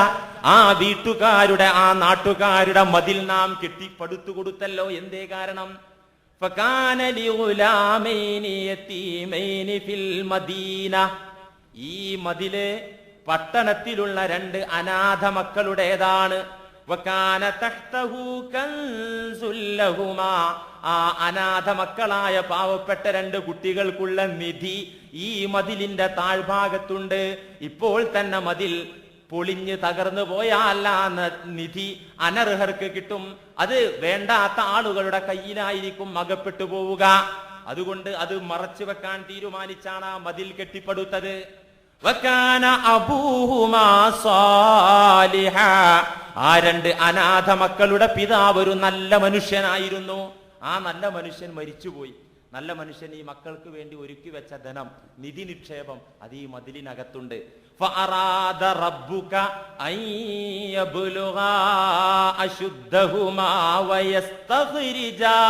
ആ വീട്ടുകാരുടെ, ആ നാട്ടുകാരുടെ മതിൽ നാം കെട്ടിപ്പടുത്തു കൊടുത്തല്ലോ. എന്തേ കാരണം? ഈ മതില് പട്ടണത്തിലുള്ള 2 അനാഥ മക്കളുടേതാണ്. ആ അനാഥ മക്കളായ പാവപ്പെട്ട 2 കുട്ടികൾക്കുള്ള നിധി ഈ മതിലിന്റെ താഴ്ഭാഗത്തുണ്ട്. ഇപ്പോൾ തന്നെ മതിൽ പൊളിഞ്ഞ് തകർന്നു പോയാൽ ആ നിധി അനർഹർക്ക് കിട്ടും. അത് വേണ്ടാത്ത ആളുകളുടെ കയ്യിലായിരിക്കും അകപ്പെട്ടു പോവുക. അതുകൊണ്ട് അത് മറച്ചു വെക്കാൻ തീരുമാനിച്ചാണ് ആ മതിൽ കെട്ടിപ്പടുത്തത്. ആ 2 അനാഥ മക്കളുടെ പിതാവ് ഒരു നല്ല മനുഷ്യനായിരുന്നു. ആ നല്ല മനുഷ്യൻ മരിച്ചുപോയി. നല്ല മനുഷ്യൻ ഈ മക്കൾക്ക് വേണ്ടി ഒരുക്കി വെച്ച ധനം, നിധി നിക്ഷേപം, അത് ഈ മതിലിനകത്തുണ്ട്. فأراد ربك أن يبلغا أشدهما ويستخرجا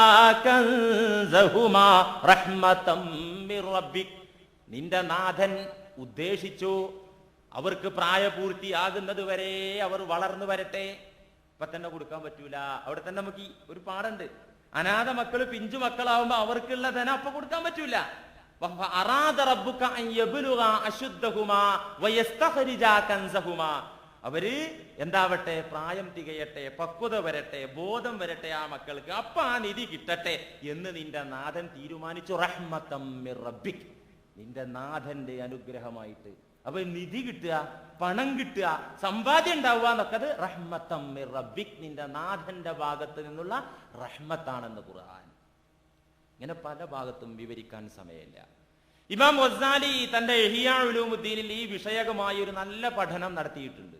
كنزهما رحمة من ربك. നിന്റെ നാഥൻ ഉദ്ദേശിച്ചു അവർക്ക് പ്രായപൂർത്തിയാകുന്നത് വരെ അവർ വളർന്നു വരട്ടെ. ഇപ്പൊ തന്നെ കൊടുക്കാൻ പറ്റൂല. അവിടെ തന്നെ നമുക്ക് ഒരു പാടുണ്ട്. അനാഥ മക്കള് പിഞ്ചു മക്കളാവുമ്പോ അവർക്കുള്ള ധനം അപ്പൊ കൊടുക്കാൻ പറ്റൂല. അവര് എന്താവട്ടെ, പ്രായം തികയട്ടെ, പക്വത വരട്ടെ, ബോധം വരട്ടെ ആ മക്കൾക്ക്, അപ്പൊ ആ നിധി കിട്ടട്ടെ എന്ന് നിന്റെ നാഥൻ തീരുമാനിച്ചു. റഹ്മത്തം മിർ റബ്ബിക്, നിന്റെ നാഥന്റെ അനുഗ്രഹമായിട്ട്. അപ്പൊ നിധി കിട്ടുക, പണം കിട്ടുക, സമ്പാദ്യം ഉണ്ടാവുക എന്നൊക്കെ അത് റഹ്മത്തം മിർ റബ്ബിക്, നിന്റെ നാഥന്റെ ഭാഗത്ത് നിന്നുള്ള റഹ്മത്താണെന്ന് ഖുർആൻ. ഇങ്ങനെ പല ഭാഗത്തും വിവരിക്കാൻ സമയമില്ല. ഇമാം ഗസാലി തന്റെ ഇഹ്യാ ഉലൂമുദ്ദീനിൽ ഈ വിഷയകമായ ഒരു നല്ല പഠനം നടത്തിയിട്ടുണ്ട്.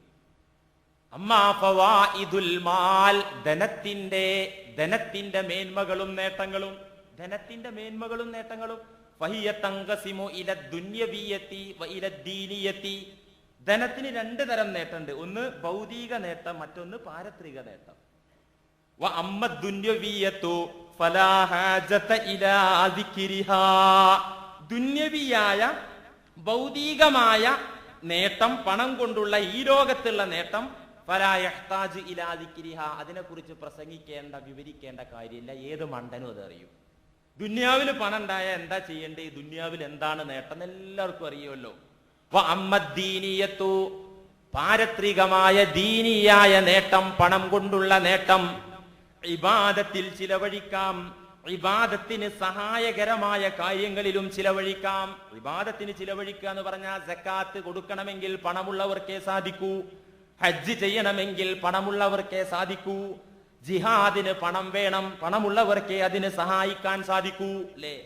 അമ്മാ ഫവായിദുൽ മാൽ, ധനത്തിന്റെ മേന്മകളും നേട്ടങ്ങളും, ധനത്തിന്റെ മേന്മകളും നേട്ടങ്ങളും. ഫഹിയ തൻഖസിമു ഇല ദുന്യവിയത്തി വ ഇല ദീനിയത്തി. ധനത്തിന് 2 തരം നേട്ടമുണ്ട്. ഒന്ന് ഭൗതിക നേട്ടം, മറ്റൊന്ന് പാരത്രിക നേട്ടം. വ അമ്മ ദുന്യവിയത്തു ഫലാ ഹാജത ഇലാ ദിക്രിഹാ. ദുന്യവിയായ ഭൗതികമായ നേട്ടം, പണം കൊണ്ടുള്ള ഈ ലോകത്തുള്ള നേട്ടം, ഫലാ യഹ്താജു ഇലാ ദിക്രിഹാ, അതിനെക്കുറിച്ച് പ്രസംഗിക്കേണ്ട, വിവരിക്കേണ്ട കാര്യമില്ല. ഏത് മണ്ടനും അത് അറിയും. ദുന്യാവിൽ പണം ഉണ്ടായ എന്താ ചെയ്യേണ്ടത്, ദുന്യാവിൽ എന്താണ് നേട്ടം എല്ലാവർക്കും അറിയുമല്ലോ. വഅമ്മദ്ദീനിയത്തു, പാരത്രികമായ ദീനിയായ നേട്ടം, പണം കൊണ്ടുള്ള നേട്ടം, ഇബാദത്തിൽ ചിലവഴിക്കാം, ഇബാദത്തിന് സഹായകരമായ കാര്യങ്ങളിലും ചിലവഴിക്കാം. ഇബാദത്തിന് ചിലവഴിക്കുക എന്ന് പറഞ്ഞാൽ സക്കാത്ത് കൊടുക്കണമെങ്കിൽ പണമുള്ളവർക്കേ സാധിക്കൂ, ഹജ്ജ് ചെയ്യണമെങ്കിൽ പണമുള്ളവർക്കേ സാധിക്കൂ, ജിഹാദിന് പണം വേണം, പണമുള്ളവർക്കേ അതിന് സഹായിക്കാൻ സാധിക്കൂ, അല്ലേ?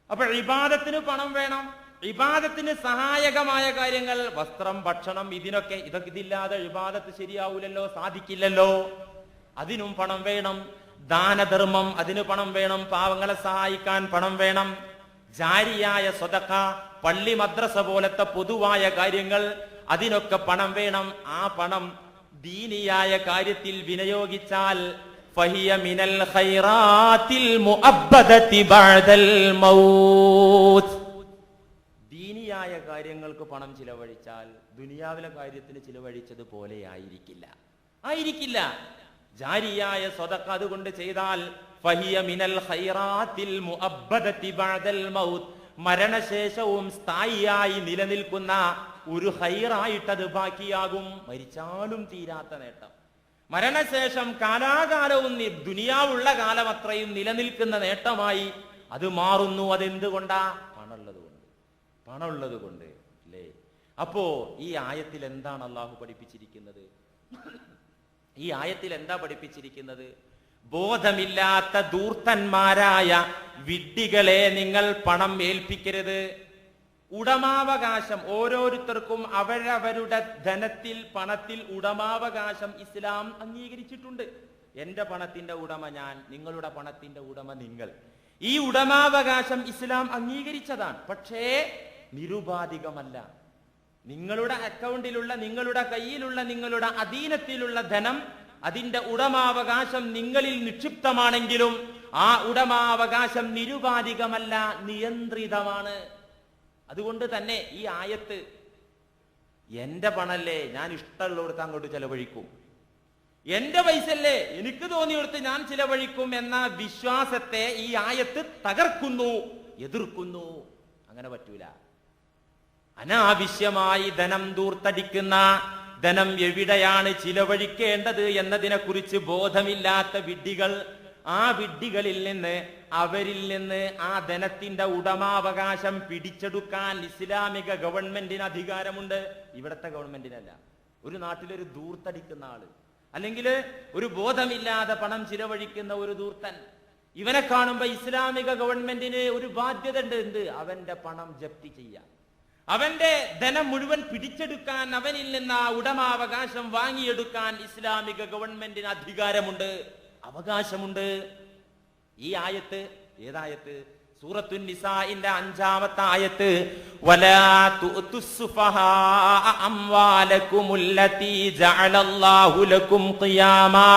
അപ്പൊ ഇബാദത്തിന് പണം വേണം. ഇബാദത്തിന് സഹായകമായ കാര്യങ്ങൾ, വസ്ത്രം, ഭക്ഷണം, ഇതൊക്കെ ഇതില്ലാതെ ഇബാദത്ത് ശരിയാവൂലല്ലോ, സാധിക്കില്ലല്ലോ. അതിനും പണം വേണം. ദാനധർമ്മം, അതിന് പണം വേണം. പാവങ്ങളെ സഹായിക്കാൻ പണം വേണം. ജാരിയായ സ്വതക്ക, പള്ളി മദ്രസ പോലത്തെ പൊതുവായ കാര്യങ്ങൾ, അതിനൊക്കെ പണം വേണം. ആ പണം ദീനിയായ കാര്യത്തിൽ വിനിയോഗിച്ചാൽ ഫഹിയ മിനൽ ഖൈറാത്തിൽ മുഅബ്ബദതി ബഅദൽ മൗത്ത്. ദീനിയായ കാര്യങ്ങൾക്ക് പണം ചിലവഴിച്ചാൽ ദുനിയാവിലെ കാര്യത്തിന് ചിലവഴിച്ചത് പോലെ ആയിരിക്കില്ല. ജാരിയായ സ്വതക്ക അതുകൊണ്ട് ചെയ്താൽ ഫഹിയ മിനൽ ഖൈറാത്തിൽ മുഅബ്ബദതി ബഅദൽ മൗത്ത്, മരണശേഷവും സ്ഥായിയായി നിലനിൽക്കുന്ന ഒരു ഖൈറായിട്ടത് ബാക്കിയാകും. മരിച്ചാലും തീരാത്ത നേട്ടം. മരണശേഷം കാലാകാലവും ദുനിയാവുള്ള കാലം അത്രയും നിലനിൽക്കുന്ന നേട്ടമായി അത് മാറുന്നു. അതെന്തുകൊണ്ടാ? പണമുള്ളത് കൊണ്ട് അല്ലേ? അപ്പോ ഈ ആയത്തിൽ എന്താണ് അള്ളാഹു പഠിപ്പിച്ചിരിക്കുന്നത്? ഈ ആയത്തിൽ എന്താ പഠിപ്പിച്ചിരിക്കുന്നത്? ബോധമില്ലാത്ത ധൂർത്തന്മാരായ വിഡ്ഢികളെ നിങ്ങൾ പണം ഏൽപ്പിക്കരുത്. ഉടമാവകാശം ഓരോരുത്തർക്കും അവരവരുടെ ധനത്തിൽ, പണത്തിൽ ഉടമാവകാശം ഇസ്ലാം അംഗീകരിച്ചിട്ടുണ്ട്. എന്റെ പണത്തിന്റെ ഉടമ ഞാൻ, നിങ്ങളുടെ പണത്തിന്റെ ഉടമ നിങ്ങൾ. ഈ ഉടമാവകാശം ഇസ്ലാം അംഗീകരിച്ചതാണ്. പക്ഷേ നിരുപാധികമല്ല. നിങ്ങളുടെ അക്കൗണ്ടിലുള്ള, നിങ്ങളുടെ കയ്യിലുള്ള, നിങ്ങളുടെ അധീനത്തിലുള്ള ധനം, അതിന്റെ ഉടമാവകാശം നിങ്ങളിൽ നിക്ഷിപ്തമാണെങ്കിലും ആ ഉടമാവകാശം നിരുപാധികമല്ല, നിയന്ത്രിതമാണ്. അതുകൊണ്ട് തന്നെ ഈ ആയത്ത് എന്റെ പണല്ലേ, ഞാൻ ഇഷ്ടമുള്ളവർക്ക് അങ്ങോട്ട് ചെലവഴിക്കും, എന്റെ പൈസല്ലേ, എനിക്ക് തോന്നിയെടുത്ത് ഞാൻ ചിലവഴിക്കും എന്ന വിശ്വാസത്തെ ഈ ആയത്ത് തകർക്കുന്നു, എതിർക്കുന്നു. അങ്ങനെ പറ്റൂല. അനാവശ്യമായി ധനം ദൂർത്തടിക്കുന്ന, ധനം എവിടെയാണ് ചിലവഴിക്കേണ്ടത് എന്നതിനെ കുറിച്ച് ബോധമില്ലാത്ത വിഡ്ഢികൾ, ആ വിഡ്ഢികളിൽ നിന്ന്, അവരിൽ നിന്ന് ആ ധനത്തിന്റെ ഉടമാവകാശം പിടിച്ചെടുക്കാൻ ഇസ്ലാമിക ഗവൺമെന്റിന് അധികാരമുണ്ട്. ഇവിടത്തെ ഗവൺമെന്റിനല്ല. ഒരു നാട്ടിലൊരു ദൂർത്തടിക്കുന്ന ആള്, അല്ലെങ്കിൽ ഒരു ബോധമില്ലാതെ പണം ചിലവഴിക്കുന്ന ഒരു ദൂർത്തൻ, ഇവനെ കാണുമ്പോ ഇസ്ലാമിക ഗവൺമെന്റിന് ഒരു ബാധ്യത ഉണ്ട്. എന്ത്? അവന്റെ പണം ജപ്തി ചെയ്യാൻ, അവന്റെ ധനം മുഴുവൻ പിടിച്ചെടുക്കാൻ, അവനിൽ നിന്ന് ആ ഉടമാവകാശം വാങ്ങിയെടുക്കാൻ ഇസ്ലാമിക ഗവൺമെന്റിന് അധികാരമുണ്ട്, അവകാശമുണ്ട്. ഈ ആയത്ത് ഏതായത്ത്? സൂറത്തുൻ നിസാഇന്റെ 5-ാമത്തെ ആയത്ത്. വലാ തുഅ്തുസ്സുഫഹാ അംവാലകുമുല്ലതീ ജഅലല്ലാഹു ലക്കും ഖിയാമാ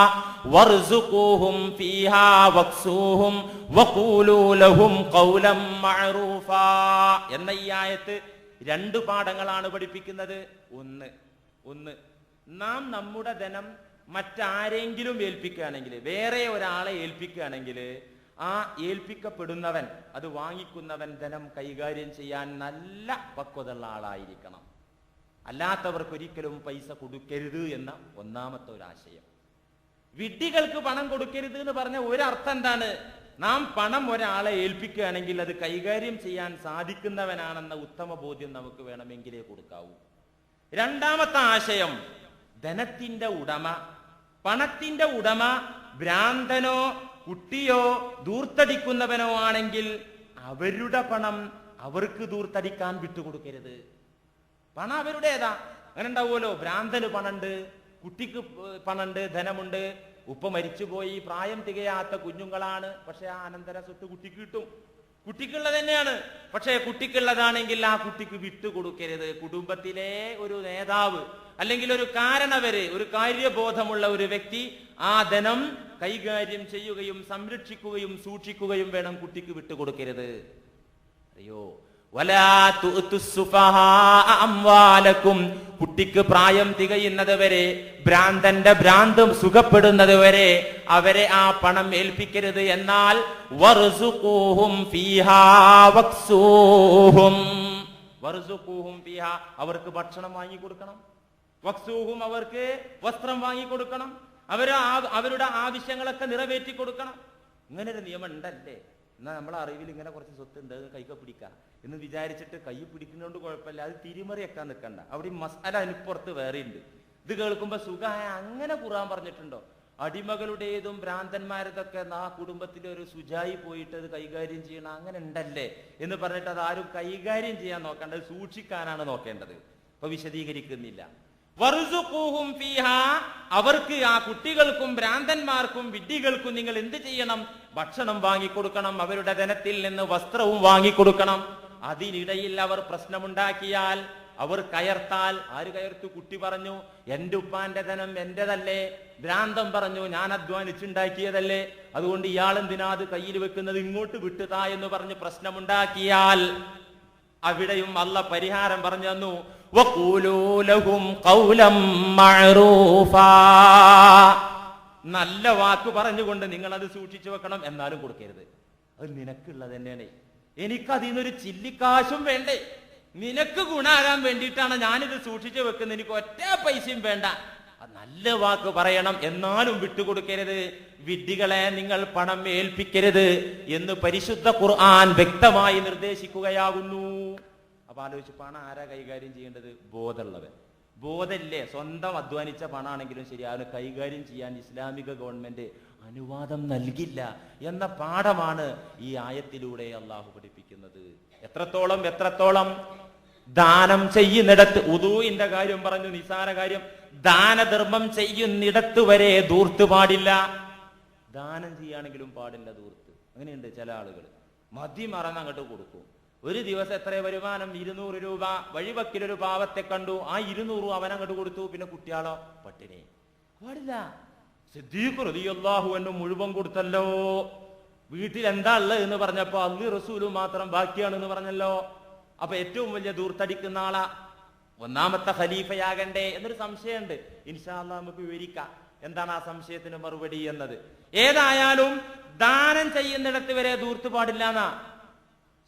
വർസുഖൂഹും ഫീഹാ വക്സൂഹും വഖൂലൂ ലഹും ഖൗലൻ മഅറൂഫാ എന്ന ഈ ആയത്ത് 2 പാഠങ്ങളാണ് പഠിപ്പിക്കുന്നത്. ഒന്ന്, നാം നമ്മുടെ ധനം മറ്റാരെങ്കിലും ഏൽപ്പിക്കുകയാണെങ്കിൽ, വേറെ ഒരാളെ ഏൽപ്പിക്കുകയാണെങ്കിൽ, ആ ഏൽപ്പിക്കപ്പെടുന്നവൻ, അത് വാങ്ങിക്കുന്നവൻ ധനം കൈകാര്യം ചെയ്യാൻ നല്ല പക്വതയുള്ള ആളായിരിക്കണം. അല്ലാത്തവർക്ക് ഒരിക്കലും പൈസ കൊടുക്കരുത് എന്ന ഒന്നാമത്തെ ഒരാശയം. വിഡ്ഢികൾക്ക് പണം കൊടുക്കരുത് എന്ന് പറഞ്ഞ ഒരർത്ഥം എന്താണ്? നാം പണം ഒരാളെ ഏൽപ്പിക്കുകയാണെങ്കിൽ അത് കൈകാര്യം ചെയ്യാൻ സാധിക്കുന്നവനാണെന്ന ഉത്തമ ബോധ്യം നമുക്ക് വേണമെങ്കിലേ കൊടുക്കാവൂ. രണ്ടാമത്തെ ആശയം, ധനത്തിന്റെ ഉടമ, പണത്തിന്റെ ഉടമ ഭ്രാന്തനോ കുട്ടിയോ ദൂർത്തടിക്കുന്നവനോ ആണെങ്കിൽ അവരുടെ പണം അവർക്ക് ദൂർത്തടിക്കാൻ വിട്ടുകൊടുക്കരുത്. പണം അവരുടേതാ. അങ്ങനെ ഉണ്ടാവുമല്ലോ, ഭ്രാന്തന് പണുണ്ട്, കുട്ടിക്ക് പണുണ്ട്, ധനമുണ്ട്. ഉപ്പ മരിച്ചുപോയി, പ്രായം തികയാത്ത കുഞ്ഞുങ്ങളാണ്, പക്ഷെ ആ അനന്തര സ്വത്ത് കുട്ടിക്ക് കിട്ടും. കുട്ടിക്കുള്ളത് തന്നെയാണ്, പക്ഷേ കുട്ടിക്കുള്ളതാണെങ്കിൽ ആ കുട്ടിക്ക് വിട്ടുകൊടുക്കരുത്. കുടുംബത്തിലെ ഒരു നേതാവ് അല്ലെങ്കിൽ ഒരു കാരണവര്, ഒരു കാര്യബോധമുള്ള ഒരു വ്യക്തി ആ ധനം കൈകാര്യം ചെയ്യുകയും സംരക്ഷിക്കുകയും സൂക്ഷിക്കുകയും വേണം. കുട്ടിക്ക് വിട്ടുകൊടുക്കരുത്. അയ്യോ, വലാ തുഅ്തുസ്സുഫഹാ അംവാലകും, കുട്ടിക്ക് പ്രായം തികയുന്നത് വരെ, ഭ്രാന്തന്റെ ഭ്രാന്തം സുഖപ്പെടുന്നത് വരെ അവരെ ആ പണം ഏൽപ്പിക്കരുത്. എന്നാൽ വർസുഖൂഹും ഫീഹാ വക്സൂഹും, വർസുഖൂഹും ഫീഹാ, അവർക്ക് ഭക്ഷണം വാങ്ങി കൊടുക്കണം. വക്സൂഹും, അവർക്ക് വസ്ത്രം വാങ്ങി കൊടുക്കണം. അവരുടെ ആവശ്യങ്ങളൊക്കെ നിറവേറ്റി കൊടുക്കണം. ഇങ്ങനെ ഒരു നിയമം ഉണ്ടല്ലേ? എന്നാൽ നമ്മളെ അറിവിൽ ഇങ്ങനെ കുറച്ച് സ്വത്ത് ഉണ്ട്, കൈക്ക് പിടിക്കാം എന്ന് വിചാരിച്ചിട്ട് കൈ പിടിക്കുന്നതുകൊണ്ട് കുഴപ്പമില്ല, അത് തിരിമറിയൊക്കെ നിൽക്കണ്ട. അവിടെ മസാല അതിനുപുറത്ത് വേറെ ഉണ്ട്. ഇത് കേൾക്കുമ്പോ സുഖമായ അങ്ങനെ ഖുർആൻ പറഞ്ഞിട്ടുണ്ടോ? അടിമകളുടേതും ഭ്രാന്തന്മാരതൊക്കെ ആ കുടുംബത്തിലെ ഒരു സുജായി പോയിട്ട് അത് കൈകാര്യം ചെയ്യണം, അങ്ങനെ ഉണ്ടല്ലേ എന്ന് പറഞ്ഞിട്ട് അത് ആരും കൈകാര്യം ചെയ്യാൻ നോക്കേണ്ടത് സൂക്ഷിക്കാനാണ് നോക്കേണ്ടത്. അപ്പൊ വിശദീകരിക്കുന്നില്ല. വർസുഖൂഹും ഫീഹാ, അവർക്ക്, ആ കുട്ടികൾക്കും ഭ്രാന്തന്മാർക്കും വിഡ്ഢികൾക്കും നിങ്ങൾ എന്ത് ചെയ്യണം? ഭക്ഷണം വാങ്ങിക്കൊടുക്കണം. അവരുടെ ധനത്തിൽ നിന്ന് വസ്ത്രവും വാങ്ങിക്കൊടുക്കണം. അതിനിടയിൽ അവർ പ്രശ്നമുണ്ടാക്കിയാൽ, അവർ കയർത്താൽ, ആര് കയർത്തു? കുട്ടി പറഞ്ഞു എന്റെ ഉപ്പാന്റെ ധനം എന്റേതല്ലേ. ഭ്രാന്തം പറഞ്ഞു ഞാൻ അധ്വാനിച്ചുണ്ടാക്കിയതല്ലേ, അതുകൊണ്ട് ഇയാൾ എന്തിനാ അത് കയ്യിൽ വെക്കുന്നത്, ഇങ്ങോട്ട് വിട്ടുതാ എന്ന് പറഞ്ഞ് പ്രശ്നമുണ്ടാക്കിയാൽ അവിടെയും അല്ലാഹ് പരിഹാരം പറഞ്ഞു തന്നു. വഖൂലൂ ലഹും ഖൗലൻ മഅറൂഫാ, നല്ല വാക്ക് പറഞ്ഞുകൊണ്ട് നിങ്ങൾ അത് സൂക്ഷിച്ചു വെക്കണം. എന്നാലും കൊടുക്കരുത്. അത് നിനക്കുള്ളത് തന്നെയാണ്, എനിക്ക് അതിൽ നിന്നൊരു ചില്ലിക്കാശും വേണ്ടേ, നിനക്ക് ഗുണാകാൻ വേണ്ടിയിട്ടാണ് ഞാനിത് സൂക്ഷിച്ചു വെക്കുന്നത്, എനിക്ക് ഒറ്റ പൈസയും വേണ്ട. നല്ല വാക്ക് പറയണം, എന്നാലും വിട്ടുകൊടുക്കരുത്. വിഡ്ഢികളെ നിങ്ങൾ പണം ഏൽപ്പിക്കരുത് എന്ന് പരിശുദ്ധ ഖുർആൻ വ്യക്തമായി നിർദ്ദേശിക്കുകയാകുന്നു. അപ്പൊ ആലോചിച്ച്, പണം ആരാ കൈകാര്യം ചെയ്യേണ്ടത്? ബോധമുള്ളവൻ. ബോധമില്ലേ? സ്വന്തം അധ്വാനിച്ച പണമാണെങ്കിലും ശരി, അവന് കൈകാര്യം ചെയ്യാൻ ഇസ്ലാമിക ഗവൺമെന്റ് അനുവാദം നൽകില്ല എന്ന പാഠമാണ് ഈ ആയത്തിലൂടെ അള്ളാഹു പഠിപ്പിക്കുന്നത്. എത്രത്തോളം ദാനം ചെയ്യുന്നിടത്ത്, ഉദൂഇന്റെ കാര്യം പറഞ്ഞു, നിസാര കാര്യം, ദാനധർമ്മം ചെയ്യുന്നിടത്ത് വരെ ധൂർത്ത് പാടില്ല. ദാനം ചെയ്യുകയാണെങ്കിലും പാടില്ല ധൂർത്ത്. അങ്ങനെയുണ്ട് ചില ആളുകൾ, മതി മറന്ന് അങ്ങോട്ട് കൊടുക്കും. ഒരു ദിവസം എത്ര വരുമാനം? 200 രൂപ. വഴിവക്കിലൊരു പാവത്തെ കണ്ടു, ആ 200 അവൻ അങ്ങോട്ട് കൊടുത്തു. പിന്നെ കുട്ടിയാളോ പട്ടിണി. പാടില്ല. സിദ്ദീഖ് റളിയല്ലാഹു അൻഹു മുഴുവൻ കൊടുത്തല്ലോ. വീട്ടിൽ എന്താ ഉള്ളത് എന്ന് പറഞ്ഞപ്പോ അല്ലാഹു റസൂലും മാത്രം ബാക്കിയാണെന്ന് പറഞ്ഞല്ലോ. അപ്പൊ ഏറ്റവും വലിയ ദൂർത്തടിക്കുന്ന ആളാ ഒന്നാമത്തെ ഖലീഫയാകണ്ടേ എന്നൊരു സംശയമുണ്ട്. ഇൻഷാ അല്ലാഹ് നമുക്ക് വിവരിക്കാം എന്താണ് ആ സംശയത്തിന് മറുപടി എന്നത്. ഏതായാലും ദാനം ചെയ്യുന്നിടത്ത് വരെ ദൂർത്ത് പാടില്ല എന്നാ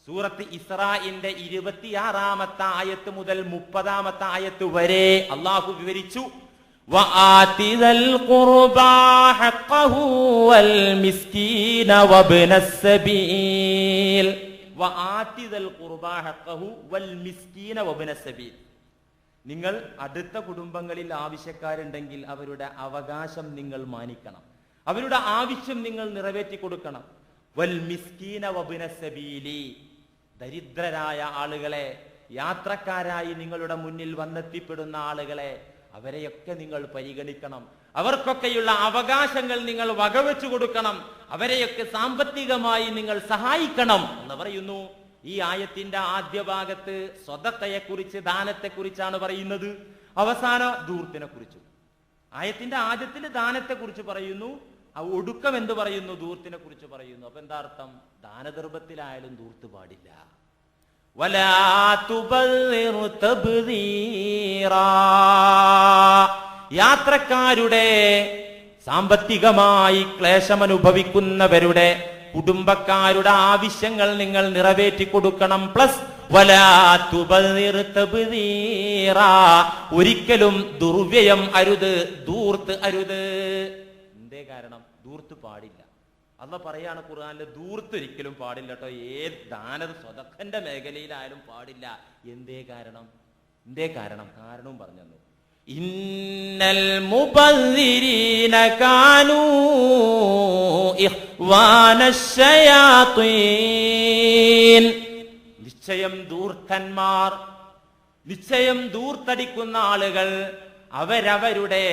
സൂറത്ത് ഇസ്രാഇന്റെ 26-ാമത്തെ ആയത്ത് മുതൽ 30-ാമത്തെ ആയത്ത് വരെ അള്ളാഹു വിവരിച്ചു. وآت ذا القربى حقه والمسكين وابن السبيل وآت ذا القربى حقه والمسكين وابن السبيل. നിങ്ങൾ അടുത്ത കുടുംബങ്ങളിൽ ആവശ്യക്കാരുണ്ടെങ്കിൽ അവരുടെ അവകാശം നിങ്ങൾ മാനിക്കണം, അവരുടെ ആവശ്യം നിങ്ങൾ നിറവേറ്റി കൊടുക്കണം. വൽ മിസ്കീന വബ്ന സബീലി, ദരിദ്രരായ ആളുകളെ, യാത്രക്കാരായി നിങ്ങളുടെ മുന്നിൽ വന്നെത്തിപ്പെടുന്ന ആളുകളെ, അവരെയൊക്കെ നിങ്ങൾ പരിഗണിക്കണം. അവർക്കൊക്കെയുള്ള അവകാശങ്ങൾ നിങ്ങൾ വകവെച്ചു കൊടുക്കണം. അവരെയൊക്കെ സാമ്പത്തികമായി നിങ്ങൾ സഹായിക്കണം എന്ന് പറയുന്നു. ഈ ആയത്തിന്റെ ആദ്യ ഭാഗത്ത് സ്വതക്കയെക്കുറിച്ച്, ദാനത്തെക്കുറിച്ചാണ് പറയുന്നത്. അവസാനം ധൂർത്തിനെ കുറിച്ചു. ആയത്തിന്റെ ആദ്യത്തിൽ ദാനത്തെക്കുറിച്ച് പറയുന്നു, ഒടുക്കം എന്ത് പറയുന്നു? ധൂർത്തിനെ കുറിച്ച് പറയുന്നു. അപ്പൊ എന്താ അർത്ഥം? ദാനധർമ്മത്തിലായാലും ധൂർത്ത് പാടില്ല. വലാ തുബദ്ദിർ തബ്ദീറാ, യാത്രക്കാരുടെ, സാമ്പത്തികമായി ക്ലേശമനുഭവിക്കുന്നവരുടെ, കുടുംബക്കാരുടെ ആവശ്യങ്ങൾ നിങ്ങൾ നിറവേറ്റി കൊടുക്കണം. പ്ലസ് വലാ തുബദ്ദിർ തബ്ദീറാ, ഒരിക്കലും ദുർവ്യയം അരുത്, ധൂർത്ത് അരുത്. എന്തേ കാരണം? ധൂർത്ത് പാടില്ല. അല്ലാഹ് പറയാണ് ഖുർആനിൽ, ധൂർത്ത് ഒരിക്കലും പാടില്ല കേട്ടോ. ഏത് ദാനത് സ്വതക്കന്റെ മേഖലയിലായാലും പാടില്ല. എന്തേ കാരണം? കാരണവും പറഞ്ഞു തന്നു. ഇന്നൽ മുബദ്ദിരീന കാനൂ ഇഖ്വാനശ്ശയാത്തീൻ, നിശ്ചയം ധൂർത്തടിക്കുന്ന ആളുകൾ അവരവരുടെ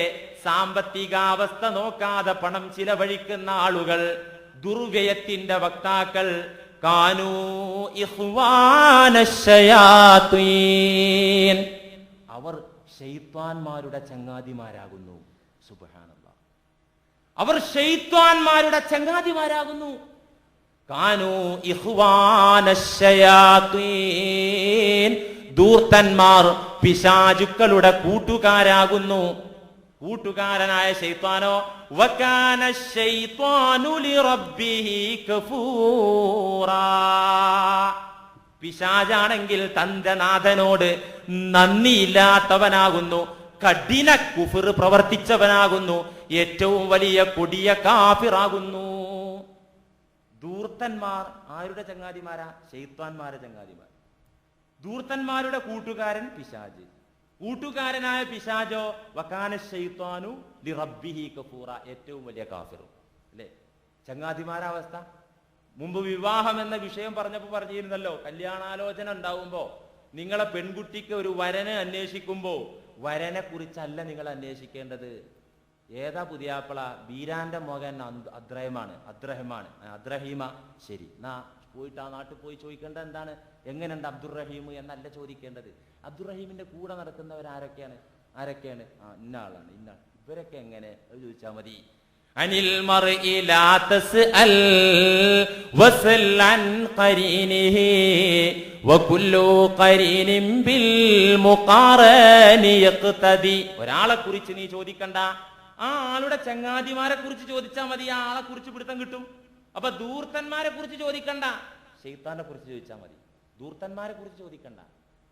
സാമ്പത്തികാവസ്ഥ നോക്കാതെ പണം ചിലവഴിക്കുന്ന ആളുകൾ, ദുർവ്യയത്തിന്റെ വക്താക്കൾ, കാനൂ ഇഖ്വാനശ്ശയാത്തീൻ, അവർ ശൈത്വാന്മാരുടെ ചങ്ങാതിമാരാകുന്നു. സുബ്ഹാനല്ലാഹ്, അവർ ശൈത്വാന്മാരുടെ ചങ്ങാതിമാരാകുന്നു. കാനൂ ഇഖ്വാനശ്ശയാത്തീൻ, ധൂർത്തന്മാർ പിശാചുക്കളുടെ കൂട്ടുകാരാകുന്നു. കൂട്ടുകാരനായ ശൈത്വാനോ വകാന ശൈത്വാനു ലിറബ്ബിഹി കഫൂറാ, പിശാചാണെങ്കിൽ തന്റെ നാഥനോട് നന്ദിയില്ലാത്തവനാകുന്നു, കഠിന കുഫർ പ്രവർത്തിച്ചവനാകുന്നു, ഏറ്റവും വലിയ കൊടിയ കാഫിറാകുന്നു. ധൂർത്തന്മാർ ആരുടെ ചങ്ങാതിമാരാ? ശൈത്വാന്മാരുടെ ചങ്ങാതിമാർ. ധൂർത്തന്മാരുടെ കൂട്ടുകാരൻ പിശാച്. കൂട്ടുകാരനായ പിശാചോ വകാന ശൈത്വാനു ലിറബ്ബിഹി കഫൂറ, ഏറ്റവും വലിയ കാഫിറും. അല്ലേ ചങ്ങാതിമാരാവസ്ഥ? മുമ്പ് വിവാഹം എന്ന വിഷയം പറഞ്ഞപ്പോൾ പറഞ്ഞിരുന്നല്ലോ, കല്യാണാലോചന ഉണ്ടാവുമ്പോ നിങ്ങളെ പെൺകുട്ടിക്ക് ഒരു വരനെ അന്വേഷിക്കുമ്പോ വരനെ കുറിച്ചല്ല നിങ്ങൾ അന്വേഷിക്കേണ്ടത്. ഏതാ പുതിയാപ്പള? ബീരാന്റെ മകൻ അബ്ദുറഹീമ. ശരി, നാ പോയിട്ട് ആ നാട്ടിൽ പോയി ചോദിക്കേണ്ടത് എന്താണ്? എങ്ങനെയുണ്ട് അബ്ദുറഹീം എന്നല്ല ചോദിക്കേണ്ടത്. അബ്ദുറഹീമിന്റെ കൂടെ നടക്കുന്നവരാരൊക്കെയാണ്? ഇന്ന ആളാണ്, ഇവരൊക്കെ എങ്ങനെ ചോദിച്ചാൽ മതി. അനിൽ മർഇ ലാ തസ്അൽ വസൽ അൻ ഖരീനിഹി വകുല്ലു ഖരീനിൻ ബിൽ മുഖാറനി യഖ്തദി. ഒരാളെ കുറിച്ച് നീ ചോദിക്കണ്ട, ആ ആളുടെ ചങ്ങാതിമാരെ കുറിച്ച് ചോദിച്ചാൽ മതി, ആ ആളെ കുറിച്ച് പിടുത്തം കിട്ടും. അപ്പൊ ധൂർത്തന്മാരെ കുറിച്ച് ചോദിക്കണ്ട, ശൈത്താനെ കുറിച്ച് ചോദിച്ചാൽ മതി. ധൂർത്തന്മാരെ കുറിച്ച് ചോദിക്കണ്ട,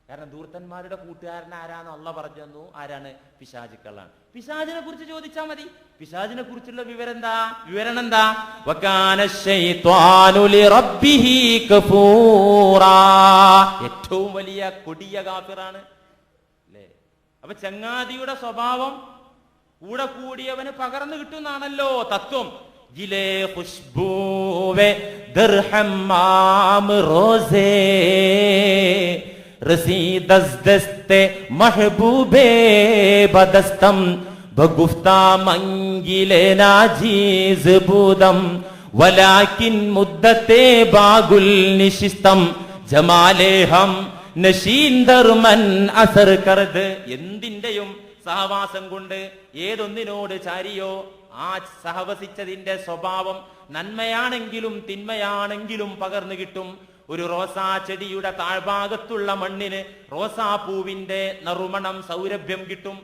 കാരണം ധൂർത്തന്മാരുടെ കൂട്ടുകാരൻ ആരാന്ന് അള്ളാഹ് പറഞ്ഞു തന്നു. ആരാണ്? പിശാചുക്കളാണ്. പിശാചിനെ കുറിച്ച് ചോദിച്ചാൽ മതി. പിശാചിനെ കുറിച്ചുള്ള വിവരണം എന്താ? വകാന ശൈത്വാനു ലിറബ്ബിഹി കഫൂറാ. ഏറ്റവും വലിയ കൊടിയ കാഫിറാണ് അല്ലേ? അപ്പൊ ചങ്ങാതിയുടെ സ്വഭാവം കൂടെ കൂടിയവന് പകർന്നു കിട്ടുന്നാണല്ലോ തത്വം. ജിലേ ഖുശ്ബൂവേ ദർഹമ്മാം റോസേ റസീദസ്ദസ്തെ മഹബൂബേ ബദസ്തം ബഗുഫ്താ മംഗിലെ നാജീസ് ബൂദം വലാകിൻ മുദ്ദത്തെ ബാഗുൽ നിശിസ്തം ജമാലേ ഹം നശീന്ദർ മൻ അസർ കർദ്. എന്തിന്റെയും സഹവാസം കൊണ്ട് ഏതൊന്നിനോട് ചാരിയോ ആ സഹവസിച്ചതിന്റെ സ്വഭാവം നന്മയാണെങ്കിലും തിന്മയാണെങ്കിലും പകർന്നു കിട്ടും. ഒരു റോസാ ചെടിയുടെ താഴ്ഭാഗത്തുള്ള മണ്ണിന് റോസാപ്പൂവിന്റെ നറുമണം സൗരഭ്യം കിട്ടും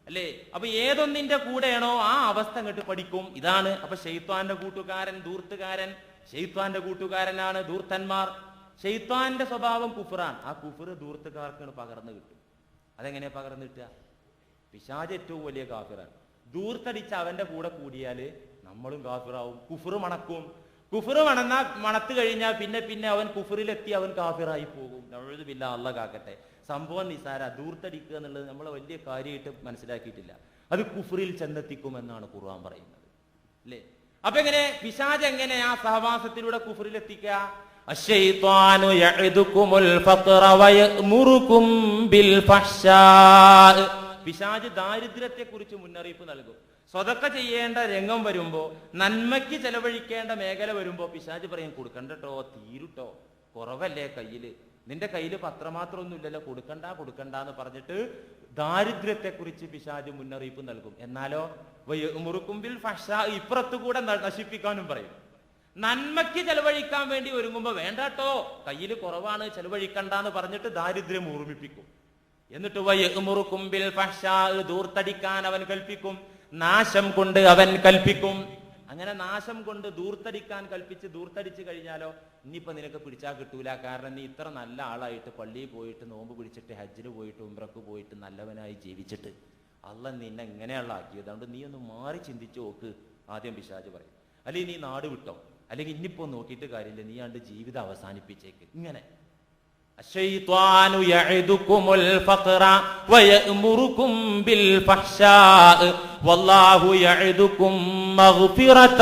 അല്ലേ? അപ്പൊ ഏതൊന്നിന്റെ കൂടെയാണോ ആ അവസ്ഥ അങ്ങോട്ട് പഠിക്കും. ഇതാണ്. അപ്പൊ ശൈത്വാന്റെ കൂട്ടുകാരൻ ധൂർത്തുകാരൻ, ശൈത്വാന്റെ കൂട്ടുകാരനാണ് ധൂർത്തന്മാർ. ശൈത്വാന്റെ സ്വഭാവം കുഫറാൻ. ആ കുഫർ ധൂർത്തുകാർക്ക് പകർന്നു കിട്ടും. അതെങ്ങനെ പകർന്നു കിട്ടുക? പിശാച് ഏറ്റവും വലിയ കാഫിറാണ്. ധൂർത്തടിച്ച് അവന്റെ കൂടെ കൂടിയാല് നമ്മളും കാഫിറാവും. കുഫർ മണക്കും. കുഫർ മണത്ത് കഴിഞ്ഞാൽ പിന്നെ അവൻ കുഫറിലെത്തി അവൻ കാഫിറായി പോകും. നഅൂദുബില്ലാ, അല്ലാഹ് കാക്കട്ടെ. സംഭവം നിസാര. ധൂർത്തടിക്കുക എന്നുള്ളത് നമ്മൾ വലിയ കാര്യമായിട്ട് മനസ്സിലാക്കിയിട്ടില്ല. അത് കുഫറിൽ ചെന്നെത്തിക്കുമെന്നാണ് ഖുർആൻ പറയുന്നത് അല്ലേ? അപ്പൊ എങ്ങനെ പിശാച് എങ്ങനെ ആ സഹവാസത്തിലൂടെ കുഫറിലെത്തിക്കുക? അശ്ശൈത്വാനു യഅദുകുമുൽ ഫഖറ വയഅ്മുറുകും ബിൽ ഫഹ്ശാ. പിശാച് ദാരിദ്ര്യത്തെ കുറിച്ച് മുന്നറിയിപ്പ് നൽകും. സ്വതക്ക ചെയ്യേണ്ട രംഗം വരുമ്പോ, നന്മയ്ക്ക് ചെലവഴിക്കേണ്ട മേഖല വരുമ്പോ പിശാച് പറയും കൊടുക്കണ്ടട്ടോ, തീരുട്ടോ, കുറവല്ലേ കയ്യില്, നിന്റെ കയ്യിൽ പത്രമാത്രമൊന്നും ഇല്ലല്ലോ, കൊടുക്കണ്ട എന്ന് പറഞ്ഞിട്ട് ദാരിദ്ര്യത്തെ കുറിച്ച് പിശാച് മുന്നറിയിപ്പ് നൽകും. എന്നാലോ മുറുക്കുമ്പിൽ ഫഹ്ശാ, ഇപ്പുറത്തു കൂടെ നശിപ്പിക്കാനും പറയും. നന്മയ്ക്ക് ചെലവഴിക്കാൻ വേണ്ടി ഒരുങ്ങുമ്പോ വേണ്ടാട്ടോ, കയ്യിൽ കുറവാണ്, ചെലവഴിക്കണ്ടെന്ന് പറഞ്ഞിട്ട് ദാരിദ്ര്യം ഓർമ്മിപ്പിക്കും. എന്നിട്ട് വയഅ്മുറുകുംബിൽ ഫഹ്ശാ, ദൂർത്തടിക്കാൻ അവൻ കൽപ്പിക്കും. നാശം കൊണ്ട് അവൻ കൽപ്പിക്കും. അങ്ങനെ നാശം കൊണ്ട് ദൂർത്തടിക്കാൻ കൽപ്പിച്ച് ദൂർത്തടിച്ചു കഴിഞ്ഞാലോ ഇനിയിപ്പോ നിനക്ക് പിടിച്ചാൽ കിട്ടൂല. കാരണം നീ ഇത്ര നല്ല ആളായിട്ട് പള്ളിയിൽ പോയിട്ട് നോമ്പ് പിടിച്ചിട്ട് ഹജ്ജിന് പോയിട്ട് ഉംറക്ക് പോയിട്ട് നല്ലവനായി ജീവിച്ചിട്ട് അള്ളാഹ് നിന്നെ ഇങ്ങനെയുള്ള ആക്കിയത്. അതുകൊണ്ട് നീ ഒന്ന് മാറി ചിന്തിച്ചു നോക്ക്. ആദ്യം പിശാച് പറയും. അല്ലെങ്കിൽ നീ നാട് വിട്ടോ, അല്ലെങ്കിൽ ഇനിയിപ്പോ നോക്കിയിട്ട് കാര്യമില്ല, നീ ആണ്ട് ജീവിതം അവസാനിപ്പിച്ചേക്ക്. ഇങ്ങനെ الشيطان يعدكم الفقر ويأمركم بالفحشاء والله يعدكم مغفرة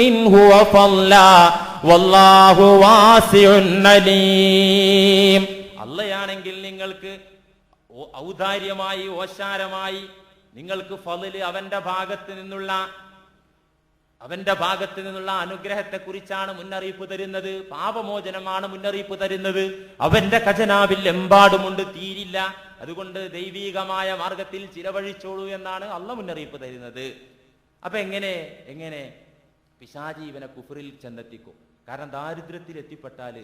منه وفضلا والله واسع عليم. അല്ലാഹയാണെങ്കിൽ നിങ്ങൾക്ക് ഔദാര്യമായി ഓശാരമായി നിങ്ങൾക്ക് ഫളല് അവന്റെ ഭാഗത്ത് നിന്നുള്ള അനുഗ്രഹത്തെ കുറിച്ചാണ് മുന്നറിയിപ്പ് തരുന്നത്. പാപമോചനമാണ് മുന്നറിയിപ്പ് തരുന്നത്. അവന്റെ ഖജനാവിൽ എമ്പാടുമുണ്ട്, തീരില്ല. അതുകൊണ്ട് ദൈവീകമായ മാർഗത്തിൽ ചിലവഴിച്ചോളൂ എന്നാണ് അള്ളാഹ് മുന്നറിയിപ്പ് തരുന്നത്. അപ്പൊ എങ്ങനെ പിശാചി ഇവനെ കുഫറിൽ ചെന്നെത്തിക്കും? കാരണം ദാരിദ്ര്യത്തിൽ എത്തിപ്പെട്ടാല്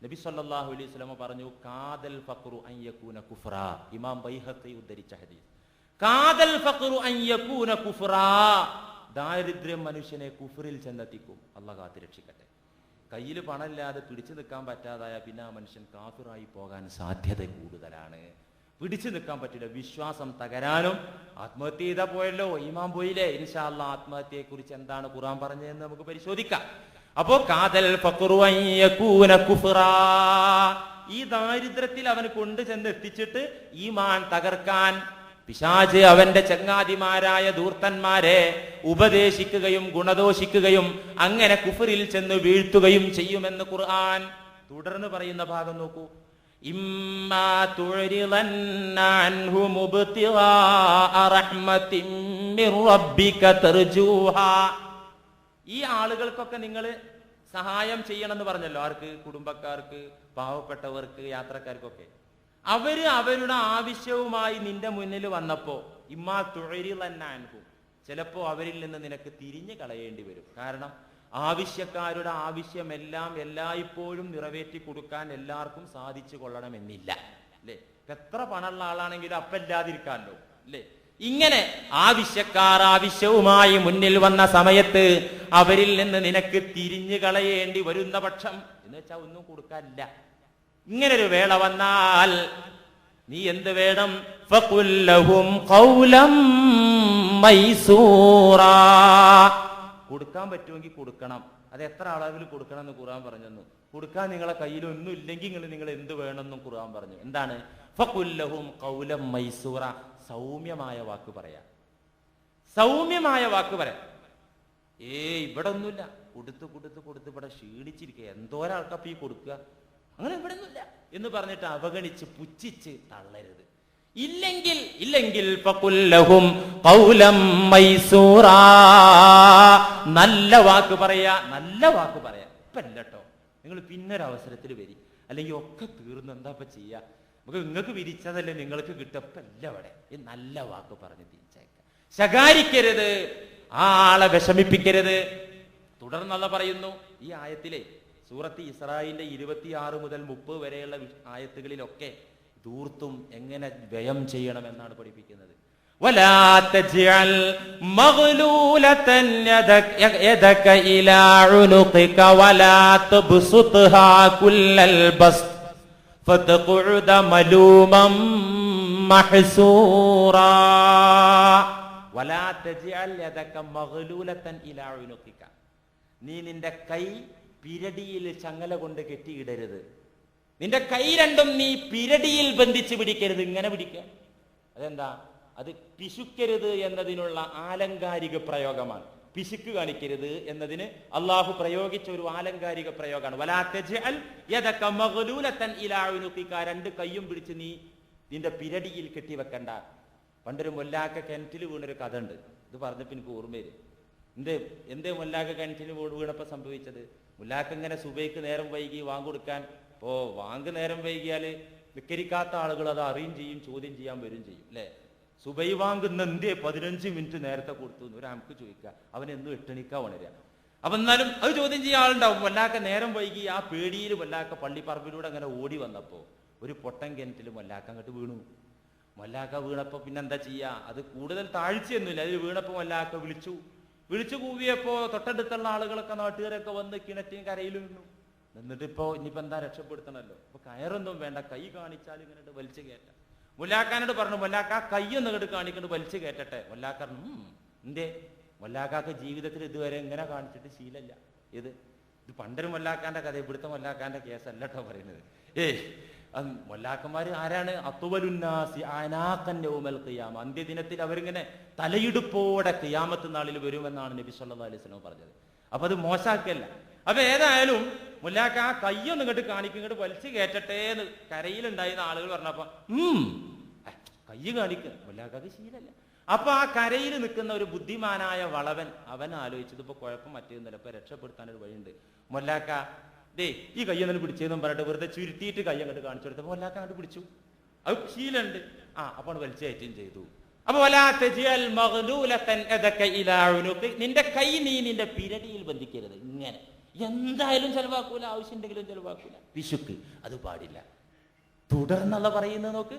നബി സല്ലല്ലാഹു അലൈഹി വസല്ലം പറഞ്ഞു, കാദൽ ഫഖ്റു അൻ യകൂന കുഫ്റാ. ഇമാം ബൈഹഖി ഉദ്ധരിച്ച ഹദീസ്. കാദൽ ഫഖ്റു അൻ യകൂന കുഫ്റാ. ദാരിദ്ര്യം മനുഷ്യനെ കുഫറിൽ ചെന്നെത്തിക്കും. അള്ളാഹ് കാത്തുരക്ഷിക്കട്ടെ. കയ്യിൽ പണമില്ലാതെ പിടിച്ചു നിൽക്കാൻ പറ്റാതായ പിന്നെ ആ മനുഷ്യൻ കാഫിറായി പോകാൻ സാധ്യത കൂടുതലാണ്. പിടിച്ചു നിൽക്കാൻ പറ്റില്ല, വിശ്വാസം തകരാനും. ആത്മഹത്യ ചെയ്താ പോയല്ലോ, ഈമാൻ പോയില്ലേ. ഇൻഷാ അല്ലാഹ് ആത്മഹത്യയെ കുറിച്ച് എന്താണ് ഖുർആൻ പറഞ്ഞതെന്ന് നമുക്ക് പരിശോധിക്കാം. അപ്പോ കാദൽ ഫഖ്റു അൻ യകൂന കുഫ്റാ, ഈ ദാരിദ്ര്യത്തിൽ അവന് കൊണ്ടു ചെന്ന് എത്തിച്ചിട്ട് ഈമാൻ തകർക്കാൻ പിശാച് അവന്റെ ചങ്ങാതിമാരായ ധൂർത്തന്മാരെ ഉപദേശിക്കുകയും ഗുണദോഷിക്കുകയും അങ്ങനെ കുഫറിൽ ചെന്ന് വീഴ്ത്തുകയും ചെയ്യുമെന്ന് ഖുർആൻ തുടർന്ന് പറയുന്ന ഭാഗം നോക്കൂ. ഇമ്മാ തുഅരിളന്ന അൻഹു മുബ്തിഗാ റഹ്മത്തിൻ മിർ റബ്ബിക തർജൂഹാ. ഈ ആളുകൾക്കൊക്കെ നിങ്ങൾ സഹായം ചെയ്യണമെന്ന് പറഞ്ഞല്ലോ. ആർക്ക്? കുടുംബക്കാർക്ക്, പാവപ്പെട്ടവർക്ക്, യാത്രക്കാർക്കൊക്കെ. അവരുടെ ആവശ്യവുമായി നിന്റെ മുന്നിൽ വന്നപ്പോ ഇമ്മാ തുഅരിളന്ന അൻഹു, ചിലപ്പോ അവരിൽ നിന്ന് നിനക്ക് തിരിഞ്ഞു കളയേണ്ടി വരും. കാരണം ആവശ്യക്കാരുടെ ആവശ്യമെല്ലാം എല്ലായ്പ്പോഴും നിറവേറ്റി കൊടുക്കാൻ എല്ലാവർക്കും സാധിച്ചു കൊള്ളണമെന്നില്ല അല്ലേ? എത്ര പണമുള്ള ആളാണെങ്കിലും അപ്പല്ലാതിരിക്കാമല്ലോ അല്ലേ? ഇങ്ങനെ ആവശ്യക്കാർ ആവശ്യവുമായി മുന്നിൽ വന്ന സമയത്ത് അവരിൽ നിന്ന് നിനക്ക് തിരിഞ്ഞു കളയേണ്ടി വരുന്ന പക്ഷം എന്ന് വെച്ചാൽ ഒന്നും കൊടുക്കാനില്ല. ഇങ്ങനൊരു വേള വന്നാൽ നീ എന്ത് വേണം? ഫഖുൽ ലഹും ഖൗലം മൈസൂറാ. കൊടുക്കാൻ പറ്റുമെങ്കിൽ കൊടുക്കണം. അത് എത്ര അളവിൽ കൊടുക്കണം എന്ന് ഖുർആൻ പറഞ്ഞു. കൊടുക്കാൻ നിങ്ങളെ കയ്യിൽ ഒന്നും ഇല്ലെങ്കിൽ നിങ്ങൾ എന്ത് വേണമെന്നും ഖുർആൻ പറഞ്ഞു. എന്താണ്? ഫഖുൽ ലഹും ഖൗലം മൈസൂറ. സൗമ്യമായ വാക്ക് പറയാ, സൗമ്യമായ വാക്ക് പറയാം. ഇവിടെ ഒന്നുമില്ല, കൊടുത്ത് ഇവിടെ ക്ഷീണിച്ചിരിക്കുക, എന്തോരാൾക്കപ്പ ഈ കൊടുക്കുക, അങ്ങനെ ഇവിടെ ഒന്നുമില്ല എന്ന് പറഞ്ഞിട്ട് അവഗണിച്ച് പുച്ഛിച്ച് തള്ളരുത്. ഇല്ലെങ്കിൽ ഫഖുൽ ലഹും ഖൗലം മൈസൂറാ. നല്ല വാക്ക് പറയാ, നല്ല വാക്ക് പറയാ. ഇപ്പൊ അല്ലട്ടോ, നിങ്ങൾ പിന്നൊരവസരത്തിൽ വരി, അല്ലെങ്കിൽ ഒക്കെ തീർന്നു എന്താ ഇപ്പൊ ചെയ്യാ, നമുക്ക് നിങ്ങൾക്ക് വിരിച്ചതല്ലേ നിങ്ങൾക്ക് കിട്ടപ്പല്ല. അവിടെ ഈ നല്ല വാക്ക് പറഞ്ഞ് തിരിച്ചയക്കാം. ശകാരിക്കരുത്, ആളെ വിഷമിപ്പിക്കരുത്. തുടർന്നുള്ള പറയുന്നു ഈ ആയത്തിലെ സൂറത്ത് ഇസ്രായിലിന്റെ 26 മുതൽ 30 വരെയുള്ള ആയത്തുകളിലൊക്കെ ധൂർത്തും എങ്ങനെ വ്യയം ചെയ്യണമെന്നാണ് പഠിപ്പിക്കുന്നത്. ولا تجعل مغلولة يدك إلى عنقك ولا تبسطها كل البسط فتقعد ملوما محسورا. ولا تجعل يدك مغلولة إلى عنقك. നീ നിന്റെ കൈ പിരടിയിൽ ചങ്ങല കൊണ്ട് കെട്ടിയിടരുത്. നിന്റെ കൈ രണ്ടും നീ പിരടിയിൽ ബന്ധിച്ച് പിടിക്കരുത്. ഇങ്ങനെ പിടിക്കുക. അതെന്താ? അത് പിശുക്കരുത് എന്നതിനുള്ള ആലങ്കാരിക പ്രയോഗമാണ്. പിശുക്ക് കാണിക്കരുത് എന്നതിന് അള്ളാഹു പ്രയോഗിച്ച ഒരു ആലങ്കാരിക പ്രയോഗമാണ്. വലാ തജ്അൽ യദക മഗ്ലൂലതൻ ഇലാ ഉനുഖിക. രണ്ട് കൈയും പിടിച്ച് നീ നിന്റെ പിരടിയിൽ കെട്ടിവെക്കണ്ട. പണ്ടൊരു മൊല്ലാക്ക കിണറ്റിൽ വീണൊരു കഥ ഉണ്ട്. ഇത് പറഞ്ഞപ്പോൾ എനിക്ക് ഓർമ്മയില്ല. എന്തേ മൊല്ലാക്ക കിണറ്റിൽ വീണപ്പോൾ സംഭവിച്ചത്? മുല്ലാക്ക ഇങ്ങനെ സുബൈക്ക് നേരം വൈകി വാങ്ങ് കൊടുക്കാൻ. വാങ്ക് നേരം വൈകിയാൽ വിക്കരിക്കാത്ത ആളുകൾ അത് അറിയും ചെയ്യും, ചോദ്യം ചെയ്യാൻ വരും ചെയ്യും അല്ലേ? സുബൈ വാങ്ങുന്ന എന്തേ 15 മിനിറ്റ് നേരത്തെ കൊടുത്തു എന്ന് ഒരാൾക്ക് ചോദിക്കുക. അവൻ എന്നും 8 മണിക്കാ ഉണരുക. അപ്പൊ എന്നാലും അത് ചോദ്യം ചെയ്യാൻ ആളുണ്ടാവും. വല്ലാക്ക നേരം വൈകി ആ പേടിയിൽ വല്ലാക്ക പള്ളിപ്പറമ്പിലൂടെ അങ്ങനെ ഓടി വന്നപ്പോ ഒരു പൊട്ടൻ കിണറ്റിൽ വല്ലാക്ക അങ്ങോട്ട് വീണു. വല്ലാക്ക വീണപ്പോ പിന്നെന്താ ചെയ്യാ? അത് കൂടുതൽ താഴ്ചയൊന്നുമില്ല. അതിൽ വീണപ്പോ വല്ലാക്ക വിളിച്ചു കൂവിയപ്പോ തൊട്ടടുത്തുള്ള ആളുകളൊക്കെ നാട്ടുകാരൊക്കെ വന്ന് കിണറ്റിന് കരയിൽ നിന്നു. എന്നിട്ടിപ്പോ ഇനിയിപ്പോ എന്താ രക്ഷപ്പെടുത്തണല്ലോ. അപ്പൊ കയറൊന്നും വേണ്ട, കൈ കാണിച്ചാൽ ഇങ്ങനെ വലിച്ചു കയറ്റാം. മുല്ലാക്കാനോട് പറഞ്ഞു, മുല്ലാക്ക കയ്യൊന്നും ഇങ്ങോട്ട് കാണിക്കൊണ്ട് വലിച്ചു കയറ്റട്ടെ. മുല്ലാക്ക എന്തേ? മുല്ലാക്കാക്ക് ജീവിതത്തിൽ ഇതുവരെ ഇങ്ങനെ കാണിച്ചിട്ട് ശീലല്ല. ഇത് പണ്ടൊരു മുല്ലാക്കാന്റെ കഥ, ഇവിടുത്തെ മുല്ലാക്കാന്റെ കേസല്ല കേട്ടോ പറയുന്നത്. മുല്ലാക്കന്മാര് ആരാണ്? അത്വലുന്നാസി അനാഖൻ യൗമൽ ഖിയാമ. അന്ത്യദിനത്തിൽ അവരിങ്ങനെ തലയിടുപ്പോടെ ഖിയാമത്ത് നാളിൽ വരുമെന്നാണ് നബി സല്ലല്ലാഹു അലൈഹി വസല്ലം പറഞ്ഞത്. അപ്പൊ അത് മോശാക്കല്ല. അപ്പൊ ഏതായാലും മുല്ലാക്ക ആ കയ്യൊന്നും ഇങ്ങോട്ട് കാണിക്കും, ഇങ്ങോട്ട് വലിച്ചു കയറ്റട്ടെ എന്ന് കരയിലുണ്ടായിരുന്ന ആളുകൾ പറഞ്ഞപ്പോ കയ്യ് കാണിക്കുക. മുല്ലാക്കാക്ക് ശീലല്ല. അപ്പൊ ആ കരയിൽ നിൽക്കുന്ന ഒരു ബുദ്ധിമാനായ വളവൻ അവൻ ആലോചിച്ചത് ഇപ്പൊ കുഴപ്പം മറ്റേന്നല്ല, ഇപ്പൊ രക്ഷപ്പെടുത്താൻ ഒരു വഴിയുണ്ട്. മുല്ലാക്ക ഈ കയ്യൊന്നും പിടിച്ചതെന്നും പറഞ്ഞിട്ട് വെറുതെ ചുരുട്ടിയിട്ട് കൈ അങ്ങോട്ട് കാണിച്ചു കൊടുത്തപ്പോ മുല്ലാക്ക അങ്ങോട്ട് പിടിച്ചു. അത് ശീലുണ്ട്. അപ്പോൾ വലിച്ചു കയറ്റുകയും ചെയ്തു. അപ്പൊ നിന്റെ കൈ നീ നിന്റെ പിരടിയിൽ ബന്ധിക്കരുത്. ഇങ്ങനെ എന്തായാലും ചെലവാക്കൂല, ആവശ്യമുണ്ടെങ്കിലും ചെലവാക്കൂല. പിശുക്ക് അത് പാടില്ല. തുടർന്നുള്ള പറയുന്നത് നോക്ക്.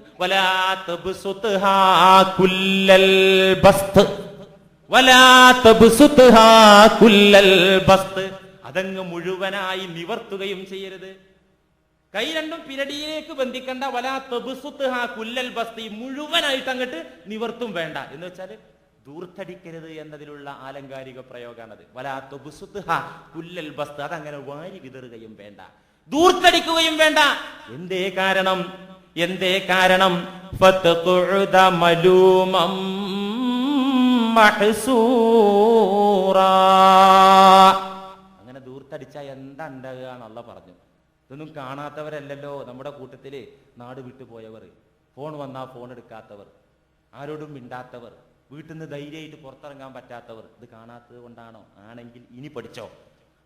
അതങ്ങ് മുഴുവനായി നിവർത്തുകയും ചെയ്യരുത്. കൈ രണ്ടും പിരടിയിലേക്ക് ബന്ധിക്കണ്ട. വലാ തബ്സുത്ഹാ കുല്ലൽ ബസ്തി, മുഴുവനായിട്ട് അങ്ങോട്ട് നിവർത്തും വേണ്ട. എന്ന് വെച്ചാൽ ദൂർത്തടിക്കരുത് എന്നതിലുള്ള ആലങ്കാരിക പ്രയോഗമാണത്. വലാ തബ്സുത്ഹാ കുല്ലൽ ബസ്തി, അതങ്ങനെ വാരി വിതറുകയും വേണ്ട, ദൂർത്തടിക്കുകയും വേണ്ട. എന്തേ കാരണം? ഫതഖുദ മലൂമം മഹ്സൂറാ. അങ്ങനെ ദൂർത്തടിച്ചാൽ എന്താ ഉണ്ടാകുക എന്നുള്ള പറഞ്ഞു. ഇതൊന്നും കാണാത്തവരല്ലല്ലോ നമ്മുടെ കൂട്ടത്തില്. നാട് വിട്ടുപോയവർ, ഫോൺ വന്നാ ഫോൺ എടുക്കാത്തവർ, ആരോടും മിണ്ടാത്തവർ, വീട്ടിൽ നിന്ന് ധൈര്യമായിട്ട് പുറത്തിറങ്ങാൻ പറ്റാത്തവർ. ഇത് കാണാത്തത് കൊണ്ടാണോ? ആണെങ്കിൽ ഇനി പഠിച്ചോ.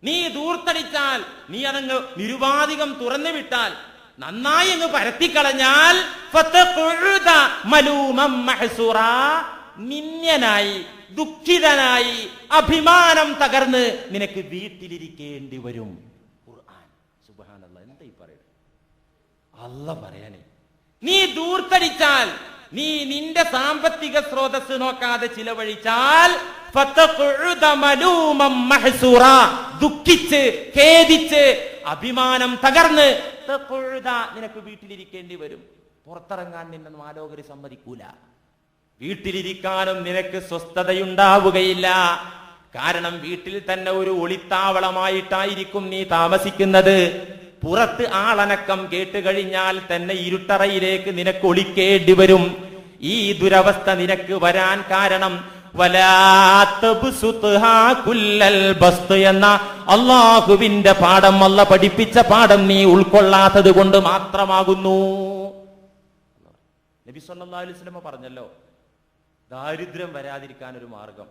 നീ ദൂർത്തടിച്ചാൽ, നീ അതങ്ങ് നിരുപാധികം തുറന്നു വിട്ടാൽ, നന്നായി അങ്ങ് പരത്തിക്കളഞ്ഞാൽ നിന്യനായി, ദുഃഖിതനായി, അഭിമാനം തകർന്ന് നിനക്ക് വീട്ടിലിരിക്കേണ്ടി വരും. ഖുർആൻ സുബ്ഹാനല്ലാഹ് എന്താ ഈ പറയുന്നത്? അല്ലാഹ് പറയാനേ. നീ ദൂർത്തടിച്ചാൽ, നീ നിന്റെ സാമ്പത്തിക സ്രോതസ് നോക്കാതെ ചിലവഴിച്ചാൽ ദുഃഖിച്ച്, ഖേദിച്ച്, അഭിമാനം തകർന്ന് നിനക്ക് വീട്ടിലിരിക്കേണ്ടി വരും. പുറത്തിറങ്ങാൻ നിന്നെ മാലോകര് സമ്മതിക്കൂല. വീട്ടിലിരിക്കാനും നിനക്ക് സ്വസ്ഥതയുണ്ടാവുകയില്ല. കാരണം വീട്ടിൽ തന്നെ ഒരു ഒളിത്താവളമായിട്ടായിരിക്കും നീ താമസിക്കുന്നത്. പുറത്ത് ആളനക്കം കേട്ടുകഴിഞ്ഞാൽ തന്നെ ഇരുട്ടറയിലേക്ക് നിനക്ക് ഒളിക്കേണ്ടി വരും. ഈ ദുരവസ്ഥ നിനക്ക് വരാൻ കാരണം എന്ന അള്ളാഹുവിന്റെ പാഠം, അല്ലാഹു പഠിപ്പിച്ച പാഠം നീ ഉൾക്കൊള്ളാത്തത് കൊണ്ട് മാത്രമാകുന്നു. നബി സല്ലല്ലാഹു അലൈഹി വസല്ലം പറഞ്ഞല്ലോ, ദാരിദ്ര്യം വരാതിരിക്കാൻ ഒരു മാർഗം.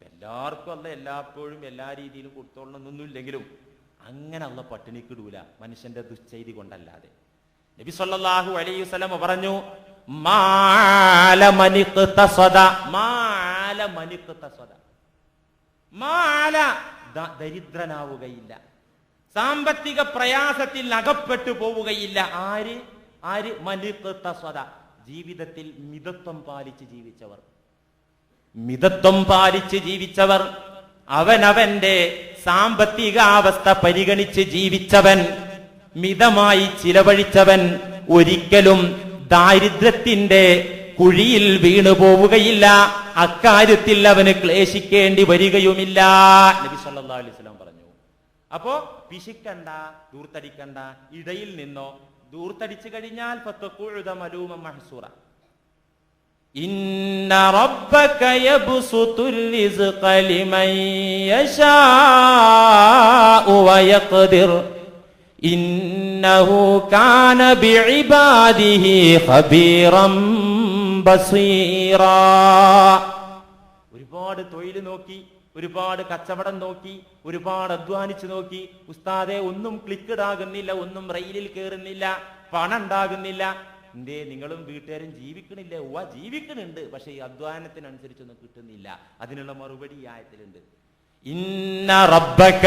എല്ലാവർക്കും അല്ല എല്ലായ്പ്പോഴും എല്ലാ രീതിയിലും കൊടുത്തോളണമെന്നൊന്നുമില്ലെങ്കിലും അങ്ങനെ അല്ല പട്ടിണിക്കിടൂല, മനുഷ്യന്റെ ദുശ്ചെയ്തി കൊണ്ടല്ലാതെ. നബി സല്ലല്ലാഹു അലൈഹി വസല്ലം പറഞ്ഞു, ദരിദ്രനാവുകയില്ല, സാമ്പത്തിക പ്രയാസത്തിൽ അകപ്പെട്ടു പോവുകയില്ല. ആര് മനിഖ്തസദ, ജീവിതത്തിൽ മിതത്വം പാലിച്ച് ജീവിച്ചവർ, അവനവന്റെ സാമ്പത്തികാവസ്ഥ പരിഗണിച്ച് ജീവിച്ചവൻ, മിതമായി ചിലവഴിച്ചവൻ ഒരിക്കലും ദാരിദ്ര്യത്തിന്റെ കുഴിയിൽ വീണു പോവുകയില്ല. അക്കാര്യത്തിൽ അവന് ക്ലേശിക്കേണ്ടി വരികയുമില്ല. നബി സല്ലല്ലാഹു അലൈഹി വസല്ലം പറഞ്ഞു. അപ്പോ പിശിക്കണ്ട, ദൂർത്തടിക്കണ്ട, ഇടയിൽ നിന്നോ. ദൂർത്തടിച്ചു കഴിഞ്ഞാൽ ഫതഖൂദ മലൂമൻ മഹ്സൂറ. ഇന്ന റബ്ബക യബ്സുതുർ റിസ്ഖ ലിമൻ യശാഉ വയഖ്ദിർ ഇന്നഹു കാന ബിഇബാദിഹി ഖബീറൻ ബസീറാ. ഒരുപാട് തൊഴിൽ നോക്കി, ഒരുപാട് കച്ചവടം നോക്കി, ഒരുപാട് അധ്വാനിച്ചു നോക്കി. ഉസ്താദെ ഒന്നും ക്ലിക്കഡാകുന്നില്ല, ഒന്നും റെയിലിൽ കയറുന്നില്ല, പണം ഉണ്ടാകുന്നില്ല. എന്തേ നിങ്ങളും വീട്ടുകാരും ജീവിക്കണില്ലേ? ജീവിക്കണുണ്ട്, പക്ഷെ ഈ അധ്വാനത്തിനനുസരിച്ചൊന്നും കിട്ടുന്നില്ല. അതിനുള്ള മറുപടി ഈ ആയത്തിലുണ്ട്. ഇന്ന റബ്ബക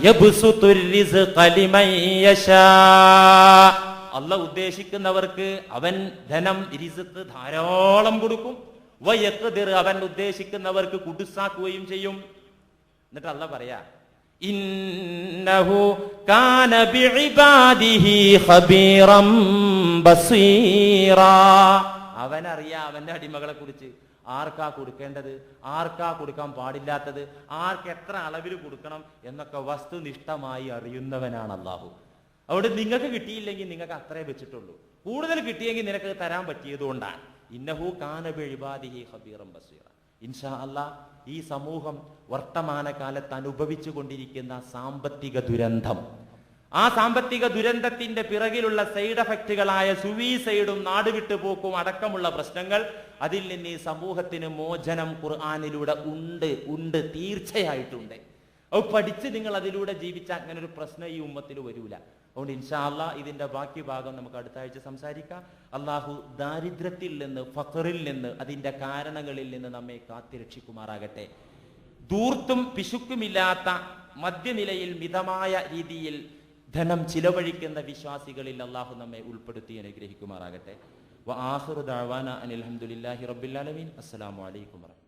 യബ്സുതുർ റിസ്ഖ ലിമൻ യശാ. അല്ലാഹു ഉദ്ദേശിക്കുന്നവർക്ക് അവൻ ധനം റിസ്ഖ് ധാരാളം കൊടുക്കും. വയഖ്ദിർ, അവൻ ഉദ്ദേശിക്കുന്നവർക്ക് കുടുസാക്കുകയും ചെയ്യും. എന്നിട്ട് അല്ലാഹു പറയാ, ഇന്നഹു കാന ബിഇബാദിഹി ഖബീറൻ ബസീറാ. അവനറിയാം അവന്റെ അടിമകളെ കുറിച്ച്, ആർക്കാ കൊടുക്കേണ്ടത്, ആർക്കാ കൊടുക്കാൻ പാടില്ലാത്തത്, ആർക്ക് എത്ര അളവിൽ കൊടുക്കണം എന്നൊക്കെ വസ്തുനിഷ്ഠമായി അറിയുന്നവനാണ് അല്ലാഹു. അവിടെ നിങ്ങൾക്ക് കിട്ടിയില്ലെങ്കിൽ നിങ്ങൾക്ക് അത്രേ വെച്ചിട്ടുള്ളൂ. കൂടുതൽ കിട്ടിയെങ്കിൽ നിനക്ക് തരാൻ പറ്റിയതുകൊണ്ടാണ്. ഇന്നഹു കാന ബിഇബാദിഹി ഖബീറൻ ബസീറ. ഇൻഷാ അല്ലാഹ് ഈ സമൂഹം വർത്തമാനകാലത്ത് അനുഭവിച്ചു കൊണ്ടിരിക്കുന്ന സാമ്പത്തിക ദുരന്തം, ആ സാമ്പത്തിക ദുരന്തത്തിന്റെ പിറകിലുള്ള സൈഡ് എഫക്റ്റുകളായ സൂയിസൈഡും നാടുവിട്ടുപോക്കും അടക്കമുള്ള പ്രശ്നങ്ങൾ, അതിൽ നിന്ന് ഈ സമൂഹത്തിന് മോചനം ഖുർആനിലൂടെ ഉണ്ട്, തീർച്ചയായിട്ടുണ്ട്. അത് പഠിച്ച് നിങ്ങൾ അതിലൂടെ ജീവിച്ചാൽ അങ്ങനെ ഒരു പ്രശ്നം ഈ ഉമ്മത്തിൽ വരൂല. അതുകൊണ്ട് ഇൻഷാ അല്ലാഹ് ഇതിന്റെ ബാക്കി ഭാഗം നമുക്ക് അടുത്ത ആഴ്ച സംസാരിക്കാം. അള്ളാഹു ദാരിദ്ര്യത്തിൽ നിന്ന്, ഫഖറിൽ നിന്ന്, അതിന്റെ കാരണങ്ങളിൽ നിന്ന് നമ്മെ കാത്തിരക്ഷിക്കുമാറാകട്ടെ. ധൂർത്തും പിശുക്കുമില്ലാത്ത മധ്യനിലയിൽ മിതമായ രീതിയിൽ ധനം ചിലവഴിക്കുന്ന വിശ്വാസികളിൽ അള്ളാഹു നമ്മെ ഉൾപ്പെടുത്തി അനുഗ്രഹിക്കുമാറാകട്ടെ. വ ആഖിറു ദഅവാന അനിൽ ഹംദുലില്ലാഹി റബ്ബിൽ ആലമീൻ. അസ്സലാമു അലൈക്കും വറഹ്മത്തുള്ളാഹി.